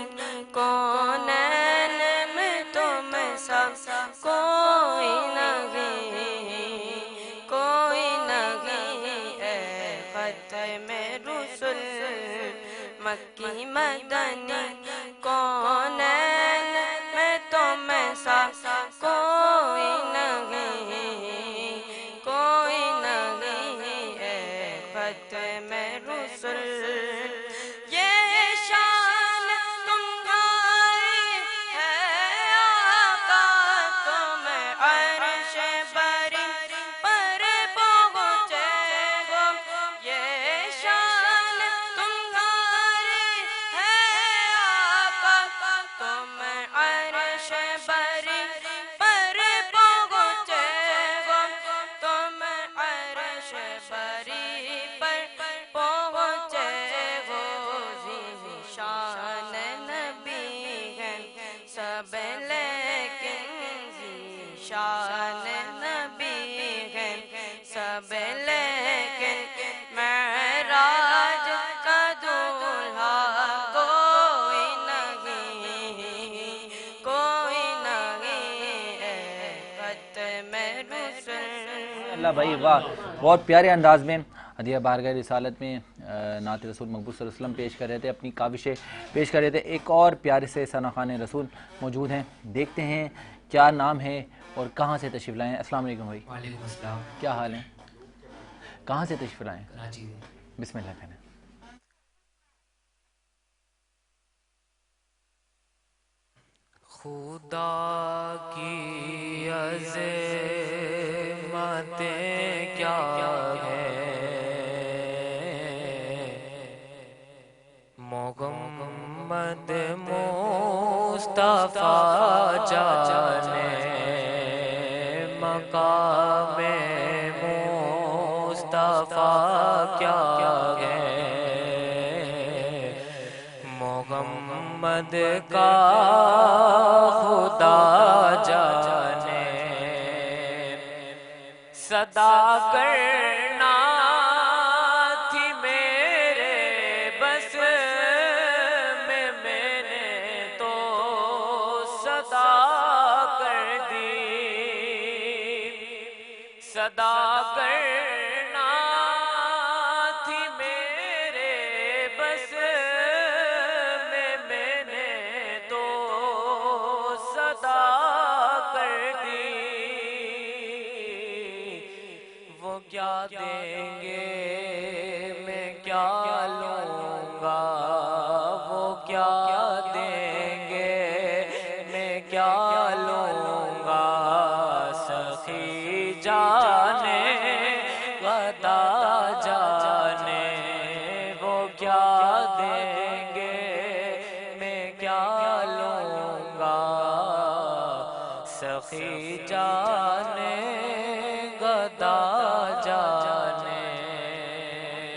कौनैन में तुम सब कोई नहीं, कोई नहीं। क़द्म रुसूल मक्की मदनी, कौनैन में तुम सब कोई नहीं, कोई नहीं। ख़त्म रुसूल ये शान तुम्हारी है आका, तुम अर्श बरी पर पहुँचे हो। ये शान तुम्हारी है आका, तुम अर्श बरी पर पहुँचे हो। तुम अर्श बरी पर पहुँचे हो। ज़ीशान नबी है सब लेकिन, ज़ीशान नबी है सब लेकिन, मेराज का दूल्हा कोई नहीं, कोई नहीं। ख़त्म रुसूल। अल्लाह भाई वाह, बहुत प्यारे अंदाज में हदिया बारगाह रिसालत में नात रसूल मकबूल सल्लल्लाहु अलैहि वसल्लम पेश कर रहे थे, अपनी काविशें पेश कर रहे थे। एक और प्यारे से सना खान रसूल मौजूद हैं, देखते हैं क्या नाम है और कहाँ से तशरीफ़ लाए हैं। अस्सलाम वालेकुम भाई। वालेकुम अस्सलाम। क्या हाल है? कहाँ से तशरीफ़ लाए हैं? कराची से। बिस्मिल्लाह करें। खुदा की अज़मतें क्या है, मोहम्मद मुस्तफा जाने मकामे मुस्तफा क्या है, मोहम्मद का खुदा जाने सदा करना थी मेरे बस सदा करना थी मेरे बस में, मैंने तो सदा कर दी। वो क्या देंगे मैं क्या लूँगा, वो क्या देंगे मैं क्या लूँगा। सखी जाने गदा जाने वो क्या देंगे मैं क्या लूँगा। सखी जाने गदा जाने।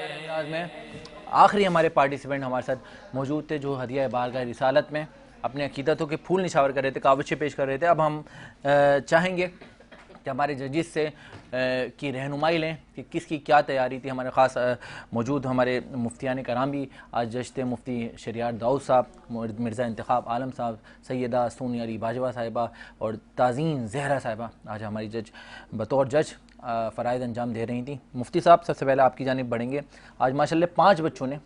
अंदाज में आखिरी हमारे पार्टिसिपेंट हमारे साथ मौजूद थे जो हदिया बारगाह रिसालत में अपने अकीदतों के फूल निछावर कर रहे थे, काविशें पेश कर रहे थे। अब हम चाहेंगे कि हमारे जजिस से की रहनुमाई लें कि किसकी क्या तैयारी थी। हमारे ख़ास मौजूद हमारे मुफ्तियान कराम भी आज जज थे, मुफ्ती शरियार दाऊद साहब, मिर्ज़ा इंतखाब आलम साहब, सैयदा सोनिया अली बाजवा साहिबा और ताज़ीन जहरा साहिबा आज हमारी जज बतौर जज फ़राइज़ अंजाम दे रही थी। मुफ्ती साहब सबसे पहले आपकी जानिब बढ़ेंगे। आज माशाल्लाह 5 बच्चों ने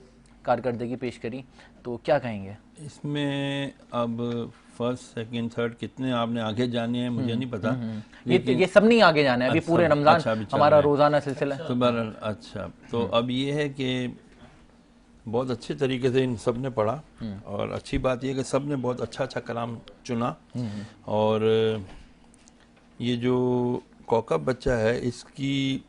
कारकर्दगी पेश करी, तो क्या कहेंगे इसमें? अब फर्स्ट सेकंड थर्ड कितने आपने आगे जाने हैं मुझे नहीं पता। ये सब नहीं आगे जाना है अभी। अच्छा, पूरे रमज़ान अच्छा, अभी चल हमारा रहा है। रोज़ाना सिलसिला है। तो बहरहाल अच्छा, तो अब ये है कि बहुत अच्छे तरीके से इन सब ने पढ़ा और अच्छी बात यह कि सब ने बहुत अच्छा अच्छा कलाम चुना। और ये जो कौकब बच्चा है इसकी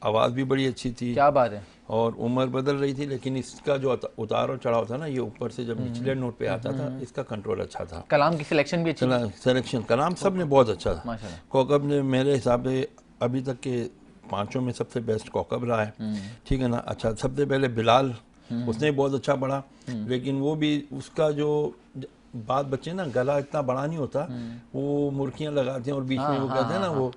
आवाज़ भी बड़ी अच्छी थी। क्या बात है। और उम्र बदल रही थी, लेकिन इसका जो उतार और चढ़ाव था ना, ये ऊपर से जब निचले नोट पे आता था इसका कंट्रोल अच्छा था। कलाम की सिलेक्शन भी अच्छी थी। सिलेक्शन कलाम सब ने बहुत अच्छा था। माशाल्लाह। कौकब ने मेरे हिसाब से अभी तक के 5 में सबसे बेस्ट कौकब रहा है, ठीक है ना। अच्छा, सबसे पहले बिलाल, उसने बहुत अच्छा पढ़ा, लेकिन वो भी उसका जो बात बच्चे ना गला इतना बड़ा नहीं होता, वो मुर्खियां लगाते हैं और बीच में वो कहते हैं ना वो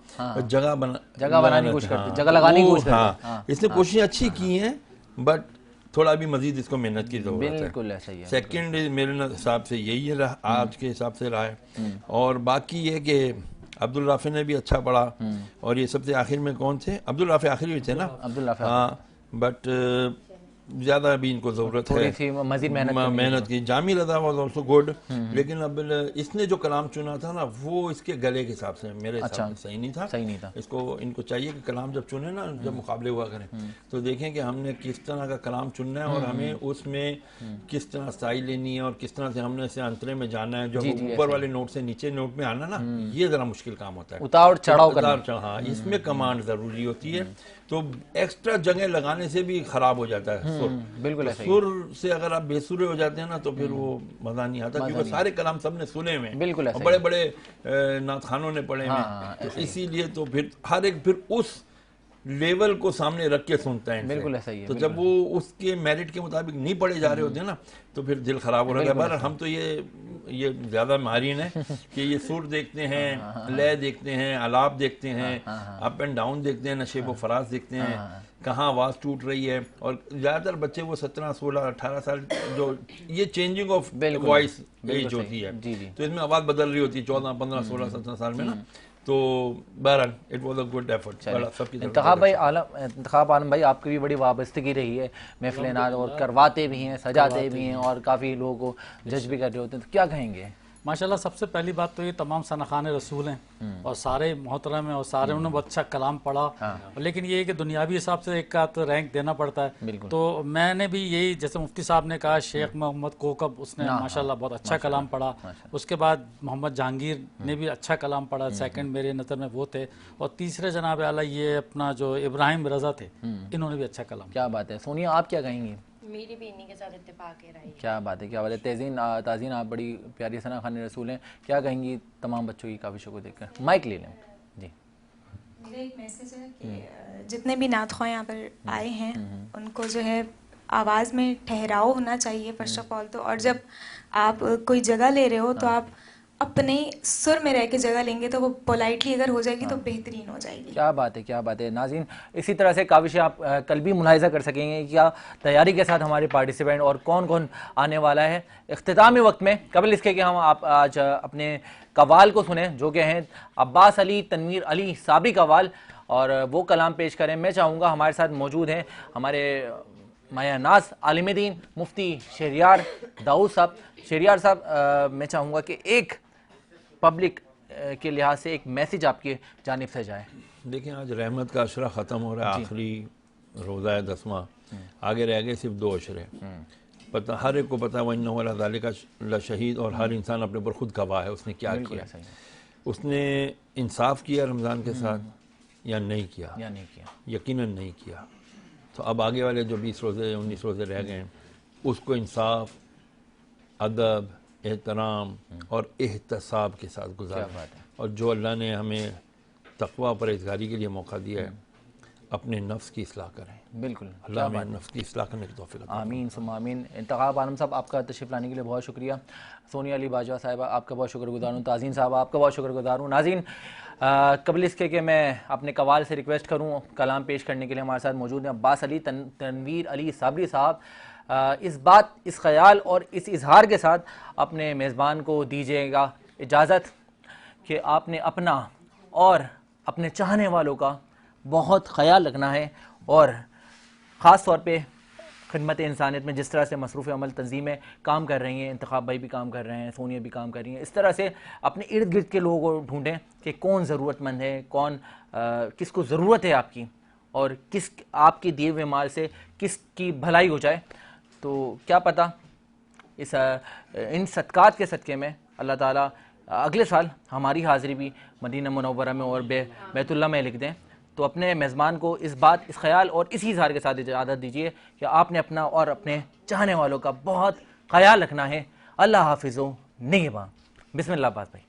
जगह बनाने की कोशिश करते, जगह लगाने की कोशिश करते। हाँ, इसने कोशिशें अच्छी की हैं, बट थोड़ा भी मजीद इसको मेहनत की जरूरत है। बिल्कुल ऐसा ही है। सेकंड मेरे हिसाब से यही है रहा, आज के हिसाब से रहा है। और बाकी ये कि अब्दुल राफे ने भी अच्छा पढ़ा। और ये सबसे आखिर में कौन थे? अब्दुल राफे आखिर में थे ना। अब्दुल राफे, हाँ, बट ज़्यादा अभी इनको ज़रूरत है मज़ीद मेहनत की। जामी रज़ा वाज आल्सो गुड, लेकिन अब इसने जो कलाम चुना था ना वो इसके गले के हिसाब से मेरे हिसाब से सही नहीं था। इसको इनको चाहिए कि कलाम जब चुने ना, जब मुकाबले हुआ करें तो देखें कि हमने किस तरह का कलाम चुनना है और हमें उसमें किस तरह स्टाइल लेनी है और किस तरह से हमने इसे अंतरे में जाना है। जो ऊपर वाले नोट से नीचे नोट में आना ना, ये ज़रा मुश्किल काम होता है, उतार चढ़ाव। हाँ, इसमें कमांड ज़रूरी होती है। तो एक्स्ट्रा जगह लगाने से भी खराब हो जाता है सुर। बिल्कुल तो सुर से अगर आप बेसुरे हो जाते हैं ना तो फिर वो मजा नहीं आता, क्योंकि सारे कलाम सबने सुने हुए, बिल्कुल और बड़े बड़े नाथखानों ने पढ़े हुए, तो इसीलिए तो फिर हर एक फिर उस लेवल को सामने रख के सुनता है। बिल्कुल ऐसा ही है। तो जब वो उसके मेरिट के मुताबिक नहीं पढ़े जा रहे होते हैं ना तो फिर दिल खराब हो रहा है। पर हम तो ये ज्यादा माहिरीन है कि ये सुर देखते हैं, लय देखते हैं, आलाप देखते हैं, अप एंड डाउन देखते हैं, नशेब व फराज देखते हैं, कहाँ आवाज़ टूट रही है। और ज़्यादातर बच्चे वो 17, 16, 18 साल जो ये चेंजिंग ऑफ वॉइस एज होती है, तो इसमें आवाज़ बदल रही होती है 14, 15, 16, 17 साल में ना। तो बहरहाल it was a good effort. Intekhab Alam भाई आपकी भी बड़ी वाबस्तगी रही है महफिल नात, और करवाते भी हैं, सजाते भी हैं और काफ़ी लोगों को जज भी कर रहे होते हैं, तो क्या कहेंगे? माशाल्लाह सबसे पहली बात तो ये तमाम सनाखान रसूल हैं और सारे मोहतरम हैं और सारे उन्होंने बहुत अच्छा कलाम पढ़ा। लेकिन ये है कि दुनियावी हिसाब से एक का तो रैंक देना पड़ता है। तो मैंने भी यही, जैसे मुफ्ती साहब ने कहा, शेख मोहम्मद कोकब उसने माशाल्लाह बहुत अच्छा कलाम पढ़ा। उसके बाद मोहम्मद जहांगीर ने भी अच्छा कलाम पढ़ा, सेकंड मेरे नज़र में वो थे। और तीसरे जनाब आला ये अपना जो इब्राहिम रज़ा थे, इन्होंने भी अच्छा कलाम। क्या बात है। सोनिया आप क्या कहेंगी? मेरी भी इन्हीं के साथ इत्तेफाक है राय। क्या बात है, क्या बात है। ताज़ीन आप बड़ी प्यारी सनाखान रसूल हैं, क्या कहेंगी तमाम बच्चों की काविशों को देखकर? माइक ले लें जी। मेरा एक मैसेज है कि जितने भी नातख़्वाह यहाँ पर आए हैं उनको जो है आवाज़ में ठहराव होना चाहिए फर्स्ट ऑफ ऑल तो। और जब आप कोई जगह ले रहे हो तो आप अपने सुर में रह के जगह लेंगे तो वो पोलाइटली अगर हो जाएगी तो बेहतरीन हो जाएगी। क्या बात है, क्या बात है। नाज़रीन, इसी तरह से काविश आप कल भी मुलाहिजा कर सकेंगे कि क्या तैयारी के साथ हमारे पार्टिसिपेंट और कौन कौन आने वाला है। इख्तितामी वक्त में कबल इसके कि हम आप आज अपने कवाल को सुने, जो कि हैं अब्बास अली तनवीर अली साबरी कवाल, और वो कलाम पेश करें। मैं चाहूँगा हमारे साथ मौजूद हैं हमारे माया नाज आलिम दीन मुफ्ती शहरियार दाऊद साहब। शहरियार साहब, मैं चाहूँगा कि एक पब्लिक के लिहाज से एक मैसेज आपकी जानिब से जाए। देखिए, आज रहमत का अशरा ख़त्म हो रहा है, आखिरी रोज़ा है 10वां, आगे रह गए सिर्फ 2 अशरे। पता हर एक को पता है वन्ना वाला ज़ालिका लशहीद, और हर इंसान अपने ऊपर खुद गवाह है उसने क्या किया। उसने इंसाफ किया रमज़ान के साथ या नहीं किया? यकीनन नहीं किया। तो अब आगे वाले जो 20 रोज़े 19 रोज़े रह गए, उसको इंसाफ, अदब, एहतराम और एहतसाब के साथ गुजारें। और जो अल्लाह ने हमें तक़वा परहेज़गारी के लिए मौका दिया है, अपने नफ्स की इस्लाह करें। बिल्कुल, अल्लाह हमें नफ्स की इस्लाह करने की तौफ़ीक़ अता आमीन सुम्मा आमीन। इंतखाब आलम साहब, आपका तशरीफ़ लाने के लिए बहुत शुक्रिया। सोनिया अली बाजवा साहिबा, आपका बहुत शुक्रगुज़ार हूँ। ताज़ीन साहब, आपका बहुत शुक्रगुज़ार हूँ। नाज़रीन, कबल इसके कि मैं अपने कवाल से रिक्वेस्ट करूँ कलाम पेश करने के लिए हमारे साथ मौजूद हैं अब्बास अली तनवीर अली साबरी साहब। इस बात, इस ख्याल और इस इजहार के साथ अपने मेज़बान को दीजिएगा इजाज़त कि आपने अपना और अपने चाहने वालों का बहुत ख्याल रखना है, और ख़ास तौर पे खिदमत इंसानियत में जिस तरह से मसरूफ़ अमल तंजीमें काम कर रही हैं, इंतखाब भाई भी काम कर रहे हैं, सोनिया भी काम कर रही हैं, इस तरह से अपने इर्द गिर्द के लोगों को ढूंढें कि कौन ज़रूरतमंद है, कौन किसको ज़रूरत है आपकी, और किस आपके दिए हुए माल से किसकी भलाई हो जाए। तो क्या पता इन सदक़ात के सदक़े में अल्लाह ताला अगले साल हमारी हाज़िरी भी मदीना मुनव्वरा में और बैतुल्लाह में लिख दें। तो अपने मेज़बान को इस बात, इस ख्याल और इसी इज़हार के साथ इजाज़त दीजिए कि आपने अपना और अपने चाहने वालों का बहुत ख्याल रखना है। अल्लाह हाफ़िज़ो निगहबान। बिस्मिल्लाह अब्बास भाई।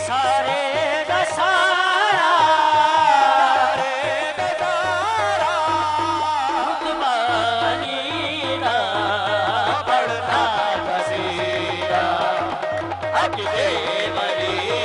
सारे दसारा रे दारा मुतमानी ना पढ़ना कसीदा अकले वली